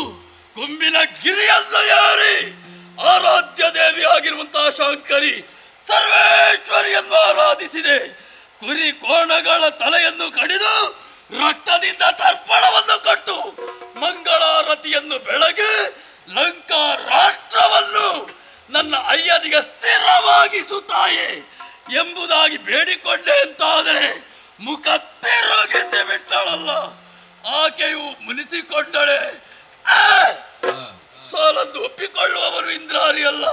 ಕುಂಬಿನ ಗಿರಿಯಲ್ಲ ಯಾರಿ ಆರಾಧ್ಯ ದೇವಿಯಾಗಿರುವಂತಹ ಶಂಕರಿ ಸರ್ವೇಶ್ವರಿಯನ್ನು ಆರಾಧಿಸಿದೆ. ಕುರಿ ಕೋಣಗಳ ತಲೆಯನ್ನು ಕಡಿದು ರಕ್ತದಿಂದ ತರ್ಪಣವನ್ನು ಕೊಟ್ಟು ಮಂಗಳಾರತಿಯನ್ನು ಬೆಳಗಿ ಲಂಕಾ ರಾಷ್ಟ್ರವನ್ನು ನನ್ನ ಅಯ್ಯನಿಗೆ ಸ್ಥಿರವಾಗಿಸುತ್ತಾಯೆ ಎಂಬುದಾಗಿ ಬೇಡಿಕೊಂಡೆ ಅಂತಾದರೆ ಮುಖ ತಿರುಗಿಸಿ ಬಿಟ್ಟಳಲ್ಲ. ಆಕೆಯು ಮುನಿಸಿಕೊಂಡಳೆ. ಸೋಲನ್ನು ಒಪ್ಪಿಕೊಳ್ಳುವವರು ಇಂದ್ರಾರಿ ಅಲ್ಲ,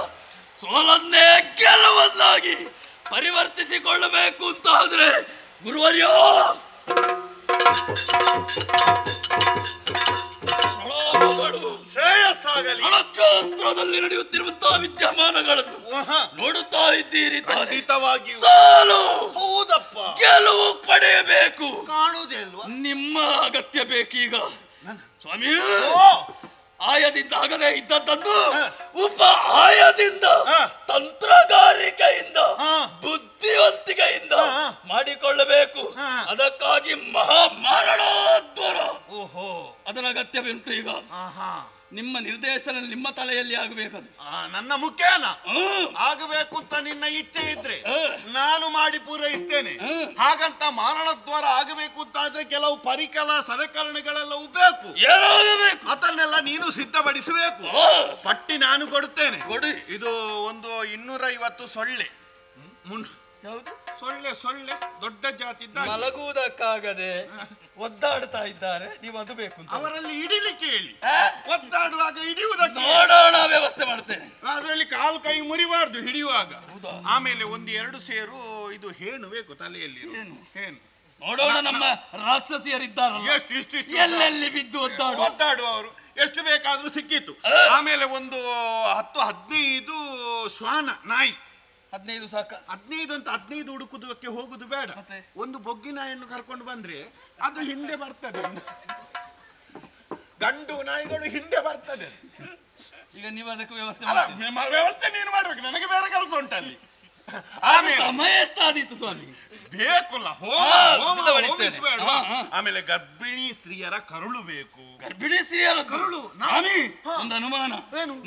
ಸೋಲನ್ನೇ ಗೆಲುವನ್ನಾಗಿ ಪರಿವರ್ತಿಸಿಕೊಳ್ಳಬೇಕು ಅಂತಾದ್ರೆ ಗುರುವರ್ಯ ಶ್ರೇಯಸ್ಸಾಗಲಿ. ನಕ್ಷತ್ರದಲ್ಲಿ ನಡೆಯುತ್ತಿರುವಂತಹ ವಿದ್ಯಮಾನಗಳನ್ನು ನೋಡುತ್ತಾ ಇದ್ದೀರಿ. ಖಂಡಿತವಾಗಿಯೂ ಸೋಲು ಹೌದಪ್ಪ, ಗೆಲುವು ಪಡೆಯಬೇಕು. ಕಾಣುವುದೇ ಅಲ್ವಾ? ನಿಮ್ಮ ಅಗತ್ಯ ಬೇಕೀಗ ಸ್ವಾಮಿ. ಆಯದಿಂದ ಆಗದೆ ಇದ್ದದ್ದನ್ನು ಉಪ ಆಯದಿಂದ ತಂತ್ರಗಾರಿಕೆಯಿಂದ ಬುದ್ಧಿವಂತಿಕೆಯಿಂದ ಮಾಡಿಕೊಳ್ಳಬೇಕು. ಅದಕ್ಕಾಗಿ ಮಹಾಮಾರಣಾದ್ವಾರ ಅದರ ಅಗತ್ಯವುಂಟು. ಈಗ ನಿಮ್ಮ ನಿರ್ದೇಶನ ನಿಮ್ಮ ತಲೆಯಲ್ಲಿ ಆಗಬೇಕದು. ನನ್ನ ಮುಖ್ಯನ ಆಗಬೇಕು ಅಂತ ನಿನ್ನ ಇಚ್ಛೆ ಇದ್ರೆ ನಾನು ಮಾಡಿ ಪೂರೈಸ್ತೇನೆ. ಹಾಗಂತ ಮಾರಣದ್ವಾರ ಆಗಬೇಕು ಅಂತ ಆದ್ರೆ ಕೆಲವು ಪರಿಕರ ಸಲಕರಣೆಗಳೆಲ್ಲವೂ ಬೇಕು. ಏನಾಗಬೇಕು ಅದನ್ನೆಲ್ಲ ನೀನು ಸಿದ್ಧಪಡಿಸಬೇಕು. ಪಟ್ಟಿ ನಾನು ಕೊಡುತ್ತೇನೆ. ಕೊಡಿ. ಇದು ಒಂದು 250 ಸೊಳ್ಳೆ. ಸೊಳ್ಳೆ ದೊಡ್ಡ ಜಾತಿ ಮಲಗುವುದಕ್ಕಾಗದೆ ಒದ್ದಾಡ್ತಾ ಇದ್ದಾರೆ, ನೀವು ಅದು ಬೇಕು ಅಂತ. ಅವರಲ್ಲಿ ಹಿಡಿಲಿಕ್ಕೆ ಹೇಳಿ. ಒದ್ದಾಡುವಾಗ ಹಿಡಿಯುವುದಕ್ಕೆ ನೋಡೋಣ, ವ್ಯವಸ್ಥೆ ಮಾಡ್ತೇನೆ. ಅದರಲ್ಲಿ ಕಾಲು ಕೈ ಮುರಿಬಾರ್ದು ಹಿಡಿಯುವಾಗ. ಆಮೇಲೆ 1-2 ಸೇರು ಇದು ಹೇನು ಬೇಕು ತಲೆಯಲ್ಲಿ. ಹೇನು ನೋಡೋಣ, ನಮ್ಮ ರಾಕ್ಷಸಿಯರಿದ್ದಾರಲ್ಲ ಎಲ್ಲೆಲ್ಲಿ ಬಿದ್ದು ಒದ್ದಾಡುವವರು ಎಷ್ಟು ಬೇಕಾದ್ರೂ ಸಿಕ್ಕಿತ್ತು. ಆಮೇಲೆ ಒಂದು 10-15 ಶ್ವಾನ ನಾಯಿ. 15 ಸಾಕ? 15 ಅಂತ 15 ಹುಡುಕುದಕ್ಕೆ ಹೋಗುದು ಬೇಡ. ಒಂದು ಬೊಗ್ಗಿ ನಾಯಿಯನ್ನು ಕರ್ಕೊಂಡು ಬಂದ್ರೆ ಅದು ಹಿಂದೆ ಬರ್ತದೆ. ಗಂಡು ನಾಯಿಗಳು ಹಿಂದೆ ಬರ್ತದೆ. ಈಗ ನೀವು ಅದಕ್ಕೆ ವ್ಯವಸ್ಥೆ ವ್ಯವಸ್ಥೆ ನೀನು ಮಾಡ್ಬೇಕು, ನನಗೆ ಬೇರೆ ಕೆಲಸ ಉಂಟಲ್ಲಿ. ಸಮಯ ಎಷ್ಟಾದೀತು ಸ್ವಾಮಿ? ಬೇಕಲ್ಲ ಸಿದ್ಧಪಡಿಸ್ತೇನೆ. ಆಮೇಲೆ ಗರ್ಭಿಣಿ ಸ್ತ್ರೀಯರ ಕರುಳು ಬೇಕು. ಗರ್ಭಿಣಿ ಸ್ತ್ರೀಯರ ಕರುಳು? ಒಂದು ಅನುಮಾನ,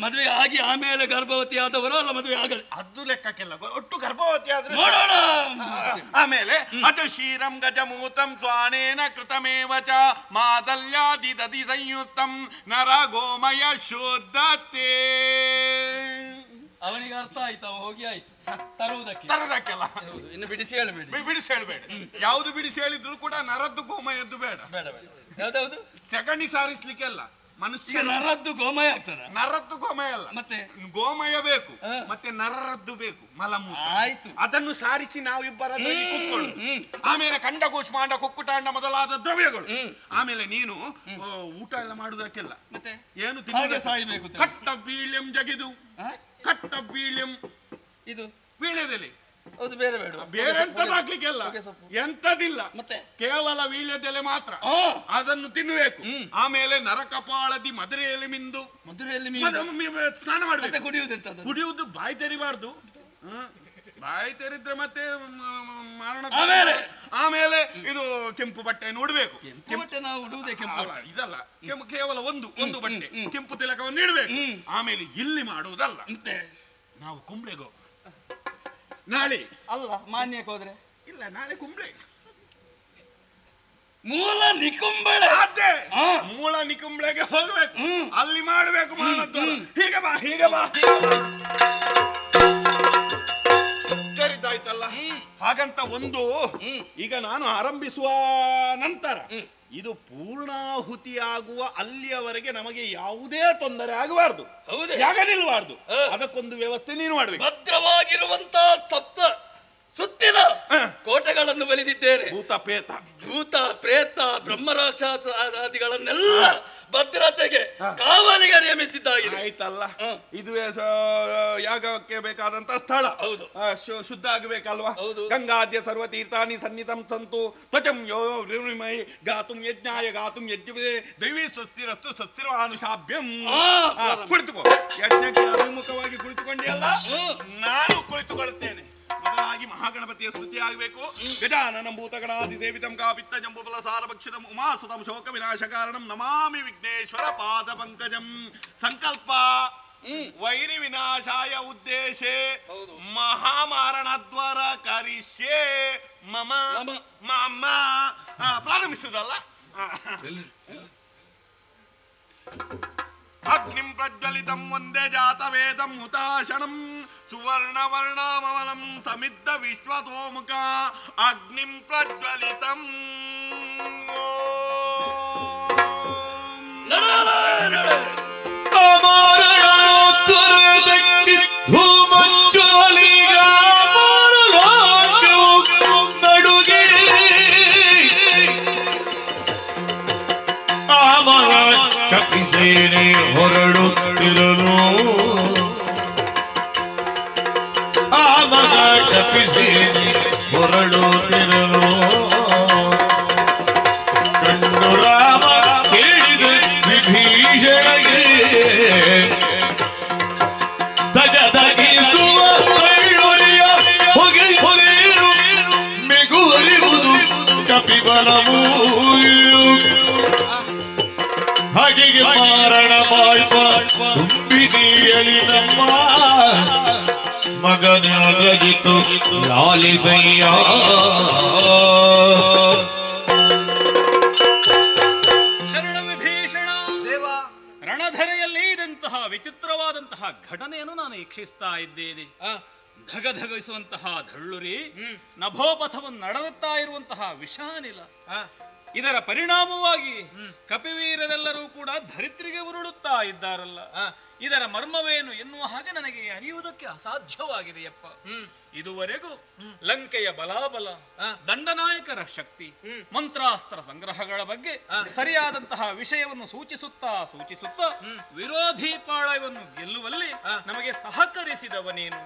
ಮದುವೆ ಆಗಿ ಆಮೇಲೆ ಗರ್ಭವತಿ ಆದವರು ಅಲ್ಲ ಮದುವೆ ಆಗಲಿ? ಅದು ಲೆಕ್ಕಕ್ಕೆಲ್ಲ, ಒಟ್ಟು ಗರ್ಭವತಿ ಆದ್ರೆ ನೋಡೋಣ. ಆಮೇಲೆ ಅಚ ಕ್ಷೀರಂ ಗಜಮೂತಂ ಸ್ವಾನೇನ ಕೃತಮೇವ ಚ ಮಾದಲ್ಯಾದಿ ದಧಿ ಸಂಯುಕ್ತಂ ನರ ಗೋಮಯ ಶುದ್ಧತೆ. ಅವನಿಗೆ ಅರ್ಥ ಆಯ್ತು, ಹೋಗಿ ಆಯ್ತು ತರದಕ್ಕೆಲ್ಲ. ಇನ್ನು ಬಿಡಿಸಿ ಹೇಳ್ಬೇಡಿ. ಬಿಡಿಸಿ ಹೇಳ್ಬೇಡ. ಯಾವ್ದು ಬಿಡಿಸಿ ಹೇಳಿದ್ರು ಕೂಡ ನರದ್ದು ಗೋಮಯದ್ದು ಬೇಡ. ಬೇಡ ಬೇಡ. ಯಾವ್ದಾವ್ದು? ಸಗಣಿ ಸಾರಿಸ್ಲಿಕ್ಕೆಲ್ಲ ಮನುಷ್ಯ ನರದ್ದು ಗೋಮಯ ಆಗ್ತದ? ನರದ್ದು ಗೋಮಯ ಅಲ್ಲ, ಮತ್ತೆ ಗೋಮಯ ಬೇಕು, ಮತ್ತೆ ನರರದ್ದು ಬೇಕು, ಮಲಮೂತ್ರ. ಆಯ್ತು, ಅದನ್ನು ಸಾರಿಸಿ ನಾವಿಬ್ಬರಲ್ಲಿ ಕೂತ್ಕೊಳ್ಳು. ಆಮೇಲೆ ಕಂಡ ಕೂಷ್ಮಾಂಡ ಕುಕ್ಕುಟಾಂಡ ಮೊದಲಾದ ದ್ರವ್ಯಗಳು. ಆಮೇಲೆ ನೀನು ಊಟ ಎಲ್ಲ ಮಾಡುದಕ್ಕೆಲ್ಲ ಮತ್ತೆ ಏನು ಸಾಯ್ಬೇಕು. ಕಟ್ಟ ಬೀಳ್ಯಂ ಜಗಿದು, ಕಟ್ಟ ಬೀಳ್ಯಂ ಇದು ವೀಳ್ಯದೆಲೆ. ಹೌದು, ಬೇರೆ ಬೇಡ, ಬೇರೆ ಎಂತದ್ದು ಹಾಕ್ಲಿಕ್ಕೆಲ್ಲ, ಎಂತದಿಲ್ಲ, ಮತ್ತೆ ಕೇವಲ ವೀಳ್ಯದೆಲೆ ಮಾತ್ರ. ಅದನ್ನು ತಿನ್ನಬೇಕು. ಆಮೇಲೆ ನರಕಪಾಳದಿ ಮದುರೆಯಲ್ಲಿ ಮಿಂದು, ಸ್ನಾನ ಮಾಡಬೇಕು. ಕುಡಿಯುವುದು ಬಾಯಿ ತೆರಿಬಾರ್ದು. ಬಾಯಿ ತೆರಿದ್ರೆ ಮತ್ತೆ ಮರಣ. ಆಮೇಲೆ ಇದು ಕೆಂಪು ಬಟ್ಟೆ ನೋಡ್ಬೇಕು. ಬಟ್ಟೆ ನಾವು ಉಡುವುದೇ ಕೆಂಪು ಇದಲ್ಲ, ಕೇವಲ ಒಂದು ಬಟ್ಟೆ ಕೆಂಪು ತಿಲಕವನ್ನು ಇಡಬೇಕು. ಆಮೇಲೆ ಇಲ್ಲಿ ಮಾಡುವುದಲ್ಲ, ನಾವು ಕುಂಬ್ಳೆಗೋ ನಾಳೆ ಅಲ್ಲ, ಮಾನ್ಯಕ್ಕೆ ಹೋದ್ರೆ ಇಲ್ಲ, ನಾಳೆ ಕುಂಬ್ಳೆ ಮೂಲ ನಿಕುಂಬಳೆ. ಮೂಲ ನಿಕುಂಬ್ಳೆಗೆ ಹೋಗ್ಬೇಕು, ಅಲ್ಲಿ ಮಾಡಬೇಕು. ಹೀಗೆ ಬಾ ಸರಿತಾಯ್ತಲ್ಲ. ಹಾಗಂತ ಒಂದು ಈಗ ನಾನು ಆರಂಭಿಸುವ ನಂತರ ಇದು ಪೂರ್ಣಾಹುತಿಯಾಗುವ ಅಲ್ಲಿಯವರೆಗೆ ನಮಗೆ ಯಾವುದೇ ತೊಂದರೆ ಆಗಬಾರ್ದು, ಜಾಗ ನಿಲ್ಬಾರ್ದು. ಅದಕ್ಕೊಂದು ವ್ಯವಸ್ಥೆ ನೀನು ಮಾಡಬೇಕು. ಭದ್ರವಾಗಿರುವಂತ ಸಪ್ತ ಸುತ್ತಿನ ಕೋಟೆಗಳನ್ನು ಬಲಿದಿದ್ದೇನೆ. ಭೂತ ಪ್ರೇತ ಬ್ರಹ್ಮರಾಕ್ಷಸಾದಿಗಳನ್ನೆಲ್ಲ ಭದ್ರತೆಗೆ ಕಾವಲಿಗೆ ನೇಮಿಸಿದ್ದಾಗಿದೆ. ಆಯ್ತಲ್ಲ, ಇದು ಯಾಗಕ್ಕೆ ಬೇಕಾದಂತ ಸ್ಥಳ. ಹೌದು, ಶುದ್ಧ ಆಗಬೇಕಲ್ವಾ? ಹೌದು. ಗಂಗಾದ್ಯ ಸರ್ವತೀರ್ಥಾನಿ ಸನ್ನಿಧಂ ಸಂತು ತ್ವಚಂ ಯೋ ವಿಮೈ ಗಾತುಂ ಯಜ್ಞಾಯ ಗಾತುಂ ಯಜ್ಞವೇ ದೈವೀ ಸ್ವಸ್ತಿರಸ್ತು ಸ್ವಸ್ತಿರ್ವಾನುಷಾಭ್ಯಂ. ಕುಳಿತುಕೋ. ಯಜ್ಞಕ್ಕೆ ಅಭಿಮುಖವಾಗಿ ಕುಳಿತುಕೊಂಡಿಯಲ್ಲ, ನಾನು ಕುಳಿತುಕೊಳ್ಳುತ್ತೇನೆ. ಮೊದಲಾಗಿ ಮಹಾಗಣಪತಿಯ ಸ್ತುತಿ ಆಗಬೇಕು. ಗಜಾನನಂ ಭೂತಗಣಾದಿ ಸೇವಿತಂ ಕಾಪಿತ್ತ ಜಂಬುಬಲ ಸಾರ ಭಕ್ಷಿತಂ ಉಮಾಸುತಂ ಶೋಕ ವಿನಾಶ ಕಾರಣಂ ನಮಾಮಿ ವಿಘ್ನೇಶ್ವರ ಪಾದ ಪಂಕಜಂ. ಸಂಕಲ್ಪ ವೈರಿ ವಿನಾಶಾಯ ಉದ್ದೇಶೇ ಮಹಾಮಾರಣದ್ವಾರ ಕರಿಷ್ಯೆ ಮಮ ಮಮ. ಪ್ರಾರಂಭಿಸುವುದಲ್ಲ. ಅಗ್ನಿಂ ಪ್ರಜ್ವಲಿತಂ ವಂದೇ ಜಾತವೇದಂ ಹುತಾಶನಂ ಸುವರ್ಣವರ್ಣಮವಲಂ ಸಮಿದ್ಧ ವಿಶ್ವತೋಮುಖ ಅಗ್ನಿಂ ಪ್ರಜ್ವಲಿತಂ. ಕಪಿಸೇನೆ ಹೊರಡುತ್ತಿರಲು ಆ ಮಗ ಕಪಿಸೇನೆ ಹೊರಡುತ್ತಿರಲು ಕಂಡು ರಾಮ ಹೇಳಿದ ವಿಭೀಷಣಗೆ ತಗದಗಿಸುವ ಕಳ್ಳೊರೆಯ ಹೊಗೆಯುವುದು ಮೆಗುವರಿವುದು ಕಪಿಬಲವೂ ಹಾಗೆಗೆ ಮಾರಣ ಮಾಡ್ಪ ತುಂಬಿನಿಯಲಿ ನಮ್ಮ ಮಗನಾಗದಿತ್ತು ಲಾಲಿಸಯ್ಯ. ಶರಣ ವಿಭೀಷಣ ದೇವ, ರಣಧರೆಯಲ್ಲಿ ಇದಂತಹ ವಿಚಿತ್ರವಾದಂತಹ ಘಟನೆಯನ್ನು ನಾನು ವೀಕ್ಷಿಸ್ತಾ ಇದ್ದೇನೆ. ಧಗಧಗಿಸುವಂತಹ ಧಳ್ಳುರಿ, ನಭೋಪಥವನ್ನು ನಡೆಯುತ್ತಾ ಇರುವಂತಹ ವಿಷಾನಿಲ, ಇದರ ಪರಿಣಾಮವಾಗಿ ಕಪಿವೀರರೆಲ್ಲರೂ ಕೂಡ ಧರಿತ್ರಿಗೆ ಉರುಳುತ್ತಾ ಇದ್ದಾರಲ್ಲ. ಇದರ ಮರ್ಮವೇನು ಎನ್ನುವ ಹಾಗೆ ನನಗೆ ಅರಿಯುವುದಕ್ಕೆ ಅಸಾಧ್ಯವಾಗಿದೆಯಪ್ಪ. ಇದುವರೆಗೂ ಲಂಕೆಯ ಬಲಾಬಲ, ದಂಡನಾಯಕರ ಶಕ್ತಿ, ಮಂತ್ರಾಸ್ತ್ರ ಸಂಗ್ರಹಗಳ ಬಗ್ಗೆ ಸರಿಯಾದಂತಹ ವಿಷಯವನ್ನು ಸೂಚಿಸುತ್ತಾ ವಿರೋಧಿ ಪಾಳಯವನ್ನು ಗೆಲ್ಲುವಲ್ಲಿ ನಮಗೆ ಸಹಕರಿಸಿದವನೇನು.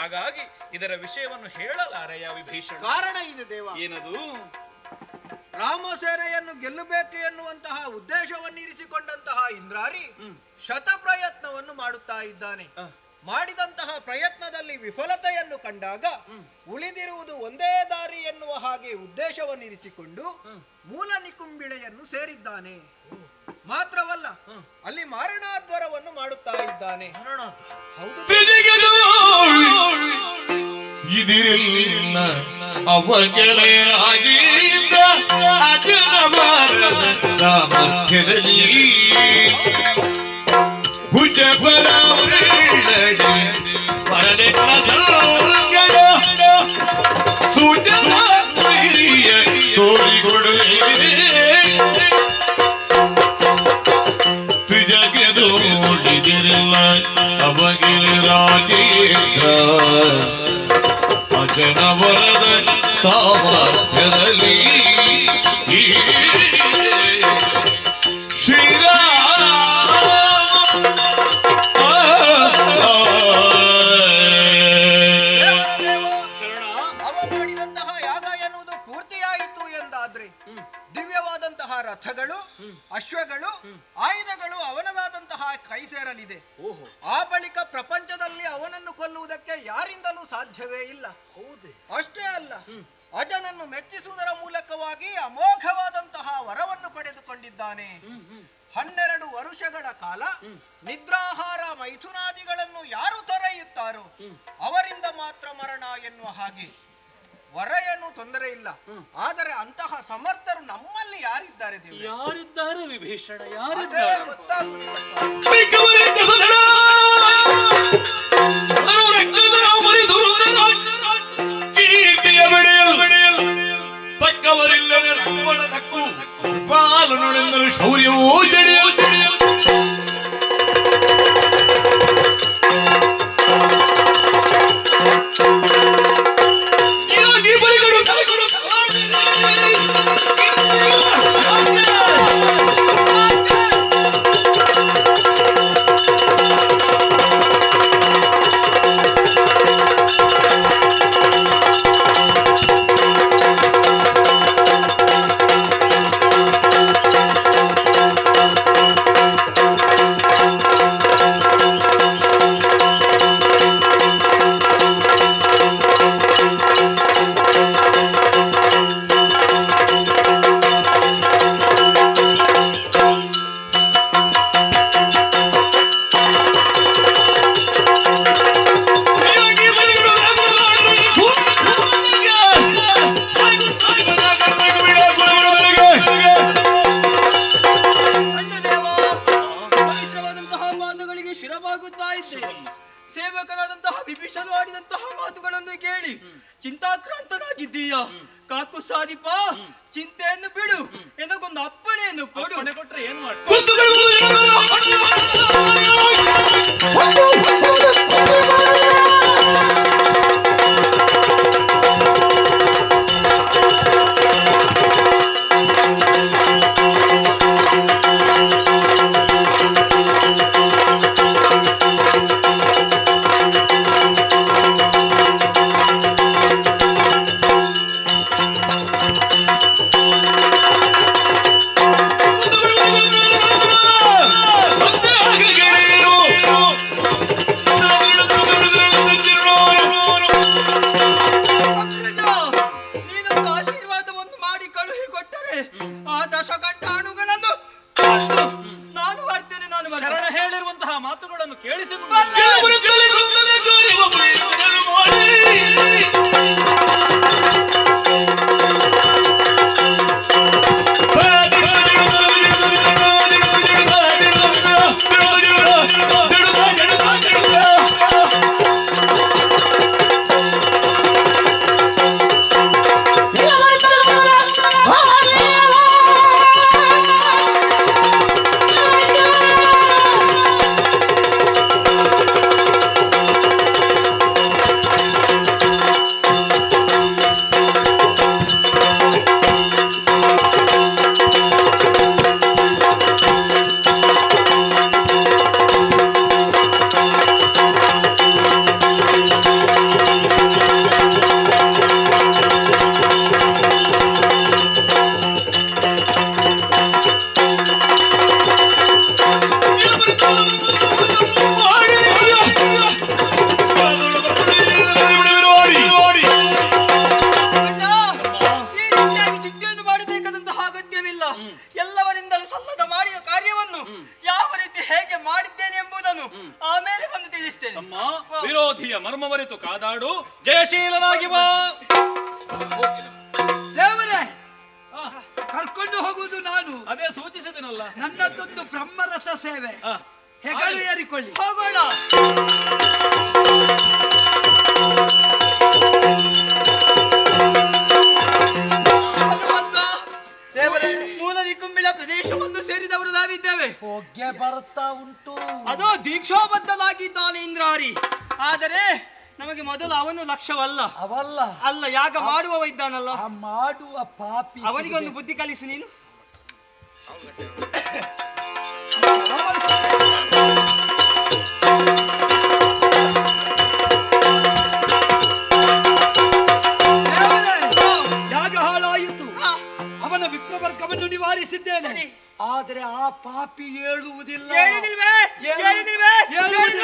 ಹಾಗಾಗಿ ಇದರ ವಿಷಯವನ್ನು ಹೇಳಲಾರೆಯ ವಿಭೀಷಣ. ಕಾರಣ ಇದೆ ದೇವ. ಏನದು? ರಾಮಸೇನೆಯನ್ನು ಗೆಲ್ಲಬೇಕು ಎನ್ನುವಂತಹ ಉದ್ದೇಶವನ್ನಿರಿಸಿಕೊಂಡಂತಹ ಇಂದ್ರಾರಿ ಶತ ಪ್ರಯತ್ನವನ್ನು ಮಾಡುತ್ತಾ ಇದ್ದಾನೆ. ಮಾಡಿದಂತಹ ಪ್ರಯತ್ನದಲ್ಲಿ ವಿಫಲತೆಯನ್ನು ಕಂಡಾಗ ಉಳಿದಿರುವುದು ಒಂದೇ ದಾರಿ ಎನ್ನುವ ಹಾಗೆ ಉದ್ದೇಶವನ್ನಿರಿಸಿಕೊಂಡು ಮೂಲ ನಿಕುಂಬಿಳೆಯನ್ನು ಸೇರಿದ್ದಾನೆ. ಮಾತ್ರವಲ್ಲ, ಅಲ್ಲಿ ಮಾರಣಾದ್ವರವನ್ನು ಮಾಡುತ್ತಾ ಇದ್ದಾನೆ. ಹೌದು, ಇದಿರಲಿಲ್ಲ ಅವಗೆಳೆಯರಾಗಿದ್ದ ಅಜನವರದ ಸಾಮರ್ಥ್ಯದಲ್ಲಿ ಭುಜಬಲ ಸೂಚನ ತೋರಿಕೊಡುವೆ ತ್ರಿಜಗೆದು ಉಳಿದಿರಲ್ಲ ಅವಗೆಳೆಯರಾಗಿದ್ದ ಅಜನವರದ ಸಾಮರ್ಥ್ಯದಲ್ಲಿ ಮಾಡಿದಂತಹ ಯಾಗ ಎನ್ನುವುದು ಪೂರ್ತಿಯಾಯಿತು ಎಂದಾದ್ರೆ ದಿವ್ಯವಾದಂತಹ ರಥಗಳು, ಅಶ್ವಗಳು, ಆಯುಧಗಳು ಅವನದಾದಂತಹ ಕೈ ಸೇರಲಿದೆ. ಆ ಬಳಿಕ ಪ್ರಪಂಚದಲ್ಲಿ ಅವನನ್ನು ಕೊಲ್ಲುವುದಕ್ಕೆ ಯಾರಿಂದಲೂ ಸಾಧ್ಯವೇ ಇಲ್ಲ. ಅಷ್ಟೇ ಅಲ್ಲ, ಅಜನನ್ನು ಮೆಚ್ಚಿಸುವುದರ ಮೂಲಕವಾಗಿ ಅಮೋಘವಾದಂತಹ ವರವನ್ನು ಪಡೆದುಕೊಂಡಿದ್ದಾನೆ. 12 ವರುಷಗಳ ಕಾಲ ನಿದ್ರಾಹಾರ ಮೈಥುನಾದಿಗಳನ್ನು ಯಾರು ತೊರೆಯುತ್ತಾರೋ ಅವರಿಂದ ಮಾತ್ರ ಮರಣ ಎನ್ನುವ ಹಾಗೆ. ವರ ಏನು ತೊಂದರೆ ಇಲ್ಲ, ಆದರೆ ಅಂತಹ ಸಮರ್ಥರು ನಮ್ಮಲ್ಲಿ ಯಾರಿದ್ದಾರೆ? ಯಾರಿದ್ದಾರೆ ವಿಭೀಷಣ? ತಕ್ಕವರಿಲ್ಲದೆ ಪಾಲನೆಂದರು ಶೌರ್ಯವೋ ಸೇವಕನಾದಂತಹ ವಿಭೀಷಣ ಆಡಿದಂತಹ ಮಾತುಗಳನ್ನು ಕೇಳಿ ಚಿಂತಾಕ್ರಾಂತನಾಗಿದ್ದೀಯಾ? ಕಾಕು ಸಾದಿಪ, ಚಿಂತೆಯನ್ನು ಬಿಡು, ಎನಗೊಂದು ಅಪ್ಪಣೆಯನ್ನು ಕೊಡು. ಕೊಟ್ರೆ ಏನ್ ಮಾಡ್ತಾರೆ? ಮಾತುಗಳನ್ನು ಕೇಳಿಸಿಕೊಂಡು ವಿರೋಧಿಯ ಮರ್ಮವರಿತು ಕಾದಾಡು, ಜಯಶೀಲನಾಗಿ ಬಾ. ದೇವರೇ, ಕರ್ಕೊಂಡು ಹೋಗುವುದು ನಾನು. ಅದೇ ಸೂಚಿಸಿದನಲ್ಲ. ನನ್ನದೊಂದು ಬ್ರಹ್ಮರಥ ಸೇವೆ, ಹೆಗಲು ಏರಿಕೊಳ್ಳಿ. ಹೋಗೋಣ. ದೇವರೇ, ಮೂಲ ನಿಕುಂಬಿಳ ಪ್ರದೇಶವನ್ನು ಸೇರಿದವರು ನಾವಿದ್ದೇವೆ. ಹೊಗೆ ಬರುತ್ತಾ ಉಂಟು. ಅದು ದೀಕ್ಷಾಬದ್ಧನಾಗಿದ್ದಾನೆ ಇಂದ್ರಾರಿ. ಆದರೆ ನಮಗೆ ಮೊದಲು ಅವನು ಲಕ್ಷ್ಯವಲ್ಲ. ಅವಲ್ಲ ಅಲ್ಲ, ಯಾಗ ಮಾಡುವವ ಇದ್ದಾನಲ್ಲ, ಆ ಮಾಡುವ ಪಾಪಿ. ಅವನಿಗೆ ಒಂದು ಬುದ್ಧಿ ಕಲಿಸು ನೀನು. ಯಾಗ ಹಾಳಾಯಿತು, ಅವನ ವಿಪ್ರವರ್ಗವನ್ನು ನಿವಾರಿಸಿದ್ದೇನೆ. ಆದರೆ ಆ ಪಾಪಿ ಹೇಳುವುದಿಲ್ಲ. ಹೇಳಿದಿಲ್ವೇ? ಹೇಳಿದಿಲ್ವೇ? ಹೇಳುವುದಿಲ್ಲ.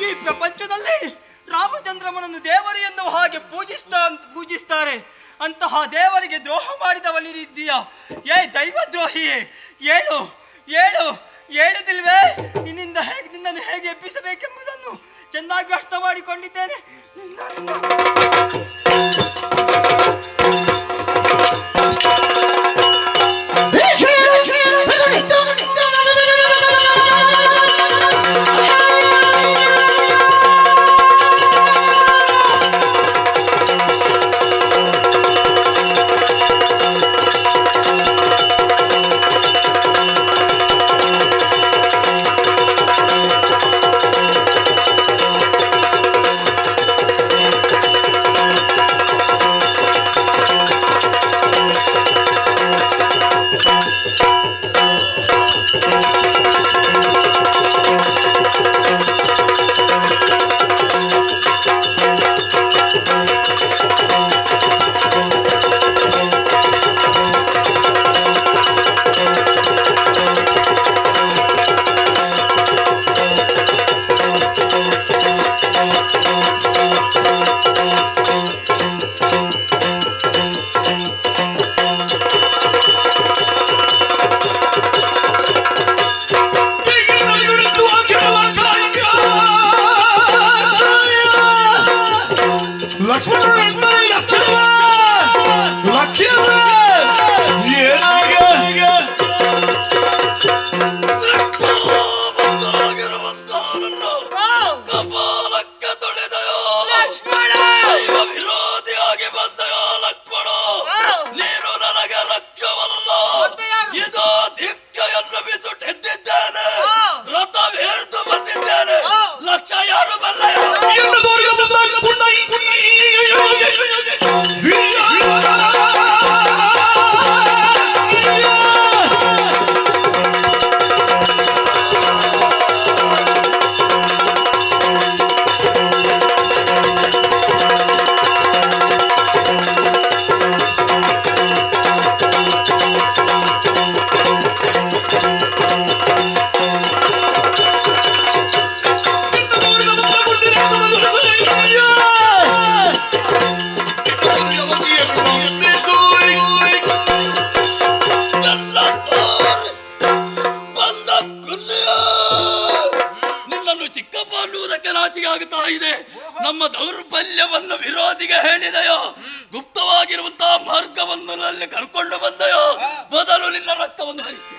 ಈ ಪ್ರಪಂಚದಲ್ಲಿ ರಾಮಚಂದ್ರಮನನ್ನು ದೇವರು ಎನ್ನುವ ಹಾಗೆ ಪೂಜಿಸ್ತಾರೆ. ಅಂತಹ ದೇವರಿಗೆ ದ್ರೋಹ ಮಾಡಿದವನಿದ್ದೀಯಾ? ಏ ದೈವದ್ರೋಹಿಯೇ, ಏಳು ಏಳು ಹೇಳುದಿಲ್ವೇ? ನಿನ್ನನ್ನು ಹೇಗೆ ಎಬ್ಬಿಸಬೇಕೆಂಬುದನ್ನು ಚೆನ್ನಾಗಿ ಅರ್ಥ ಮಾಡಿಕೊಂಡಿದ್ದೇನೆ. ನಮ್ಮ ದೌರ್ಬಲ್ಯವನ್ನು ವಿರೋಧಿಗೆ ಹೇಳಿದೆಯೋ, ಗುಪ್ತವಾಗಿರುವಂತಹ ಮಾರ್ಗವನ್ನು ಅಲ್ಲಿ ಕರ್ಕೊಂಡು ಬಂದೆಯೋ, ಮೊದಲು ನಿನ್ನ ರಕ್ತವನ್ನು ಹರಿಸಿ.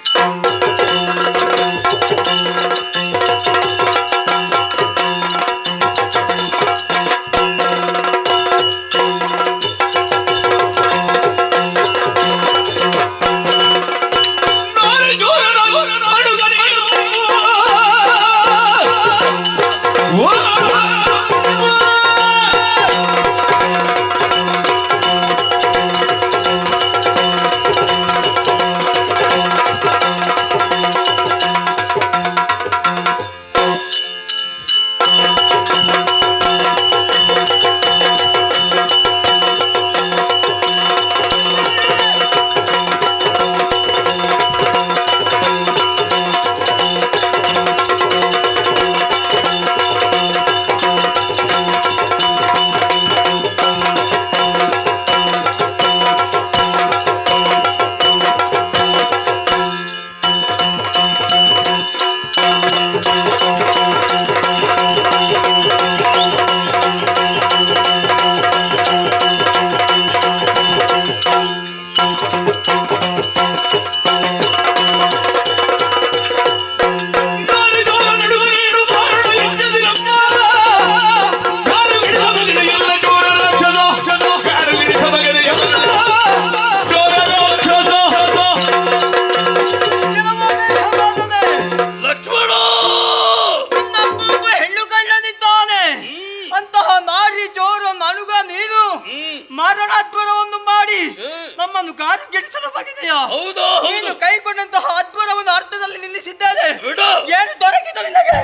ಗಾರು ಗೆಡಿಸಲು ಬಗೆದೆಯಾ? ಹೌದಾ? ನೀನು ಕೈಗೊಂಡಂತಹ ಅದ್ಭುತವನ್ನು ಅರ್ಥದಲ್ಲಿ ನಿಲ್ಲಿಸಿದ್ದೇನೆ. ಬಿಡು. ಏನು ದೊರಕಿತು ನಿನಗೆ?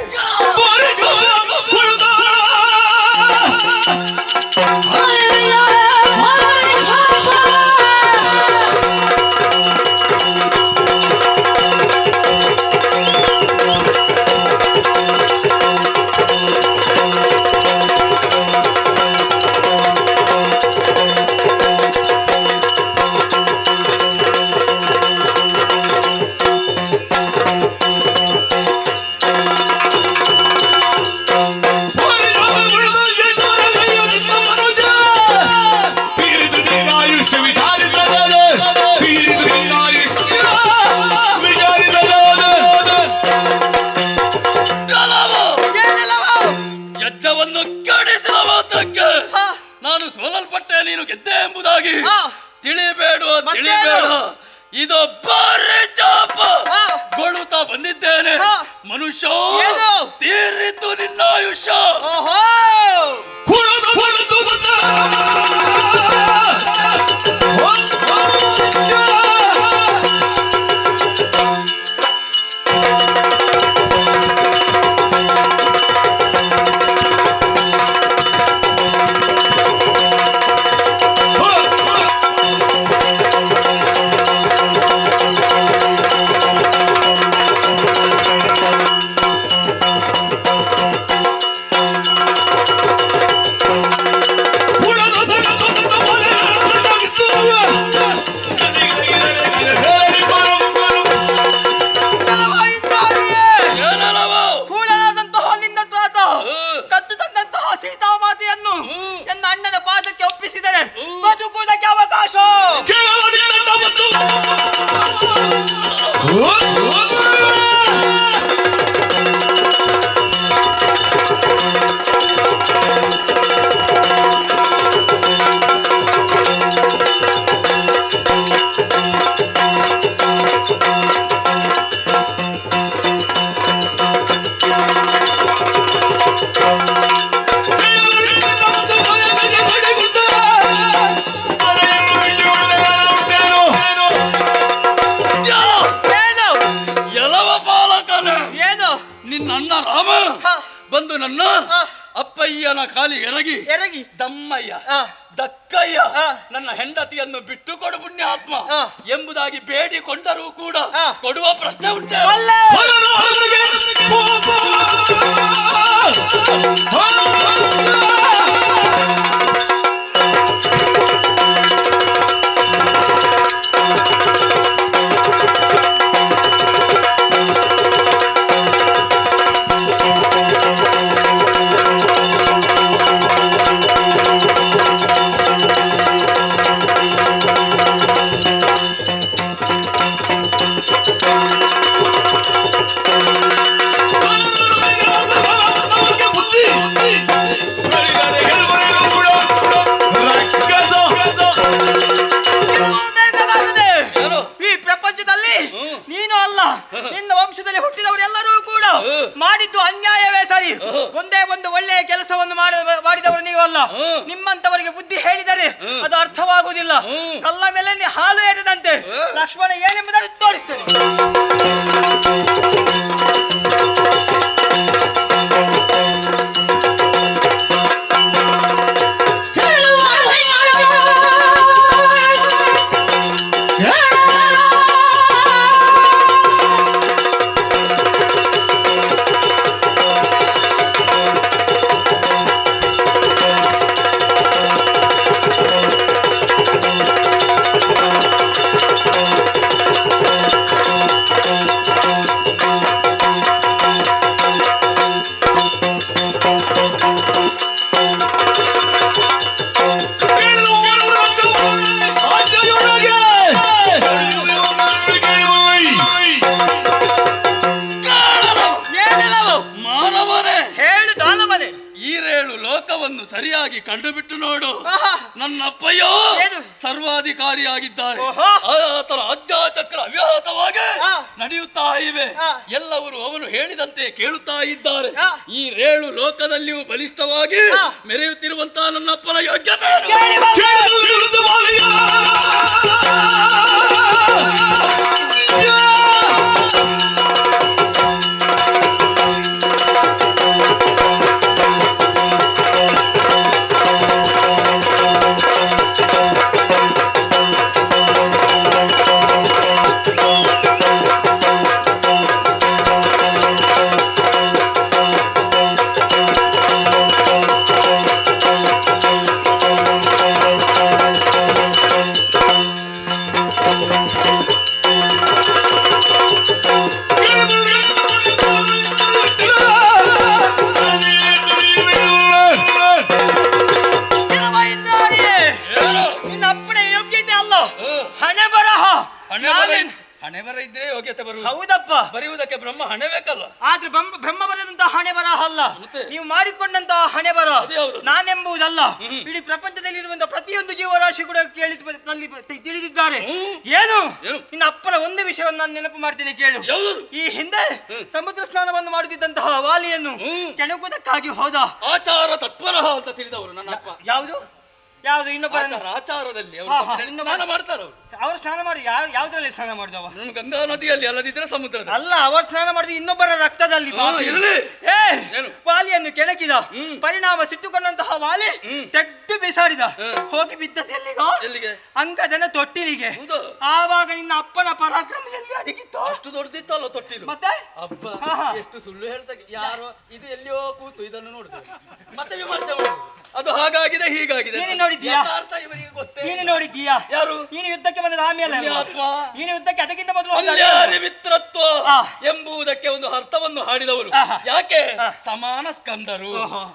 ಯಜ್ಞವನ್ನು ಕೆಡಿಸಿದ ಮಾತ್ರಕ್ಕೆ ನಾನು ಸೋಲಲ್ಪಟ್ಟೆ, ನೀನು ಗೆದ್ದೆ ಎಂಬುದಾಗಿ ತಿಳಿಬೇಡ. ಇದು ಬಾರಿ ಚಾಪ ಗೊಳುತ್ತಾ ಬಂದಿದ್ದೇನೆ. ಮನುಷ್ಯ ತೀರಿತು ನಿನ್ನ ಆಯುಷ್ಯ. ಸೀತಾಮಾತೆಯನ್ನು ಎನ್ನ ಅಣ್ಣನ ಪಾದಕ್ಕೆ ಒಪ್ಪಿಸಿದರೆ ಬದುಕುವುದಕ್ಕೆ ಅವಕಾಶ. ನಿನ್ನ ರಾಮ ಬಂದು ನನ್ನ ಅಪ್ಪಯ್ಯನ ಕಾಲಿಗೆ ಎರಗಿ ದಮ್ಮಯ್ಯ ದಕ್ಕಯ್ಯ ನನ್ನ ಹೆಂಡತಿಯನ್ನು ಬಿಟ್ಟು ಕೊಡು ಪುಣ್ಯಾತ್ಮ ಎಂಬುದಾಗಿ ಬೇಡಿಕೊಂಡರೂ ಕೂಡ ಕೊಡುವ ಪ್ರಶ್ನೆ ಉಂಟೆ? ಈ ಪ್ರಪಂಚದಲ್ಲಿ ನೀನು ಅಲ್ಲ, ನಿನ್ನ ವಂಶದಲ್ಲಿ ಹುಟ್ಟಿದವರೆಲ್ಲರೂ ಕೂಡ ಮಾಡಿದ್ದು ಅನ್ಯಾಯವೇ ಸರಿ. ಒಂದೇ ಒಂದು ಒಳ್ಳೆಯ ಕೆಲಸವನ್ನು ಮಾಡಿದವರು ನೀವು ಅಲ್ಲ. ನಿಮ್ಮಂತವರಿಗೆ ಬುದ್ಧಿ ಹೇಳಿದರೆ ಅದು ಅರ್ಥವಾಗುವುದಿಲ್ಲ. ಕಲ್ಲ ಮೇಲೆ ಹಾಲು ಏರಿದಂತೆ ಲಕ್ಷ್ಮಣ ಏನೆಂಬುದನ್ನು ತೋರಿಸ್ತೇನೆ. ಸರಿಯಾಗಿ ಕಂಡುಬಿಟ್ಟು ನೋಡು. ನನ್ನ ಅಪ್ಪಯ್ಯ ಸರ್ವಾಧಿಕಾರಿಯಾಗಿದ್ದಾರೆ. ಆತನ ಅಜ್ಞಾಚಕ್ರ ಅವ್ಯಾಹತವಾಗಿ ನಡೆಯುತ್ತಾ ಇವೆ. ಎಲ್ಲವರು ಅವನು ಹೇಳಿದಂತೆ ಕೇಳುತ್ತಾ ಇದ್ದಾರೆ. ಈ 7 ಲೋಕದಲ್ಲಿಯೂ ಬಲಿಷ್ಠವಾಗಿ ಮೆರೆಯುತ್ತಿರುವಂತಹ ನನ್ನಪ್ಪನ ಯೋಗ್ಯತೆ ನಿನ್ನ ಅಪ್ಪಣೆ ಯೋಗ್ಯತೆ ಅಲ್ಲ, ಹಣೆ ಬರಹ. ಹಣೆ ಬರ ಇದ್ರೆ ಯೋಗ್ಯತೆ ಬರುವುದು. ಹೌದಪ್ಪ, ಬರೆಯುವುದಕ್ಕೆ ಬ್ರಹ್ಮ ಹಣೆ ಬೇಕಲ್ಲ. ಆದ್ರೆ ಬ್ರಹ್ಮ ಬರೆದಂತಹ ಹಣೆ ಬರಹ ಅಲ್ಲ, ನೀವು ಮಾಡಿಕೊಂಡಂತಹ ಹಣೆ ಬರ ನಾನೆಂಬುದಲ್ಲ. ಇಡೀ ಪ್ರಪಂಚದಲ್ಲಿರುವಂತಹ ಪ್ರತಿಯೊಂದು ಜೀವರಾಶಿ ಕೂಡ ತಿಳಿದಿದ್ದಾರೆ. ಏನು ನಿನ್ನ ಅಪ್ಪನ ಒಂದು ವಿಷಯವನ್ನು ನಾನು ನೆನಪು ಮಾಡ್ತೇನೆ, ಕೇಳು. ಈ ಹಿಂದೆ ಸಮುದ್ರ ಸ್ನಾನವನ್ನು ಮಾಡುತ್ತಿದ್ದಂತಹ ವಾಲಿಯನ್ನು ಕೆಣಕುವುದಕ್ಕಾಗಿ ಹೋದ ಆಚಾರ ತತ್ಪರ ಅಂತ ತಿಳಿದವರು ನನ್ನ ಅಪ್ಪ. ಯಾವುದು ಇನ್ನೊಬ್ಬರ ಆಚಾರದಲ್ಲಿ ಸ್ನಾನ ಮಾಡ್ತಾರ. ಅವರು ಸ್ನಾನ ಮಾಡಿ ಯಾವ್ದ್ರಲ್ಲಿ ಸ್ನಾನ ಮಾಡಿದವ? ಗಂಗಾ ನದಿಯಲ್ಲಿ, ಅಲ್ಲದಿದ್ರೆ ಸಮುದ್ರದಲ್ಲಿ. ಅಲ್ಲ, ಅವರು ಸ್ನಾನ ಮಾಡಿದ ಇನ್ನೊಬ್ಬರ ರಕ್ತದಲ್ಲಿ. ವಾಲಿಯನ್ನು ಕೆಣಕಿದ ಪರಿಣಾಮ ಸಿಟ್ಟುಕೊಂಡಂತಹ ವಾಲಿ ತೆಗ್ದು ಬಿಸಾಡಿದ. ಹೋಗಿ ಬಿದ್ದದ್ದು ಎಲ್ಲಿಗೆ? ಅಂಗದನ ತೊಟ್ಟಿಲಿಗೆ. ಆವಾಗ ನಿನ್ನ ಅಪ್ಪನ ಪರಾಕ್ರಮ ಎಲ್ಲಿ ಅಡಗಿತ್ತು? ಅಷ್ಟು ದೊಡ್ಡದಿತ್ತು ಅಲ್ಲ ತೊಟ್ಟಿಲು. ಮತ್ತೆ ಅಬ್ಬ ಎಷ್ಟು ಸುಳ್ಳು ಹೇಳ್ತಾರೆ. ಯಾರೋ ಇದು ಎಲ್ಲಿಯೋ ಕೂತು ಇದನ್ನು ನೋಡಿದ್ರು, ಮತ್ತೆ ವಿಮರ್ಶೆ ಮಾಡುದು. ಅದು ಹಾಗಾಗಿದೆ ಹೀಗಾಗಿದೆ. ನೀನು ನೋಡಿದ್ದೀಯಾ? ಇವರಿಗೆ ಗೊತ್ತೇ. ನೀನು ನೋಡಿದ್ದೀಯಾ? ಯಾರು? ನೀನು ಯುದ್ಧಕ್ಕೆ ಬಂದ ಆಮೇಲೆ. ನೀನು ಯುದ್ಧಕ್ಕೆ ಅದಕ್ಕಿಂತ ಮೊದಲು ಮಿತ್ರತ್ವ ಎಂಬುದಕ್ಕೆ ಒಂದು ಅರ್ಥವನ್ನು ಹಾಡಿದವರು. ಯಾಕೆ? ಸಮಾನ ಸ್ಕಂದರು.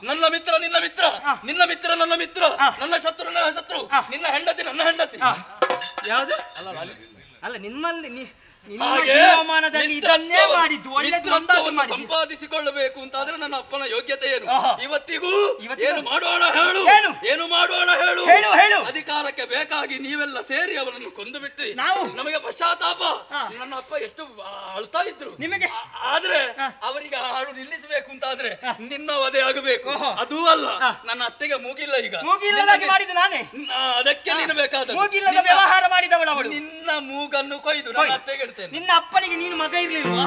ನನ್ನ ಮಿತ್ರ ನಿನ್ನ ಮಿತ್ರ, ನಿನ್ನ ಮಿತ್ರ ನನ್ನ ಮಿತ್ರ, ನನ್ನ ಶತ್ರು ನನ್ನ ಶತ್ರು, ನಿನ್ನ ಹೆಂಡತಿ ನನ್ನ ಹೆಂಡತಿ. ಯಾವುದು? ಅಲ್ಲ, ನಿಮ್ಮಲ್ಲಿ ಜೀವಮಾನದಲ್ಲಿ ಇದನ್ನೇ ಮಾಡಿದ್ದು ಒಳ್ಳೆದು ಸಂಪಾದಿಸಿಕೊಳ್ಳಬೇಕು ಅಂತಾದ್ರೆ ನನ್ನ ಅಪ್ಪನ ಯೋಗ್ಯತೆ ಏನು? ಇವತ್ತಿಗೂ ಏನು ಮಾಡೋಣ ಹೇಳು, ಏನು ಮಾಡೋಣ ಹೇಳು. ಅಧಿಕಾರಕ್ಕೆ ಬೇಕಾಗಿ ನೀವೆಲ್ಲ ಸೇರಿ ಅವನನ್ನು ಕೊಂದು ಬಿಟ್ರಿ. ನಮಗೆ ಪಶ್ಚಾತ್ತಾಪ. ನನ್ನ ಅಪ್ಪ ಎಷ್ಟು ಅಳ್ತಾ ಇದ್ರು ನಿಮಗೆ. ಆದ್ರೆ ಅವರಿಗೆ ಹಾಳು ನಿಲ್ಲಿಸಬೇಕು ಅಂತಾದ್ರೆ ನಿನ್ನ ವಧೆ ಆಗಬೇಕು. ಅದೂ ಅಲ್ಲ, ನನ್ನ ಅತ್ತೆಗೆ ಮೂಗಿಲ್ಲ. ಈಗ ಮೂಗಿಲ್ಲದಾಗಿ ಮಾಡಿದ್ದು ನಾನೇ. ಅದಕ್ಕೆ ನೀನು ಬೇಕಾದ ಮೂಗಿಲ್ಲದ ವ್ಯವಹಾರ ಮಾಡಿದವಳು. ನಿನ್ನ ಮೂಗನ್ನು ಕೊಯ್ದು ನನ್ನ ಅತ್ತೆಗೆ. ನಿನ್ನ ಅಪ್ಪನಿಗೆ ನೀನು ಮಗ ಇರ್ಲಿಲ್ವಾ?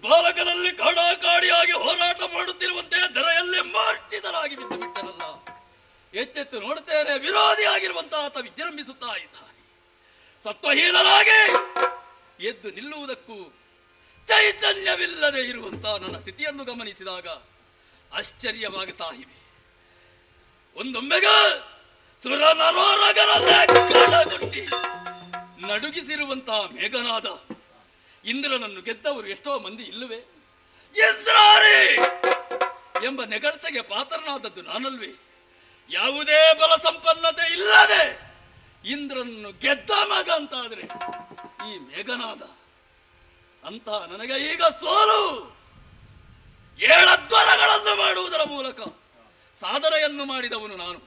ಬಾಲಕನಲ್ಲಿ ಕಾಡಾಕಾಡಿಯಾಗಿ ಹೋರಾಟ ಮಾಡುತ್ತಿರುವಂತೆ ಧರೆಯಲ್ಲಿ ಮಾರ್ಚಿತರಾಗಿ ಬಿದ್ದು ಬಿಟ್ಟನಲ್ಲ. ಎಚ್ಚೆತ್ತು ನೋಡುತ್ತೇನೆ, ವಿರೋಧಿಯಾಗಿರುವಂತಹ ಆತ ವಿಜೃಂಭಿಸುತ್ತಾ ಇದ್ದಾನೆ. ಸತ್ವಹೀನರಾಗಿ ಎದ್ದು ನಿಲ್ಲುವುದಕ್ಕೂ ಚೈತನ್ಯವಿಲ್ಲದೆ ಇರುವಂತಹ ನನ್ನ ಸ್ಥಿತಿಯನ್ನು ಗಮನಿಸಿದಾಗ ಆಶ್ಚರ್ಯವಾಗುತ್ತಾ ಇವೆ. ಒಂದೊಮ್ಮೆಗ ಸುರ ನರೋರಗರಲ್ಲೇ ಕಡಗುಟ್ಟಿ ನಡುಗಿಸಿರುವಂತಹ ಮೇಘನಾದ ಇಂದ್ರನನ್ನು ಗೆದ್ದವರು ಎಷ್ಟೋ ಮಂದಿ ಇಲ್ಲವೇ? ಇಂದ್ರಾರಿ ಎಂಬ ನೆಗಳತೆಗೆ ಪಾತ್ರನಾದದ್ದು ನಾನಲ್ವೇ? ಯಾವುದೇ ಬಲ ಸಂಪನ್ನತೆ ಇಲ್ಲದೆ ಇಂದ್ರನನ್ನು ಗೆದ್ದ ಮಗ ಅಂತಾದ್ರೆ ಈ ಮೇಘನಾದ ಅಂತ ನನಗೆ ಈಗ ಸೋಲು. ಏಳದ್ವರಗಳನ್ನು ಮಾಡುವುದರ ಮೂಲಕ ಸಾಧನೆಯನ್ನು ಮಾಡಿದವನು ನಾನು.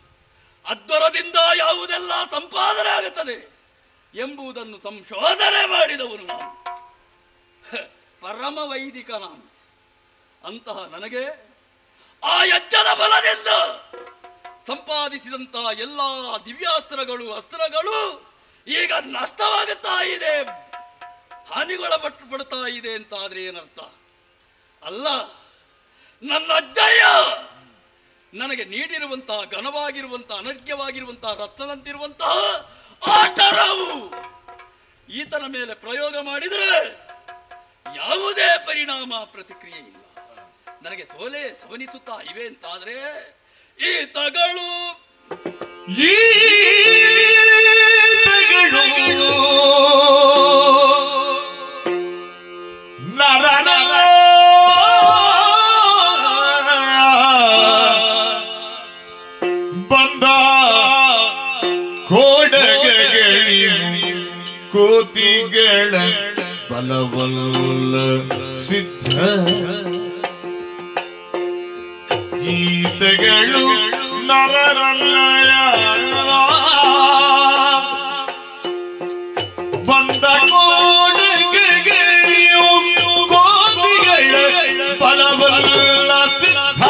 ಅದ್ವರದಿಂದ ಯಾವುದೆಲ್ಲ ಸಂಪಾದನೆ ಆಗುತ್ತದೆ ಎಂಬುದನ್ನು ಸಂಶೋಧನೆ ಮಾಡಿದವನು ನಾನು. ಪರಮ ವೈದಿಕ ನಾನು. ಅಂತಹ ನನಗೆ ಆ ಯಜ್ಞದ ಬಲದಿಂದ ಸಂಪಾದಿಸಿದಂತಹ ಎಲ್ಲ ದಿವ್ಯಾಸ್ತ್ರಗಳು ಅಸ್ತ್ರಗಳು ಈಗ ನಷ್ಟವಾಗುತ್ತಾ ಇದೆ, ಹಾನಿಗೊಳಪಡ್ತಾ ಇದೆ ಅಂತಾದ್ರೆ ಏನರ್ಥ? ಅಲ್ಲ, ನನ್ನ ಅಜ್ಜಯ್ಯ ನನಗೆ ನೀಡಿರುವಂತಹ ಘನವಾಗಿರುವಂತಹ ಅನರ್ಘ್ಯವಾಗಿರುವಂತಹ ರತ್ನದಂತಿರುವಂತಹ ಆಟರವು ಈತನ ಮೇಲೆ ಪ್ರಯೋಗ ಮಾಡಿದರೆ ಯಾವುದೇ ಪರಿಣಾಮ ಪ್ರತಿಕ್ರಿಯೆ ಇಲ್ಲ. ನನಗೆ ಸೋಲೆ ಸವನಿಸುತ್ತಾ ಇವೆ ಅಂತಾದ್ರೆ ಈತಗಳು ನರನ ಬಂದ ಕೋಡಗಳಿ ಕೋತಿಗಳ ಬಲವಲ್ಲ ಸಿದ್ಧ ಗೀತೆಗಳು ನರರಲ್ಲಯ ಬಂದ ಕೋಡಗಳಿಯು ಕೋತಿಗಳ ಬಲವಲ್ಲ ಸಿದ್ಧ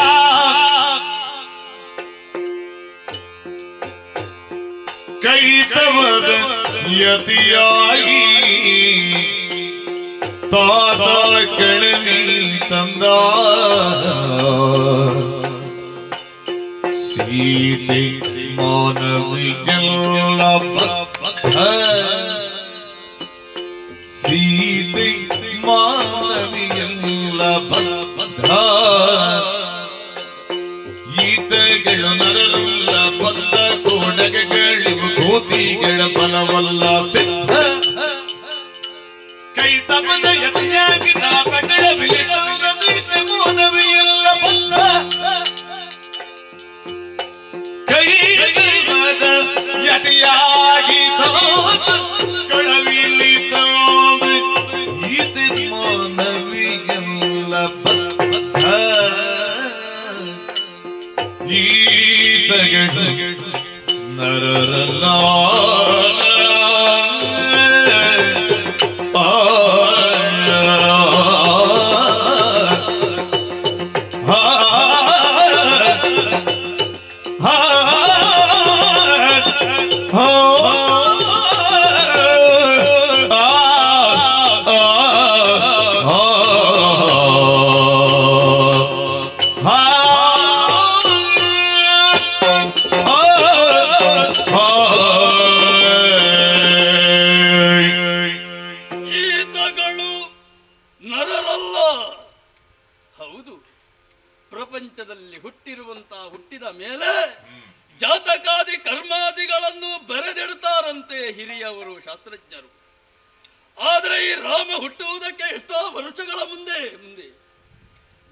ಕೈತವದ ಯತಿಯಾಗಿ ತಾತ ಕಳನಿ ತಂದ ಸೀತೆ ಮಾನವಿಗೆಲ್ಲ ಬದ್ಧ ಸೀತೆ ಮಾನವಿಗೆಲ್ಲ ಬದ್ಧ ಈತಗಳು ನರರಲ್ಲ ಬದ್ಧ ಕೋಡಗಗಳಿವು ಕೋತಿಗಳ ಬಲವಲ್ಲ ಸಿದ್ಧ ಕೈ ತಮದ ಯತಿಯಾಗಿ ತಾತಗಳ ವಿಲಿದ ಸೀತೆ ಮಾನವಿಯಲ್ಲ ಬದ್ಧ ಕೈ ತಮದ ಯತಿಯಾಗಿ ತಾತಗಳ ವಿಲಿದ ಈತೆ ಮಾನವಿಯಲ್ಲ ಬದ್ಧ ಈತಗಳು ನರರಲ್ಲ ಪ್ರಪಂಚದಲ್ಲಿ ಹುಟ್ಟಿದ ಮೇಲೆ ಜಾತಕಾದಿ ಕರ್ಮಾದಿಗಳನ್ನು ಬರೆದಿಡ್ತಾರಂತೆ ಹಿರಿಯವರು ಶಾಸ್ತ್ರಜ್ಞರು. ಆದರೆ ಈ ರಾಮ ಹುಟ್ಟುವುದಕ್ಕೆ ಎಷ್ಟೋ ವರ್ಷಗಳ ಮುಂದೆ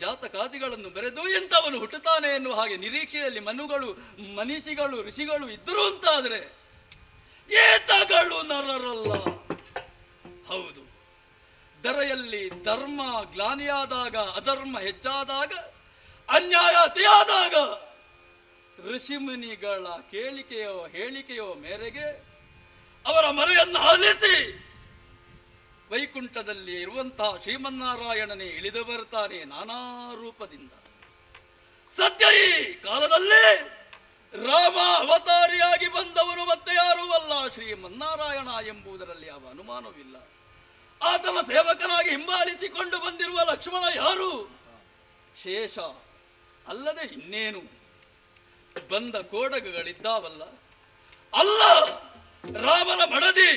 ಜಾತಕಾದಿಗಳನ್ನು ಬರೆದು ಇಂಥವನು ಹುಟ್ಟುತ್ತಾನೆ ಎನ್ನುವ ಹಾಗೆ ನಿರೀಕ್ಷೆಯಲ್ಲಿ ಮನೀಷಿಗಳು ಋಷಿಗಳು ಇದ್ದರು ಅಂತಾದರೆ ಏತಗಳು ನರರಲ್ಲ. ಹೌದು, ಧರೆಯಲ್ಲಿ ಧರ್ಮ ಗ್ಲಾನಿಯಾದಾಗ, ಅಧರ್ಮ ಹೆಚ್ಚಾದಾಗ, ಅನ್ಯಾಯ ಅತಿಯಾದಾಗ ಋಷಿಮುನಿಗಳ ಹೇಳಿಕೆಯೋ ಮೇರೆಗೆ ಅವರ ಮರೆಯನ್ನು ಆಲಿಸಿ ವೈಕುಂಠದಲ್ಲಿ ಇರುವಂತಹ ಶ್ರೀಮನ್ನಾರಾಯಣನೇ ಇಳಿದು ಬರ್ತಾನೆ ನಾನಾ ರೂಪದಿಂದ. ಸದ್ಯ ಈ ಕಾಲದಲ್ಲಿ ರಾಮ ಅವತಾರಿಯಾಗಿ ಬಂದವನು ಮತ್ತೆ ಯಾರೂ ಅಲ್ಲ, ಶ್ರೀಮನ್ನಾರಾಯಣ ಎಂಬುದರಲ್ಲಿ ಯಾವ ಅನುಮಾನವಿಲ್ಲ. ಆತನ ಸೇವಕನಾಗಿ ಹಿಂಬಾಲಿಸಿಕೊಂಡು ಬಂದಿರುವ ಲಕ್ಷ್ಮಣ ಯಾರು? ಶೇಷ ಅಲ್ಲದೆ ಇನ್ನೇನು? ಬಂದ ಕೋಡಗಗಳಿದ್ದಾವಲ್ಲ, ಅಲ್ಲ ರಾಮನ ಮಡದಿ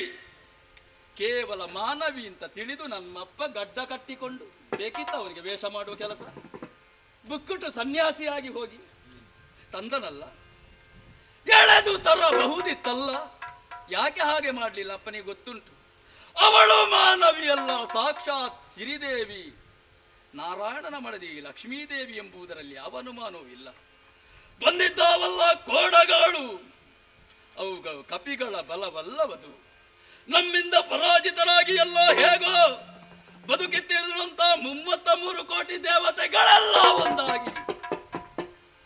ಕೇವಲ ಮಾನವಿ ಅಂತ ತಿಳಿದು ನಮ್ಮಪ್ಪ ಗಡ್ಡ ಕಟ್ಟಿಕೊಂಡು ಬೇಕಿತ್ತ ಅವನಿಗೆ ವೇಷ ಮಾಡುವ ಕೆಲಸ ಬುಕ್ಕುಟ್ಟು ಸನ್ಯಾಸಿಯಾಗಿ ಹೋಗಿ ತಂದನಲ್ಲ, ಎಳೆದು ತರಬಹುದಿತ್ತಲ್ಲ. ಯಾಕೆ ಹಾಗೆ ಮಾಡಲಿಲ್ಲ ಅಪ್ಪನಿಗೆ ಗೊತ್ತುಂಟು. ಅವಳು ಮಾನವಿಯಲ್ಲ, ಸಾಕ್ಷಾತ್ ಸಿರಿದೇವಿ, ನಾರಾಯಣನ ಮಡದಿ ಲಕ್ಷ್ಮೀದೇವಿ ಎಂಬುದರಲ್ಲಿ ಯಾವ ಅನುಮಾನವೂ ಇಲ್ಲ. ಬಂದಿದ್ದಾವಲ್ಲ ಕೋಡಗಳು, ಅವುಗಳು ಕಪಿಗಳ ಬಲವಲ್ಲವದು. ನಮ್ಮಿಂದ ಪರಾಜಿತರಾಗಿ ಎಲ್ಲ ಹೇಗೋ ಬದುಕಿತ್ತಿರುವಂತ 33 ಕೋಟಿ ದೇವತೆಗಳೆಲ್ಲ ಒಂದಾಗಿ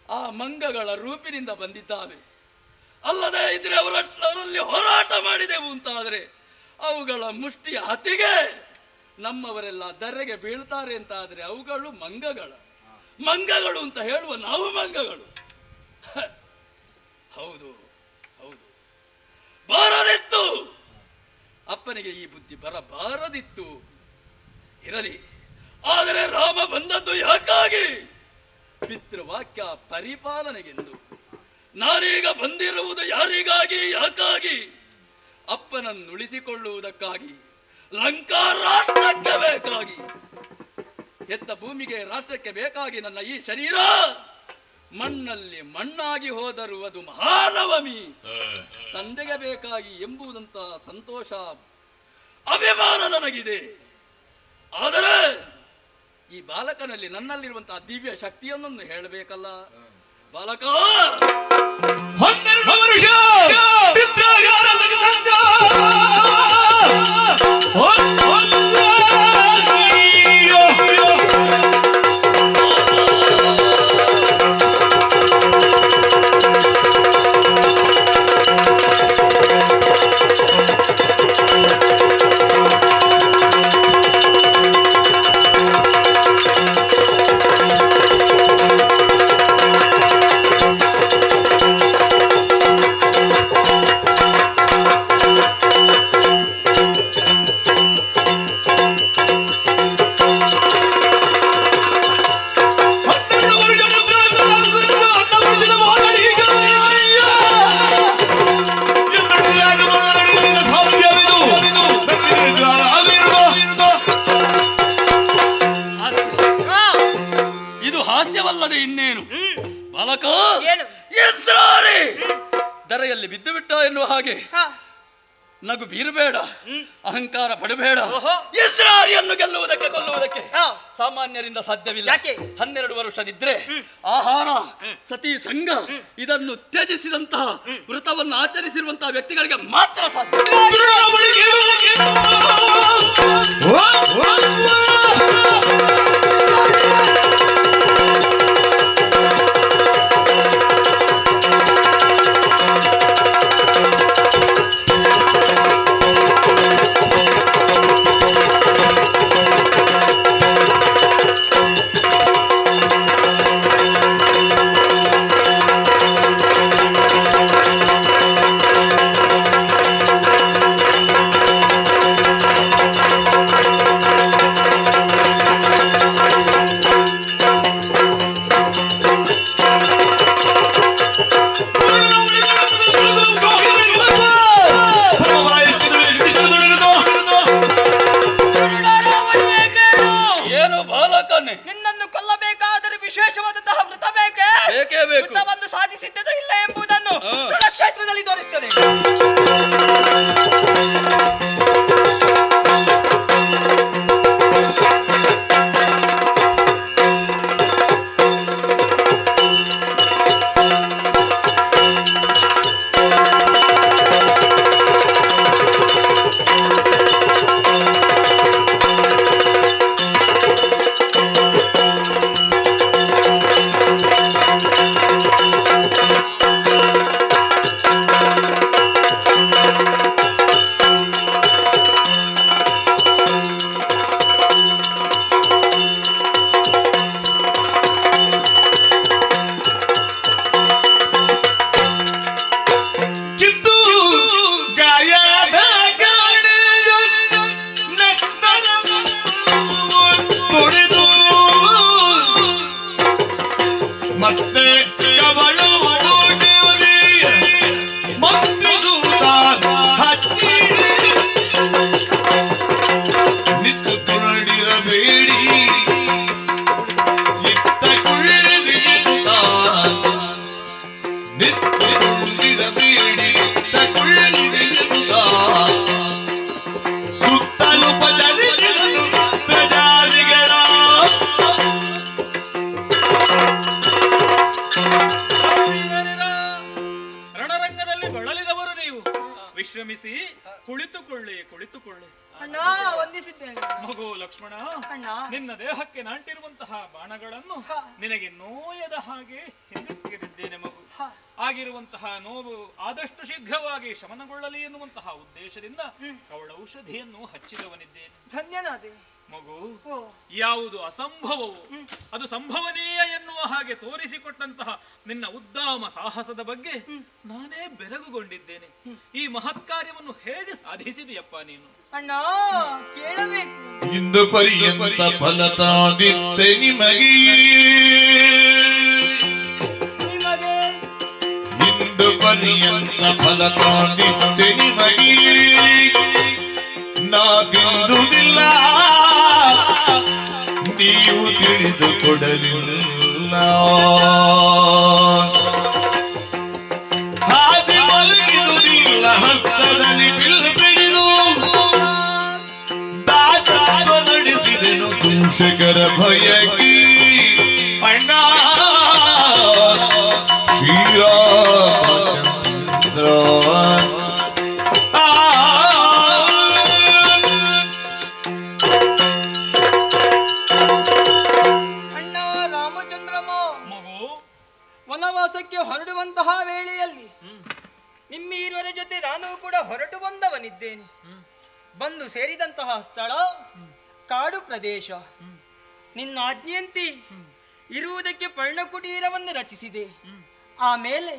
ಆ ಮಂಗಗಳ ರೂಪಿನಿಂದ ಬಂದಿದ್ದಾವೆ. ಅಲ್ಲದೆ ಇದ್ರೆ ಅವರಲ್ಲಿ ಹೋರಾಟ ಮಾಡಿದೆವು ಅಂತಾದರೆ ಅವುಗಳ ಮುಷ್ಟಿಯ ಹತಿಗೆ ನಮ್ಮವರೆಲ್ಲ ಧರೆಗೆ ಬೀಳ್ತಾರೆ ಅಂತಾದರೆ ಅವುಗಳು ಮಂಗಗಳು ಅಂತ ಹೇಳುವ ನಾವು ಮಂಗಗಳು. ಹೌದು ಹೌದು, ಬಾರದಿತ್ತು ಅಪ್ಪನಿಗೆ ಈ ಬುದ್ಧಿ ಬರಬಾರದಿತ್ತು. ಇರಲಿ, ಆದರೆ ರಾಮ ಬಂದದ್ದು ಯಾಕಾಗಿ? ಪಿತೃವಾಕ್ಯ ಪರಿಪಾಲನೆಗೆಂದು. ನಾನೀಗ ಬಂದಿರುವುದು ಯಾರಿಗಾಗಿ, ಯಾಕಾಗಿ? ಅಪ್ಪನನ್ನು ಉಳಿಸಿಕೊಳ್ಳುವುದಕ್ಕಾಗಿ, ಲಂಕಾ ರಾಷ್ಟ್ರಕ್ಕೆ ಬೇಕಾಗಿ, ಹೆತ್ತ ಭೂಮಿಗೆ ರಾಷ್ಟ್ರಕ್ಕೆ ಬೇಕಾಗಿ ನನ್ನ ಈ ಶರೀರ ಮಣ್ಣಲ್ಲಿ ಮಣ್ಣಾಗಿ ಹೋದರೂ ಅದು ಮಹಾನವಮಿ. ತಂದೆಗೆ ಬೇಕಾಗಿ ಎಂಬುದಂತಹ ಸಂತೋಷ ಅಭಿಮಾನ ನನಗಿದೆ. ಆದರೆ ಈ ಬಾಲಕನಲ್ಲಿ ನನ್ನಲ್ಲಿರುವಂತಹ ದಿವ್ಯ ಶಕ್ತಿಯನ್ನೊಂದು ಹೇಳಬೇಕಲ್ಲ. ಬಾಲಕ 12 ವರ್ಷ ಹಾಸ್ಯವಲ್ಲದೆ ಇನ್ನೇನು. ಬಾಲಕ ಎಂದ್ರಾರೆ ದರೆಯಲ್ಲಿ ಬಿದ್ದು ಬಿಟ್ಟ ಎನ್ನುವ ಹಾಗೆ ನಗು ಬೀರಬೇಡ, ಅಹಂಕಾರ ಪಡಬೇಡ. ಇಂದ್ರಾರಿಯನ್ನು ಗೆಲ್ಲುವುದಕ್ಕೆ ಕೊಲ್ಲುವುದಕ್ಕೆ ಸಾಮಾನ್ಯರಿಂದ ಸಾಧ್ಯವಿಲ್ಲ. 12 ವರ್ಷ ನಿದ್ರೆ, ಆಹಾರ, ಸತಿ ಸಂಘ ಇದನ್ನು ತ್ಯಜಿಸಿದಂತಹ ವೃತವನ್ನು ಆಚರಿಸಿರುವಂತಹ ವ್ಯಕ್ತಿಗಳಿಗೆ ಮಾತ್ರ ಸಾಧ್ಯ. ನಿನ್ನನ್ನು ಕೊಲ್ಲಬೇಕಾದರೆ ವಿಶೇಷವಾದಂತಹ ವೃತ ಬೇಕೇ? ವೃತವನ್ನು ಸಾಧಿಸಿದ್ದೋ ಇಲ್ಲ ಎಂಬುದನ್ನು ರಣಕ್ಷೇತ್ರದಲ್ಲಿ ತೋರಿಸುತ್ತದೆ. ವಿಶ್ರಮಿಸಿ, ಕುಳಿತುಕೊಳ್ಳಿ ಕುಳಿತುಕೊಳ್ಳಿ. ಮಗು ಲಕ್ಷ್ಮಣ, ನಿನ್ನ ದೇಹಕ್ಕೆ ನಾಟಿರುವಂತಹ ಬಾಣಗಳನ್ನು ನಿನಗೆ ನೋಯದ ಹಾಗೆ ಹಿಂದೆ ತೆಗೆದಿದ್ದೇನೆ ಮಗು. ಆಗಿರುವಂತಹ ನೋವು ಆದಷ್ಟು ಶೀಘ್ರವಾಗಿ ಶಮನಗೊಳ್ಳಲಿ ಎನ್ನುವಂತಹ ಉದ್ದೇಶದಿಂದ ಅವಳ ಔಷಧಿಯನ್ನು ಹಚ್ಚಿದವನಿದ್ದೇನೆ. ಧನ್ಯನಾದೆ ಮಗು. ಯಾವುದು ಅಸಂಭವವು ಅದು ಸಂಭವನೀಯ ಎನ್ನುವ ಹಾಗೆ ತೋರಿಸಿಕೊಟ್ಟಂತಹ ನಿನ್ನ ಉದ್ದಾಮ ಸಾಹಸದ ಬಗ್ಗೆ ನಾನೇ ಬೆರಗುಗೊಂಡಿದ್ದೇನೆ. ಈ ಮಹತ್ ಕಾರ್ಯವನ್ನು ಹೇಗೆ ಸಾಧಿಸಿದೆಯಪ್ಪ ನೀನು? ಅಣ್ಣ ಕೇಳಬೇಕು. ಇಂದು ಪರ್ಯಂತ ಫಲತಾದಿತ್ತೆ ನಿಮಗೆ, ಇಂದು ಪರ್ಯಂತ ಫಲತಾದಿತ್ತೆ ನಿಮಗೆ, ನಾ ತಿಂದುದಿಲ್ಲ ನೀವು ತಿಳಿದುಕೊಡಲಿಲ್ಲ. ಹಾಸಿ ಮಲಗಿದುದಿಲ್ಲ ಹಸ್ತದಲ್ಲಿ ಬಿಲ್ಲು ಬಿಡಿದು ದಾಚಾರ ನಡೆಸಿದೆನು ಹಿಂಸಕರ ಭಯಕ್ಕೆ ಅಣ್ಣ ಶ್ರೀರಾಮಚಂದ್ರ ಅಣ್ಣ ರಾಮಚಂದ್ರಮ್ಮ ವನವಾಸಕ್ಕೆ ಹೊರಡುವಂತಹ ವೇಳೆಯಲ್ಲಿ ನಿಮ್ಮೀರುವರ ಜೊತೆ ನಾನು ಕೂಡ ಹೊರಟು ಬಂದವನಿದ್ದೇನೆ. ಬಂದು ಸೇರಿದಂತಹ ಸ್ಥಳ ಕಾಡು ಪ್ರದೇಶ. ನಿನ್ನ ಆಜ್ಞೆಯಂತೆ ಇರುವುದಕ್ಕೆ ಪರ್ಣಕುಟೀರವನ್ನು ರಚಿಸಿದೆ. ಆಮೇಲೆ